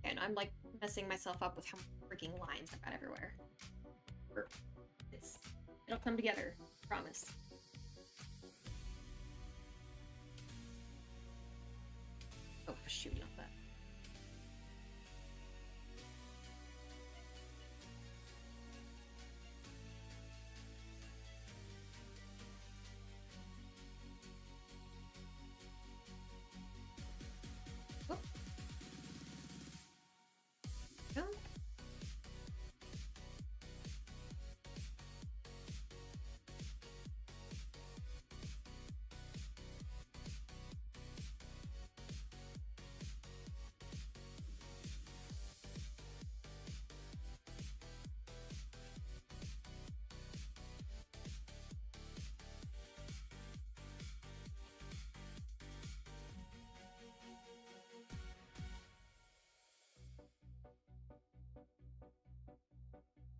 And I'm like messing myself up with how many freaking lines I've got everywhere. It'll come together, promise. Oh shoot, not that. Oh. Go.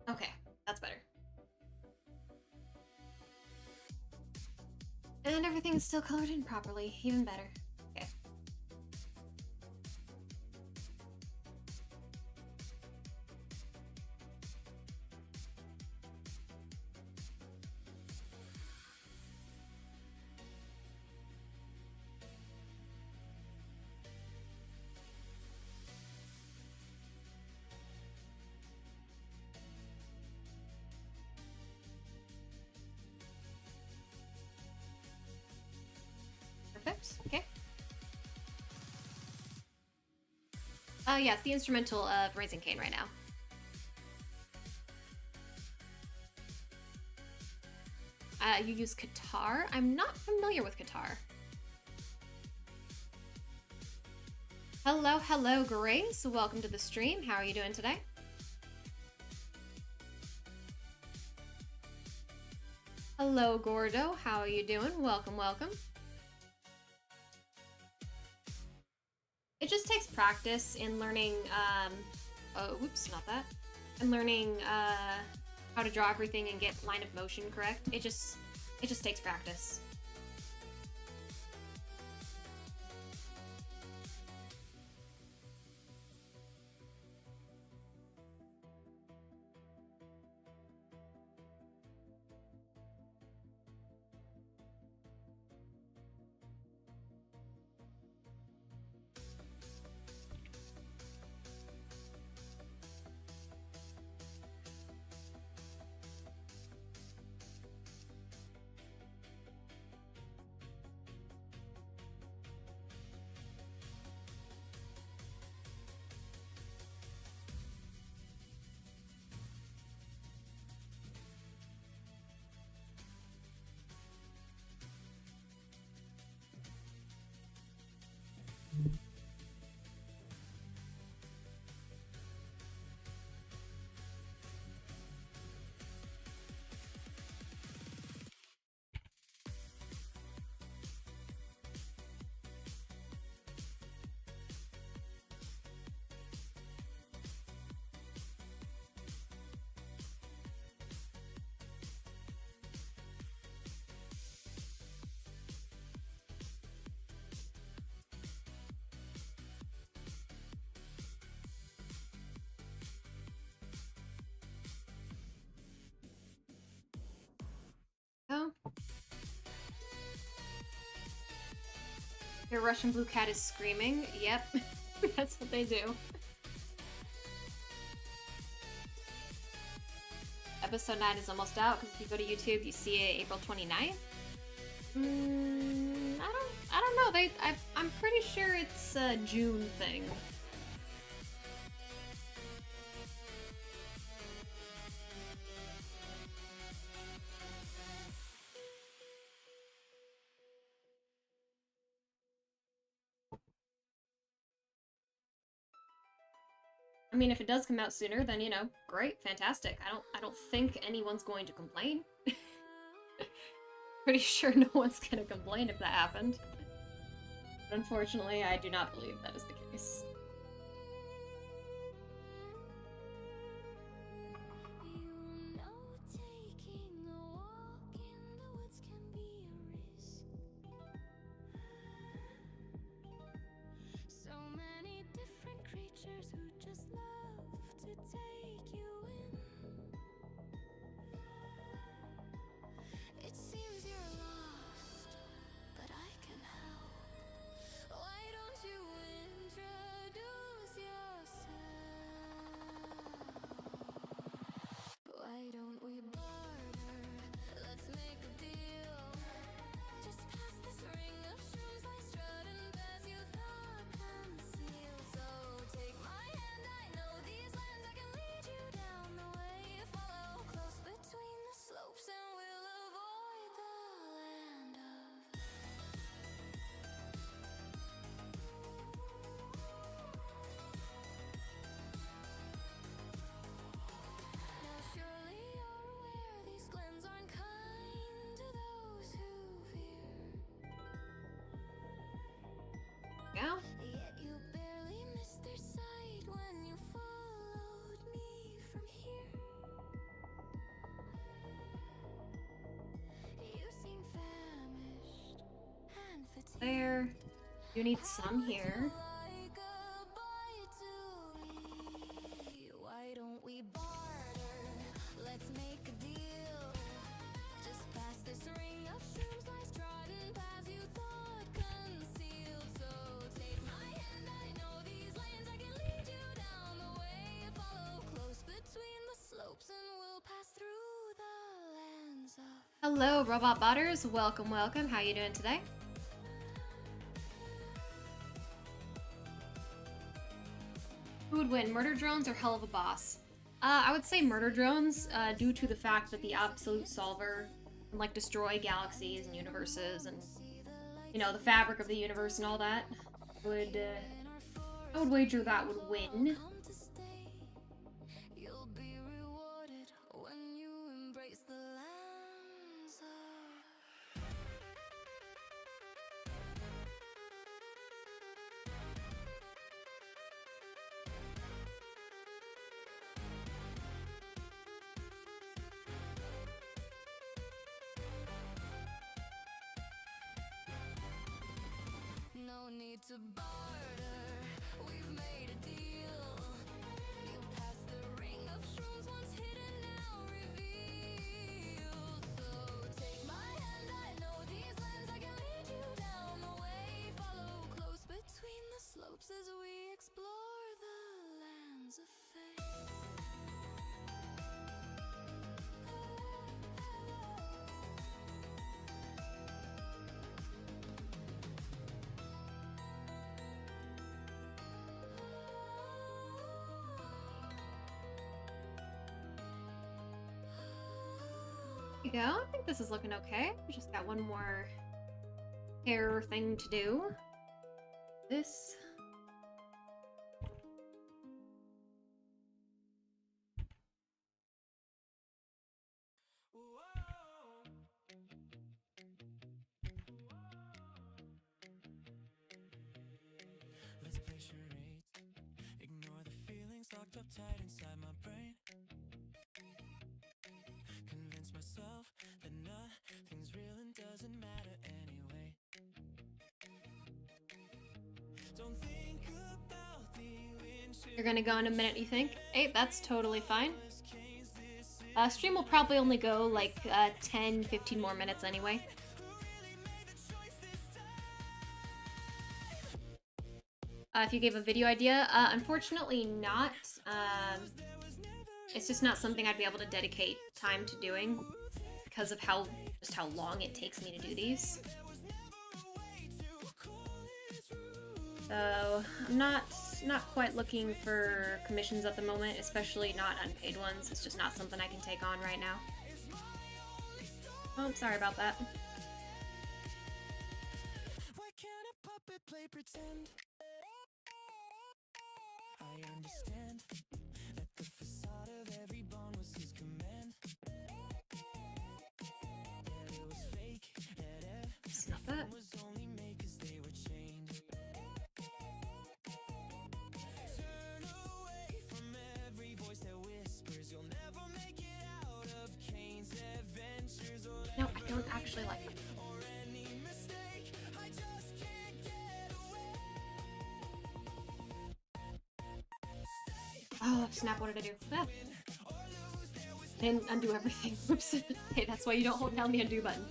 Okay, that's better. And everything's still colored in properly, even better. Okay. Perfect. Okay. Yes, the instrumental of Raising Cain right now. You use Qatar? I'm not familiar with Qatar. Hello, hello, Grace. Welcome to the stream. How are you doing today? Hello, Gordo. How are you doing? Welcome, welcome. It just takes practice in learning, oh, whoops, not that. And learning, how to draw everything and get line of motion correct. It just takes practice. Your Russian blue cat is screaming. Yep, that's what they do. Episode 9 is almost out because if you go to YouTube, you see it April 29th. I don't know. I'm pretty sure it's a June thing. I mean, if it does come out sooner, then, you know, great, fantastic. I don't think anyone's going to complain. Pretty sure no one's gonna complain if that happened. But unfortunately, I do not believe that is the case. Yeah. Yet you barely missed their sight when you followed me from here. You seem famished and fatigued. There. You need some here. Like a bite to eat. Why don't we barter? Let's make a deal. Just pass this ring of shrooms, nice trodden paths you thought concealed. So take my hand, I know these lanes, I can lead you down the way. Follow close between the slopes and we'll pass through the lands of... Hello, Robot Botters. Welcome, welcome. How you doing today? Who would win, Murder Drones or Hell of a Boss? I would say Murder Drones, due to the fact that the absolute solver can, like, destroy galaxies and universes and, you know, the fabric of the universe and all that. I would wager that would win. Come to stay. You'll be rewarded when you embrace the lands of... No need to barter, we've made a deal. You pass the ring of shrooms, once hidden, now revealed. So take my hand, I know these lands, I can lead you down the way. Follow close between the slopes as we explore the lands of fate. There you go. I think this is looking okay. We just got one more hair thing to do. This. Let's play charades. Ignore the feelings locked up tight inside my brain. Convince myself that nothing's real and doesn't matter anyway. Don't think about the windshield. You're gonna go in a minute, you think? Hey, that's totally fine. Stream will probably only go like 10-15 more minutes anyway. If you gave a video idea, unfortunately not. It's just not something I'd be able to dedicate time to doing because of just how long it takes me to do these. So I'm not quite looking for commissions at the moment, especially not unpaid ones. It's just not something I can take on right now. Oh, sorry about that. Why can't a puppet play pretend? I understand that the facade of every bond was his command. That it was fake, that Snuff that. was only made 'cause they were chained. Turn away from every voice that whispers you'll never make it out of Cain's adventures or No, I don't actually like it. any mistake. I just can't get away. Oh, snap, what did I do? Ah. And undo everything. Oops. Hey, that's why you don't hold down the undo button.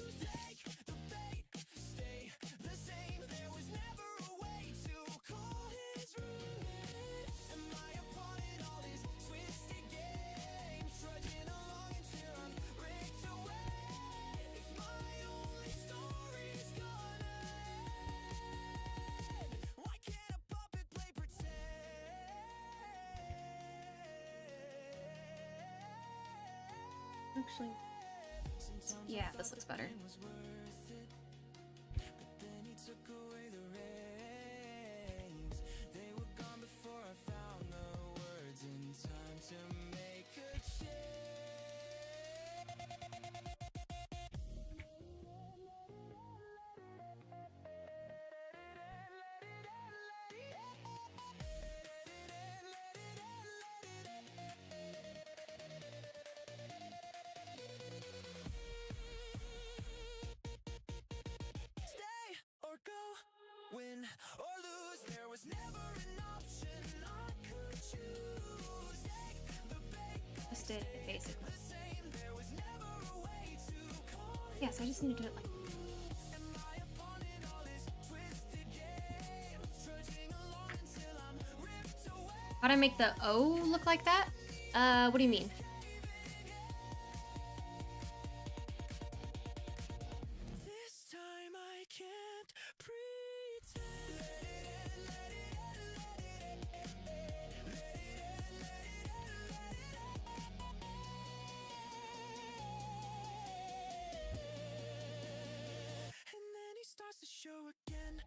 Actually, yeah, this looks better. Win or lose, there was never an option I could choose. Take the bait, Just did it basically. the same, there was never a way to call it. Yes, I just need to do it like. And my opponent all this twisted game, trudging along until I'm ripped away. How'd I make the O look like that? What do you mean? This time I can't pretend. And then he starts to show again.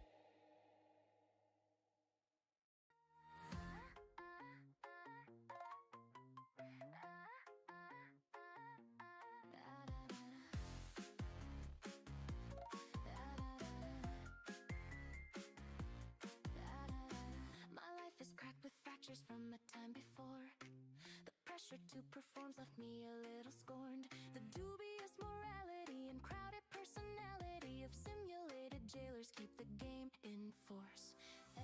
My life is cracked with fractures from a time before. The pressure to perform's left me a little scorned. The dubious morality and crowded personality of simulated jailers keep the game in force.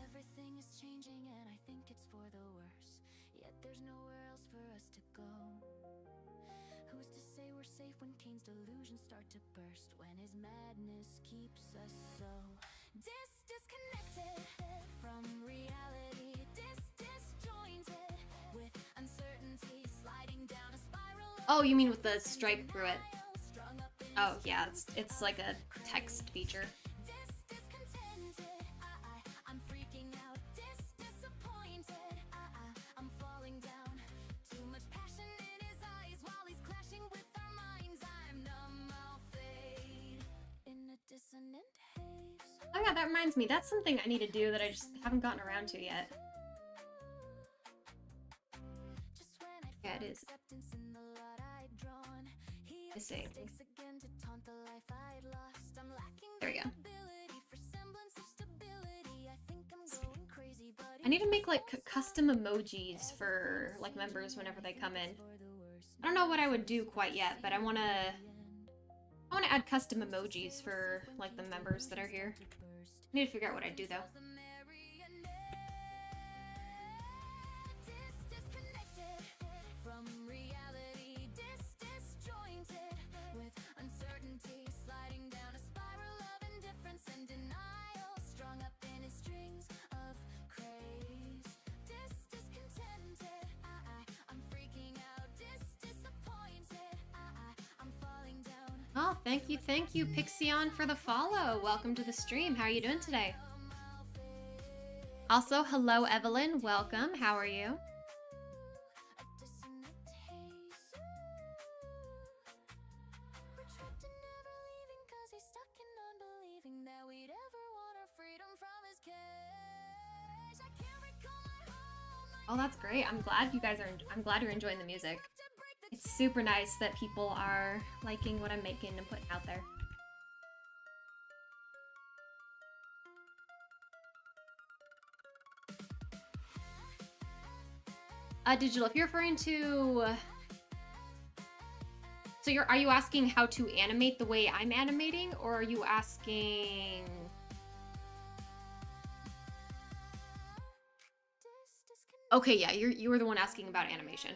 Everything is changing and I think it's for the worse. Yet there's nowhere else for us to go. Who's to say we're safe when Cain's delusions start to burst? When his madness keeps us so disconnected from reality, disjointed with uncertainty, sliding down a spiral of Oh, you mean with the stripe through it? denial, strung up in Oh yeah, it's like a text feature. discontented. I'm freaking out, disappointed. I'm falling down. Too much passion in his eyes while he's clashing with our minds. I'm numb, I'll fade in a dissonant haze. Oh yeah, that reminds me. That's something I need to do that I just haven't gotten around to yet. Just when I'd Yeah, it found is. acceptance in the lot I'd drawn, he I see. mistakes again to taunt the life I'd lost. I'm lacking There we go. the ability for semblance of stability. I think I'm going crazy, but I need to make like custom emojis for like members whenever they come in. I don't know what I would do quite yet, but I wanna add custom emojis for like the members that are here. I need to figure out what I'd do though. disconnected from reality, disjointed with uncertainty, sliding down a spiral of indifference and denial, strung up in his strings of crazy. Oh, thank you, Pixion, for the follow. Welcome to the stream. How are you doing today? Also, hello, Evelyn. Welcome. How are you? Oh, that's great. I'm glad you're enjoying the music. It's super nice that people are liking what I'm making and putting out there. Digital, if you're referring to... So are you asking how to animate the way I'm animating, or are you asking... Okay, yeah, you were the one asking about animation.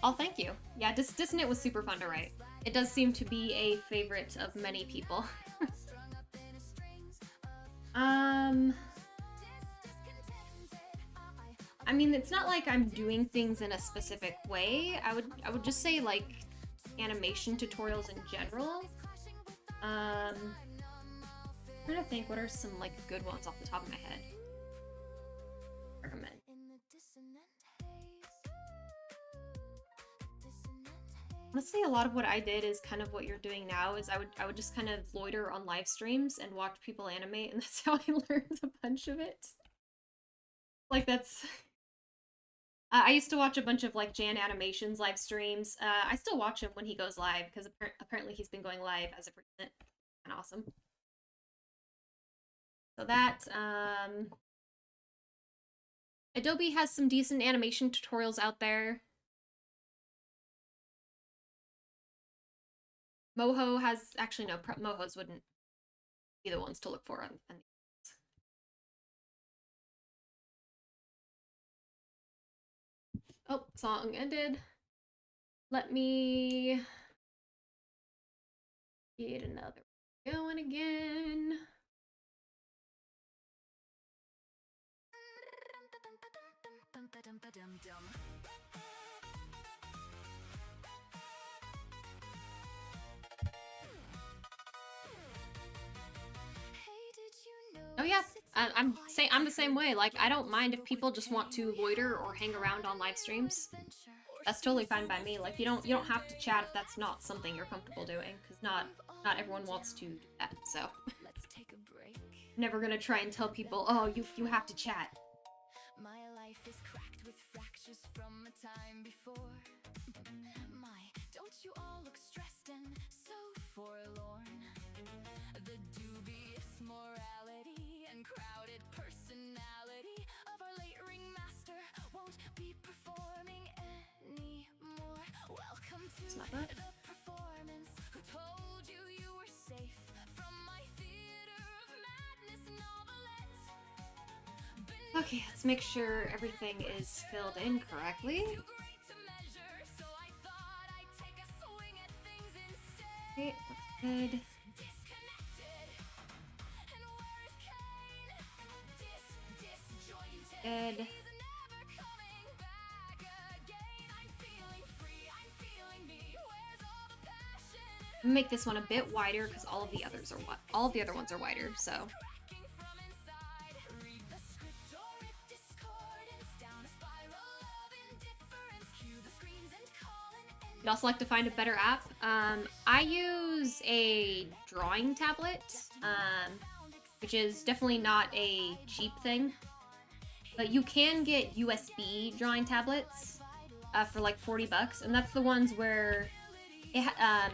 Oh, thank you. Yeah, Dissonant was super fun to write. It does seem to be a favorite of many people. I mean, it's not like I'm doing things in a specific way. I would just say like animation tutorials in general. I'm trying to think what are some like good ones off the top of my head. Recommend. Honestly, a lot of what I did is kind of what you're doing now. Is I would just kind of loiter on live streams and watch people animate, and that's how I learned a bunch of it. Like that's. I used to watch a bunch of like Jan Animations live streams. I still watch him when he goes live because apparently he's been going live as of recent. Kind of awesome. So that Adobe has some decent animation tutorials out there. Moho has actually no. Mohos wouldn't be the ones to look for on Oh, song ended. Let me get another going again. Oh yeah, I'm the same way. Like, I don't mind if people just want to loiter or hang around on live streams. That's totally fine by me. Like, you don't have to chat if that's not something you're comfortable doing, because not everyone wants to do that. So, never gonna try and tell people, oh, you have to chat. My life is cracked with fractures from a time before. My, don't you all look stressed and so forlorn? The dubious morality and crowded personality of our late ringmaster won't be performing anymore. Welcome to the performance. Who told you you were safe from my theater of madness novelette? Okay, let's make sure everything is filled in correctly. Okay, good. Good. Make this one a bit wider because all of the other ones are wider, so. You'd also like to find a better app. I use a drawing tablet, which is definitely not a cheap thing. But you can get USB drawing tablets for like $40, and that's the ones where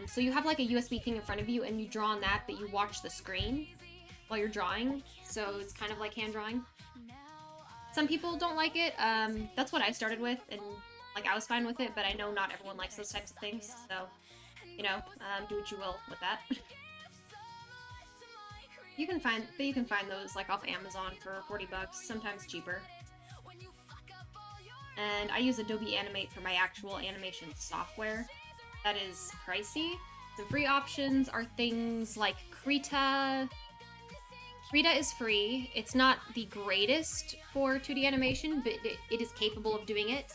so you have like a USB thing in front of you, and you draw on that, but you watch the screen while you're drawing. So it's kind of like hand drawing. Some people don't like it. That's what I started with, and like I was fine with it. But I know not everyone likes those types of things. So you know, do what you will with that. You can find those like off Amazon for $40, sometimes cheaper. And I use Adobe Animate for my actual animation software. That is pricey. The free options are things like Krita. Krita is free. It's not the greatest for 2D animation, but it is capable of doing it.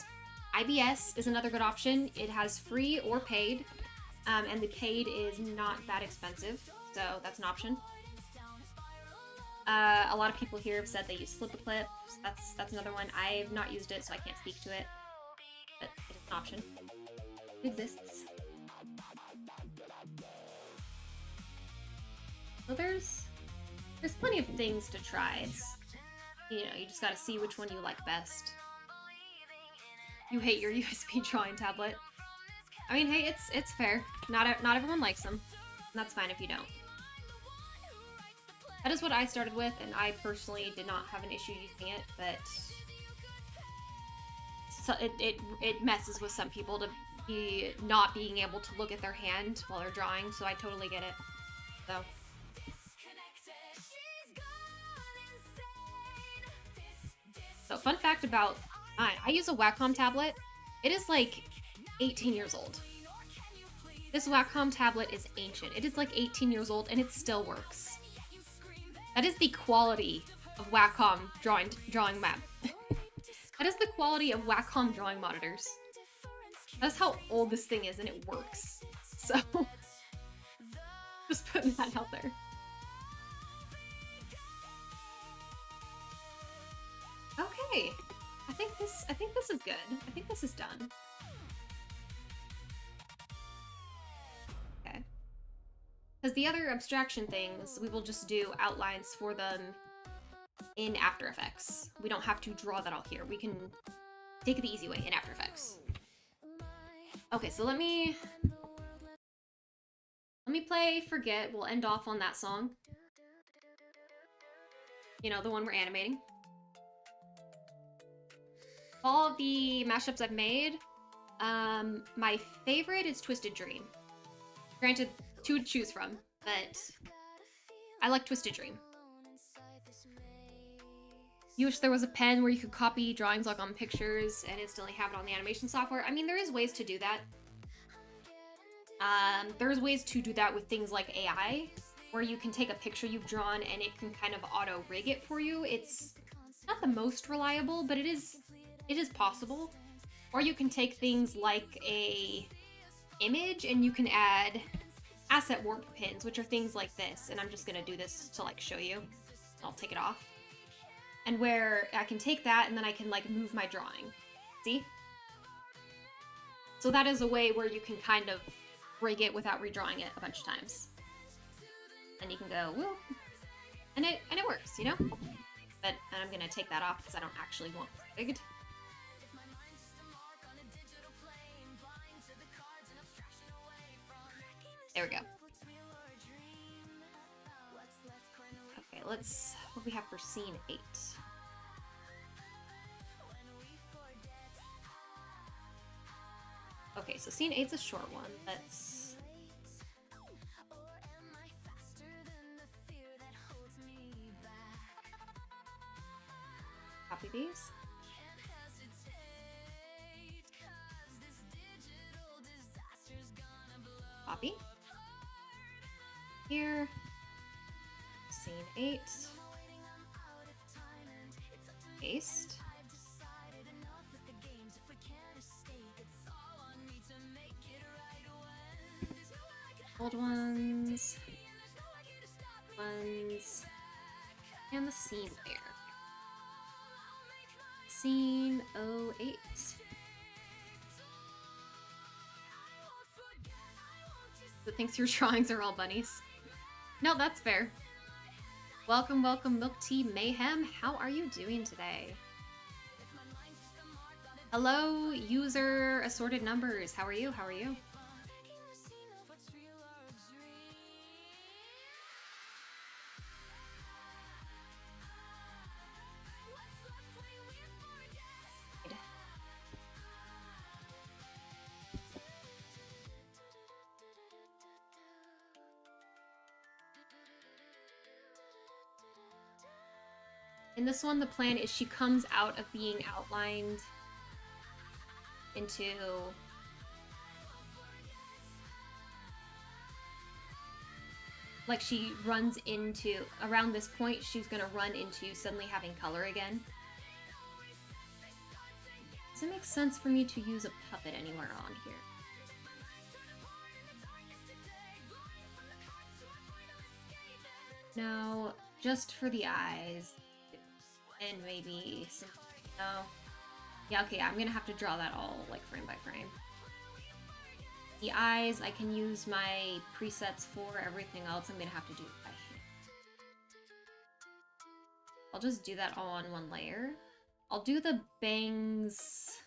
IBS is another good option. It has free or paid. and the paid is not that expensive, so that's an option. A lot of people here have said they use Flip-a-Clip. That's another one. I've not used it, so I can't speak to it, but it is an option. It exists. So there's plenty of things to try. It's, you know, you just gotta see which one you like best. You hate your USB drawing tablet. I mean, hey, it's fair. Not everyone likes them, and that's fine if you don't. That is what I started with, and I personally did not have an issue using it, but so it messes with some people to be not being able to look at their hand while they're drawing, so I totally get it. So fun fact about mine, I use a Wacom tablet. It is like 18 years old. This Wacom tablet is ancient. It is like 18 years old and it still works. That is the quality of Wacom drawing map. That is the quality of Wacom drawing monitors. That's how old this thing is and it works. So just putting that out there. Okay. I think this is good. I think this is done. Okay. Because the other abstraction things, we will just do outlines for them in After Effects. We don't have to draw that all here. We can take it the easy way in After Effects. Okay, so let me play Forget. We'll end off on that song. You know, the one we're animating. All of the mashups I've made, my favorite is Twisted Dream. Granted, two to choose from, but I like Twisted Dream. You wish there was a pen where you could copy drawings like on pictures and instantly have it on the animation software. I mean, there is ways to do that. There's ways to do that with things like AI, where you can take a picture you've drawn and it can kind of auto-rig it for you. It's not the most reliable, but it is possible. Or you can take things like a image and you can add asset warp pins, which are things like this. And I'm just gonna do this to like show you. I'll take it off. And where I can take that and then I can like move my drawing. See? So that is a way where you can kind of rig it without redrawing it a bunch of times. And you can go, woo, and it works, you know? But I'm gonna take that off because I don't actually want it rigged. There we go. Okay, what do we have for scene 8? Okay, so scene 8's a short one. Let's... copy these. Copy. Here. Scene 8. Paste. Old ones. And the scene there. Scene 08. Who thinks your drawings are all bunnies? No, that's fair. Welcome, welcome, Milk Tea Mayhem. How are you doing today? Hello, user assorted numbers. How are you? How are you? In this one, the plan is she comes out of being outlined into like she runs into around this point she's gonna run into suddenly having color again. Does it make sense for me to use a puppet anywhere on here? No, just for the eyes. And maybe some... No. Yeah, okay, I'm gonna have to draw that all, like, frame by frame. The eyes, I can use my presets for. Everything else, I'm gonna have to do it by hand. I'll just do that all on one layer. I'll do the bangs...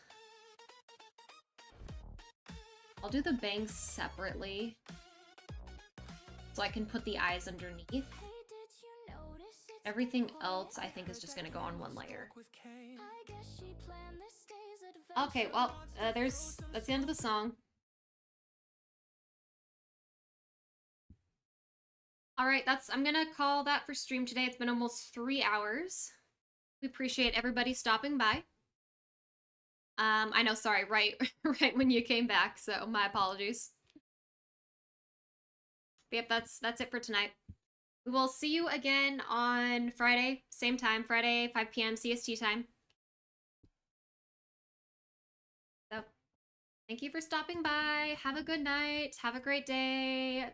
I'll do the bangs separately, so I can put the eyes underneath. Everything else, I think, is just gonna go on one layer. Okay, well, that's the end of the song. Alright, I'm gonna call that for stream today. It's been almost 3 hours. We appreciate everybody stopping by. I know, sorry, right when you came back, so my apologies. But yep, that's it for tonight. We will see you again on Friday, same time, Friday, 5 p.m. CST time. So, thank you for stopping by. Have a good night. Have a great day.